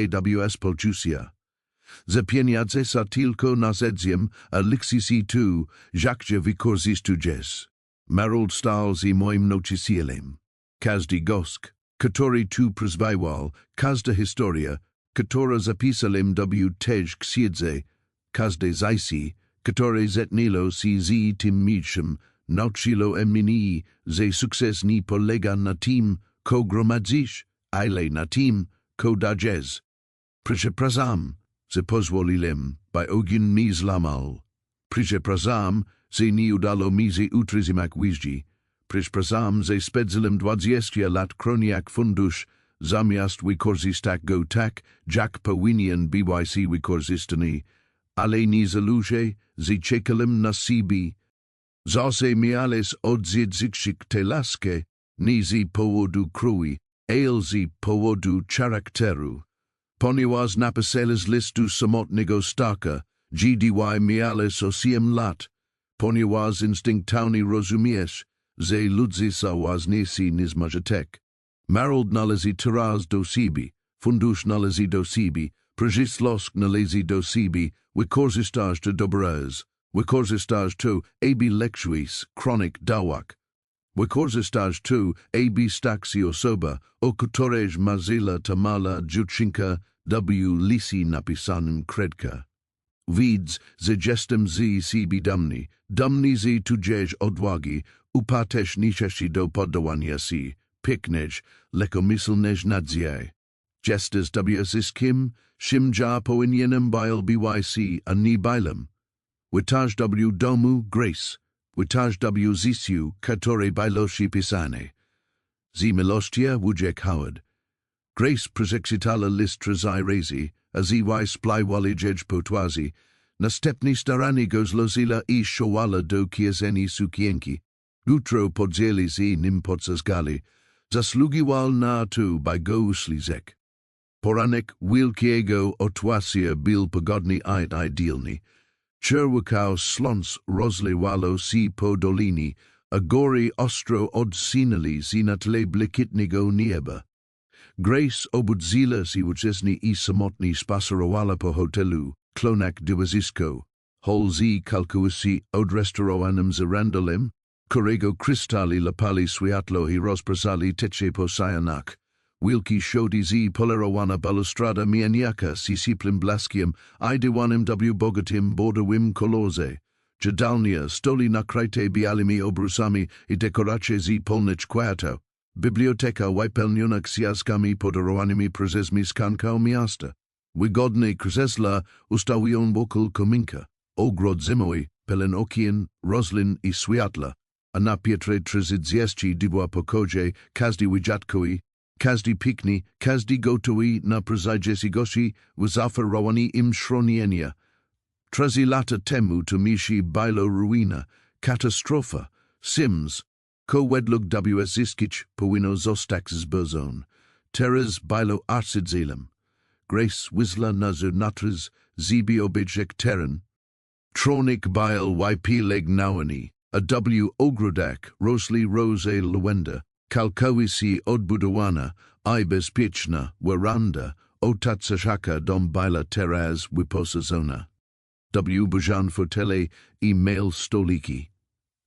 dla współczucia. Za pieniądze za tylko narzędziem, a liczy się tu, jak je wykorzystujesz. Marald stał z moim nauczycielem. Każdy gosk, który tu przybywał, każda historia, która zapisałem W tej księdze, każde zajście, które zetniło się z tym miejscem, nauczyło mnie, że sukces nie polega na tym, co gromadzisz, ale na tym, co dajesz. Przepraszam, że pozwoliłem, by ogień mi złamał. Przepraszam, że nie udało mi się utrzymać wizji. Przepraszam, że spędziłem 20 lat kroniak fundusz, zamiast wykorzystać go tak, jak powinien być wykorzystany, ale nie zaluże, że czekałem na siebie. Zase miałeś odzwierciedlać tę laskę, nie z powodu krwi, ale z powodu charakteru. Ponieważ napisałeś listu samotnego staka, GDY miałeś 8 lat, ponieważ instynktownie rozumiesz, że ludzie są ważniejsi niż majątek. Marald należy teraz do siebie, fundusz należy do siebie, przyszłość należy do siebie, wykorzystasz to dobroz, wykorzystasz to, aby leczyć chronik dałak. Wykorzystasz to, aby stać się osoba, o której marzyła ta mała dziewczynka W listy napisanym kredka. Wids ze gestem z sibi dumni z tudzież odwagi, upateż niszeshi do podawania si, piknej, lekomyslnej nadziei. Gestes ws kim, shimja powinienem bil byc, a ni bilem. Witaj w domu grace, witaj w zisiu, które biloshi pisane. Z milostia wujek howard. Grace prezexitala listra razi, a zy splywali jej potwazi, następnie starani gozlozila I showala do kieseni sukienki, jutro podzieli z nim podzazgali, zasługiwal na to by go slizek. Poranek wielkiego otwasia bil pogodny idealny, czerwakał slons rozliwalo si po dolini, a góry ostro odsinali z na tle błękitnego nieba. Grace obudzila si uczestni I samotni spacerowała po hotelu, klonak dywazisko, holzi kalkuisi od restaurowanym zarandolem, którego krystali lapali światło I rozprasali tecze po sajanak. Wilki shodi z polerowana balustrada mieniaka si siplym blaskiem, I dywanem w bogatym bordowym kolorze. Jadalnia stoli nakryte białymi obrusami I dekoracje z polnych kwiatów. Biblioteka wypełniona książkami podarowanymi przez mieszkańców miasta. Wygodne krzesła ustawione wokół kominka. Ogród zimowy, pełen okien, roślin I światła. A na piętrze 32 pokoje, każdy wyjątkowy, każdy piękny, każdy gotowy na przyjście gości zaoferowany im schronienia. 3 lata temu to misi bilo ruina, katastrofa, Sims, według ws powinno zostać zbezon. Teraz bilo arcydzielam. Grace wyzla na natrz zibi obieczek teren. Tronik bil wypileg nawani, a ogródek rosli rose lawenda, całkowicie odbudowana, I bezpieczna, weranda, otaczaka dom bila teraz wyposażona. Bujan fotele I mail stoliki.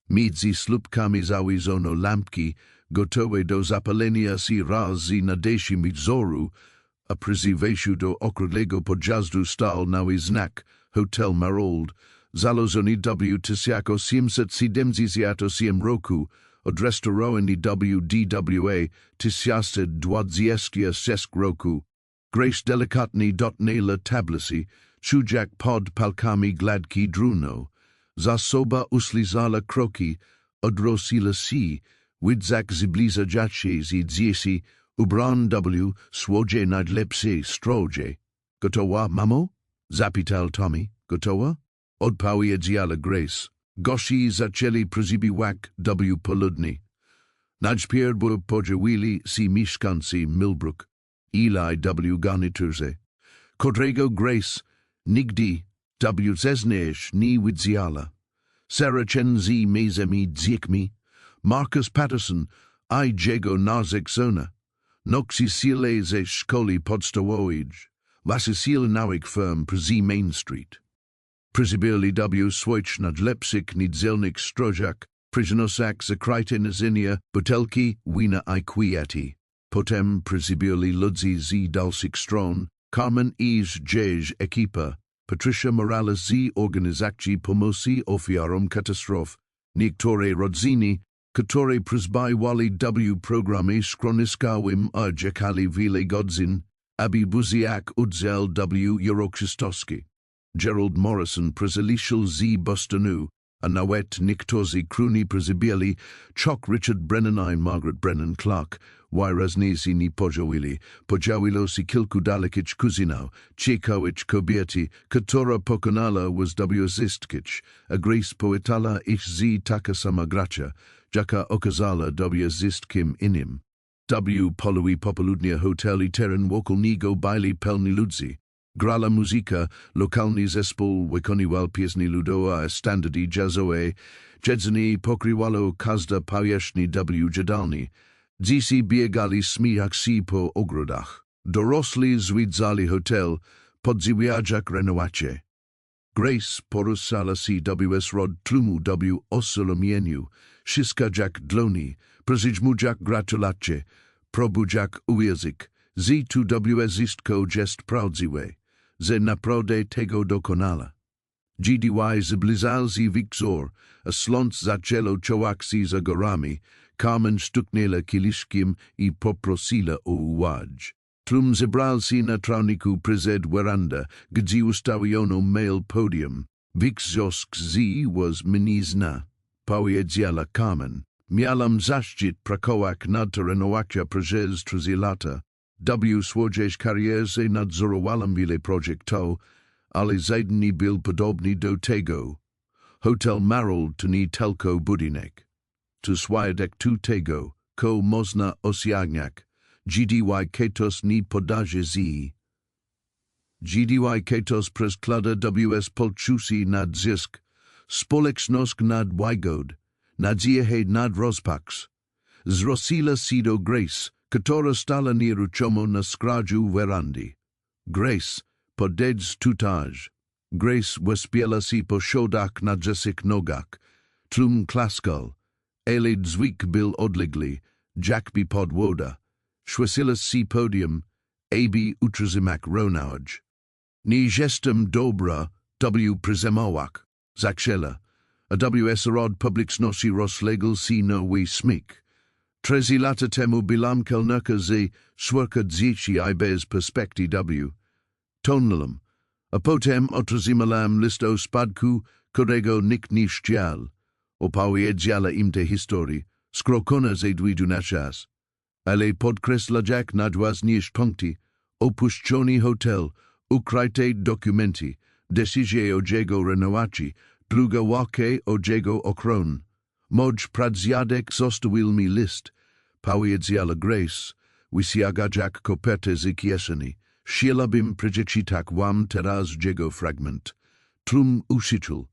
Między slupkami zawizono lampki, gotowe do zapalenia si raz z nadejszym wzoru, a przyzyweszu do okrągłego podjazdu stal nowy znak, Hotel Marold, zalożony w 1777 roku, od restaurowany w DWA 1926 roku. Grace delikatnie dotnęła tablasi, czujak pod palkami gladki druno, zasoba uslizala kroki, odrosila si, widzak zbliżacie z dzieci, ubran w swoje najlepsze stroje. Gotowa, mamo? Zapytał Tommy. Gotowa? Odpowiedziała Grace. Gości zaczęli przybywać w południe. Najpierw podzielili si mieszkańcy Millbrook, Eli w garniturze, którego Grace nigdy w zeznaniach nie widziała. Saracen z mezami dziećmi, Marcus Patterson I jego narzeczona, nauczyciele ze szkoły podstawowej, właściciel małych firm przy Main Street. Przybyli w swoich najlepszych niedzielnych strojach, przynosach zakryte naczynia, butelki, wina I kwiaty. Potem przybyli ludzie z dalszych stron, Carmen z jej ekipa, Patricia Morales z organizacji pomocy ofiarom katastrof, niektóre rodziny, które przyzbywali w programie schroniskowym a czekali wiele godzin, aby buziak udzel w uroczystości. Gerald Morrison przyliczył z Bostonu, a nawet niektórzy kruni przybyli, Chuck Richard Brennan I Margaret Brennan Clark, wyraźnie nie podziawiło si kilku dalekich kuzynów, ciekawych kobiety, która pokonała was w zystkich, a Grace poetala ich z taka sama gracza, jaka okazała w zystkim innym. W polowi popołudnia hotel I teren wokolnego byli pełni ludzi. Grala muzyka, lokalny zespół wykonywał pieśni ludowe a standardy jazzowe, jedzenie pokrywało każda powierzchnia w jadalni. Dzieci biegali śmiać się po ogrodach. Dorosli zwiedzali hotel, podziwiać renowacje. Grace porusala si w rod tłumu w osolomieniu, ściskać dłoni, przeżyć gratulacje, probudzić uwierzyć, z tu w zistko jest prawdziwe, że naprawdę tego dokonala. GDY zblizalzi wikzor, a slont zaczęło czołaksi za gorami, Carmen stuknęła kieliszkiem i poprosila o uwadź. Trum zebralsi na trawniku przed weranda, gdzie ustawiono mail podium. Wikzosk z was minizna. Powiedziała Carmen. Miałam zaszczyt prakować nad terenowacia przez 3 lata. Swoje karierze nadzorowałam wiele projektów, ale żaden nie był podobny do tego. Hotel Marold to nie tylko budynek. To swiadek tu tego, ko można osiągnąć. GDY ketos nie podaje z. GDY ketos przeskłada WS polczusi nad zysk, społeczność nad wygod, nadzieję nad rozpaks. Zrosila sido Grace, która stała nieruchomo na skraju werandy. Grace, podedz tutaż. Grace wyspiela si po schodach na dzesich nogach. Tlum klaskal. Ale dźwig był odległy, jakby podwoda. Szwesila si podium, aby utrzymak ronauć. Nie jestem dobra, przyzemowak, zakrzela. A WS rod publiczności rozległ si nowy smik. 3 lata temu byłam kelnerka z Wszelkie dzieci I bez perspekty W. Tonalem. A potem otrzymałam list o spadku, którego nikt nie chciał. Opowiedziała im te historii, skrokona ze długo na czas. Ale podkreślać najważniejsze punkty, opuszczony hotel, ukryte dokumenty, decyzje o jego renowacji, druga wake o jego ochron. Moj pradziadek zostawił mi list, powiedziała Grace, wysiagajak kopertę z kieszeni. Chciałabym przeczytać wam teraz jego fragment. Trum usiczył.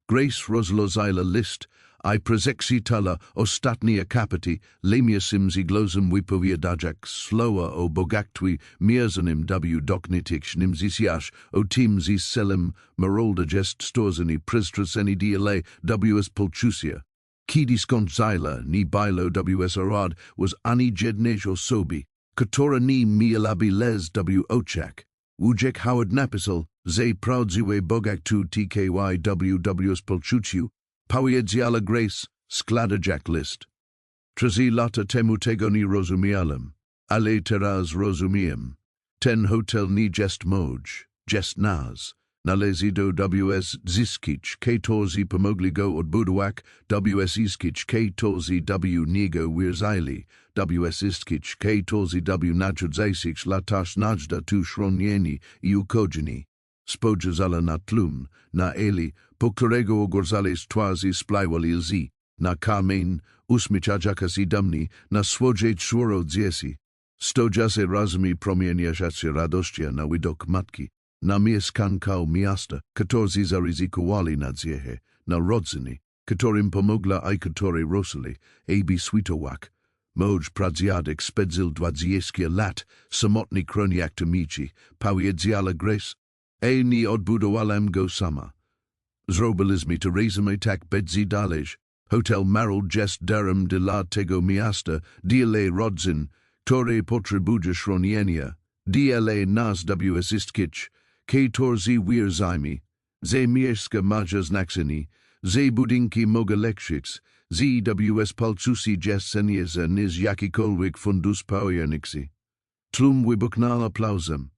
Grace rozlożyła list, I prezexitala ostatni akapity, lemiasim ziglozem wypowiadajak slowa o bogactwie mierzanym w doktycznym zisiasz o tym ziselem marolda jest stworzony przestraceni diale ws polchusia. Kiedy skończyła ni bailo ws rad was ani jednej osoby, która ni mielaby les w oczach. Ujek Howard napisał, że prawdziwe bogactwo tky ws polchuciu, powiedziała Grace, składajak list. 3 lata temu tego nie rozumiałem, ale teraz rozumiem. Ten hotel nie jest mój, jest nas. Należy do ws zyskić, którzy pomogli go odbudować, ws iskić, którzy w niego wierzyli, ws iskić, którzy w nadrzedzajszych latach najda tu schronieni I ukodzeni. Spojrzała na tlum, na Eli, po którego ogorzali twarzy splajwali łzy, na Carmen, uśmiechajaka si dumni, na swoje 4 dzieci. Stodziase razami promieniajacie radościa na widok matki, na mieszkankał miasta, którzy zaryzykowali nadzieję, na rodziny, którym pomogła I które rosli, aby switować. Moj pradziadek spędził 20 lat, samotny kroniak tamici, powiedziała Grace. Nie odbudowałam go sama. Zrobiliśmy to razem tak bedzi dalej. Hotel Marold jest darem dla tego miasta, dla rodzin, które potrzebuje schronienia, dla nas ws iskich, którzy wierzymy, że mieszka maja znaczenie, że budynki mogą leczyć, że ws palcusi jest senieza niż jakikolwiek fundus pojawniksi. Tlum wybuchnął aplauzem.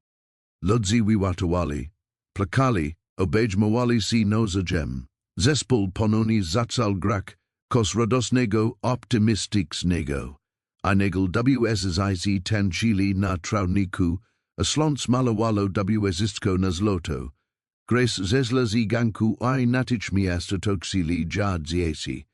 Ludzi wyłatowali. Plakali, obejmowali si nozajem. Zespół ponownie zaczął grać, kos radosnego optymistycznego. I negel wsiz tańczyli na trawniku, a sląc malawało wsisko na złoto. Grace zezla z ganku I natychmiast toksili ja dzieci.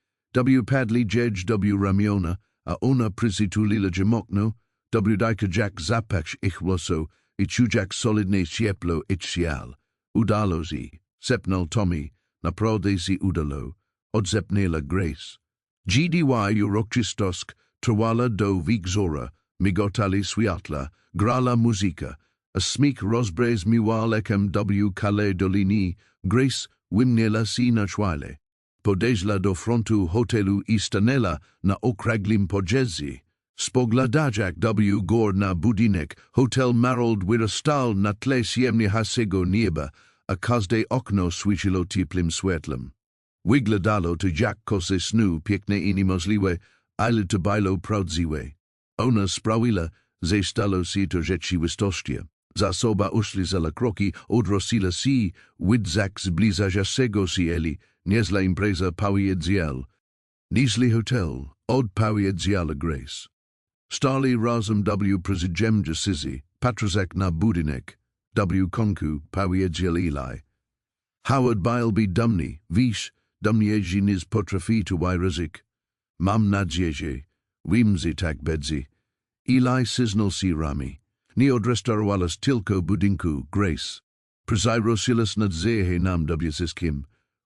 Padli jedź ramiona, a ona przytulila dziemokno, dajka jak zapach ich włosów I czujak solidne ciepło itchial. Udało si, sepnął Tommy, naprawdę si udało, odzepnęła Grace. GDY uroczystość trwała do wieczora, migotali światła, grała muzyka, a smik rozbrzmiał echem w kale dolini, Grace wymknęła si na chwilę. Podeszła do frontu hotelu I stanęła na okrągłym podjeździe. Spoglądajak w gór na budynek, hotel Marold wyrastał na tle ciemniejszego nieba, a każde okno świeciło ciepłym świetlem. Wyglądało to jak kosy snu piękne i niemożliwe, ale to było prawdziwe. Ona sprawiła, że stało się to rzeczywistością. Zasoba uślizała kroki, odrosła się, widzak zbliżającego się eli, niezła impreza powiedział. Niezły hotel, odpowiedziała Grace. Stali razem w prezydium decyzji, patrzak na budynek, w konku powiedział Eli. Howard Bileby dumny, wiesz, dumniejszy niż potrafi to ryzyk. Mam nadzieję, whimsy tak bedzy. Eli syznał się rami. Nie odrestarowalas tylko budynku, Grace. Przeirosilas na dzehe nam wsyskim.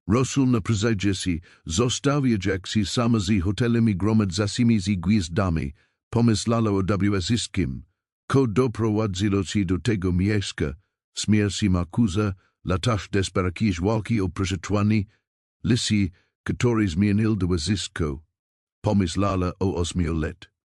Rosul na prezydziesi zostawiajak si sama z hotelami gromadzasimi z gwizdami, pomyślała o wsyskim. Ko doprowadzilo ci do tego miejsca, śmierci Markuza, latach desperakiej walki o przetrwanie, lisy, który zmienił do zysko. Pomyślała o 8 lat.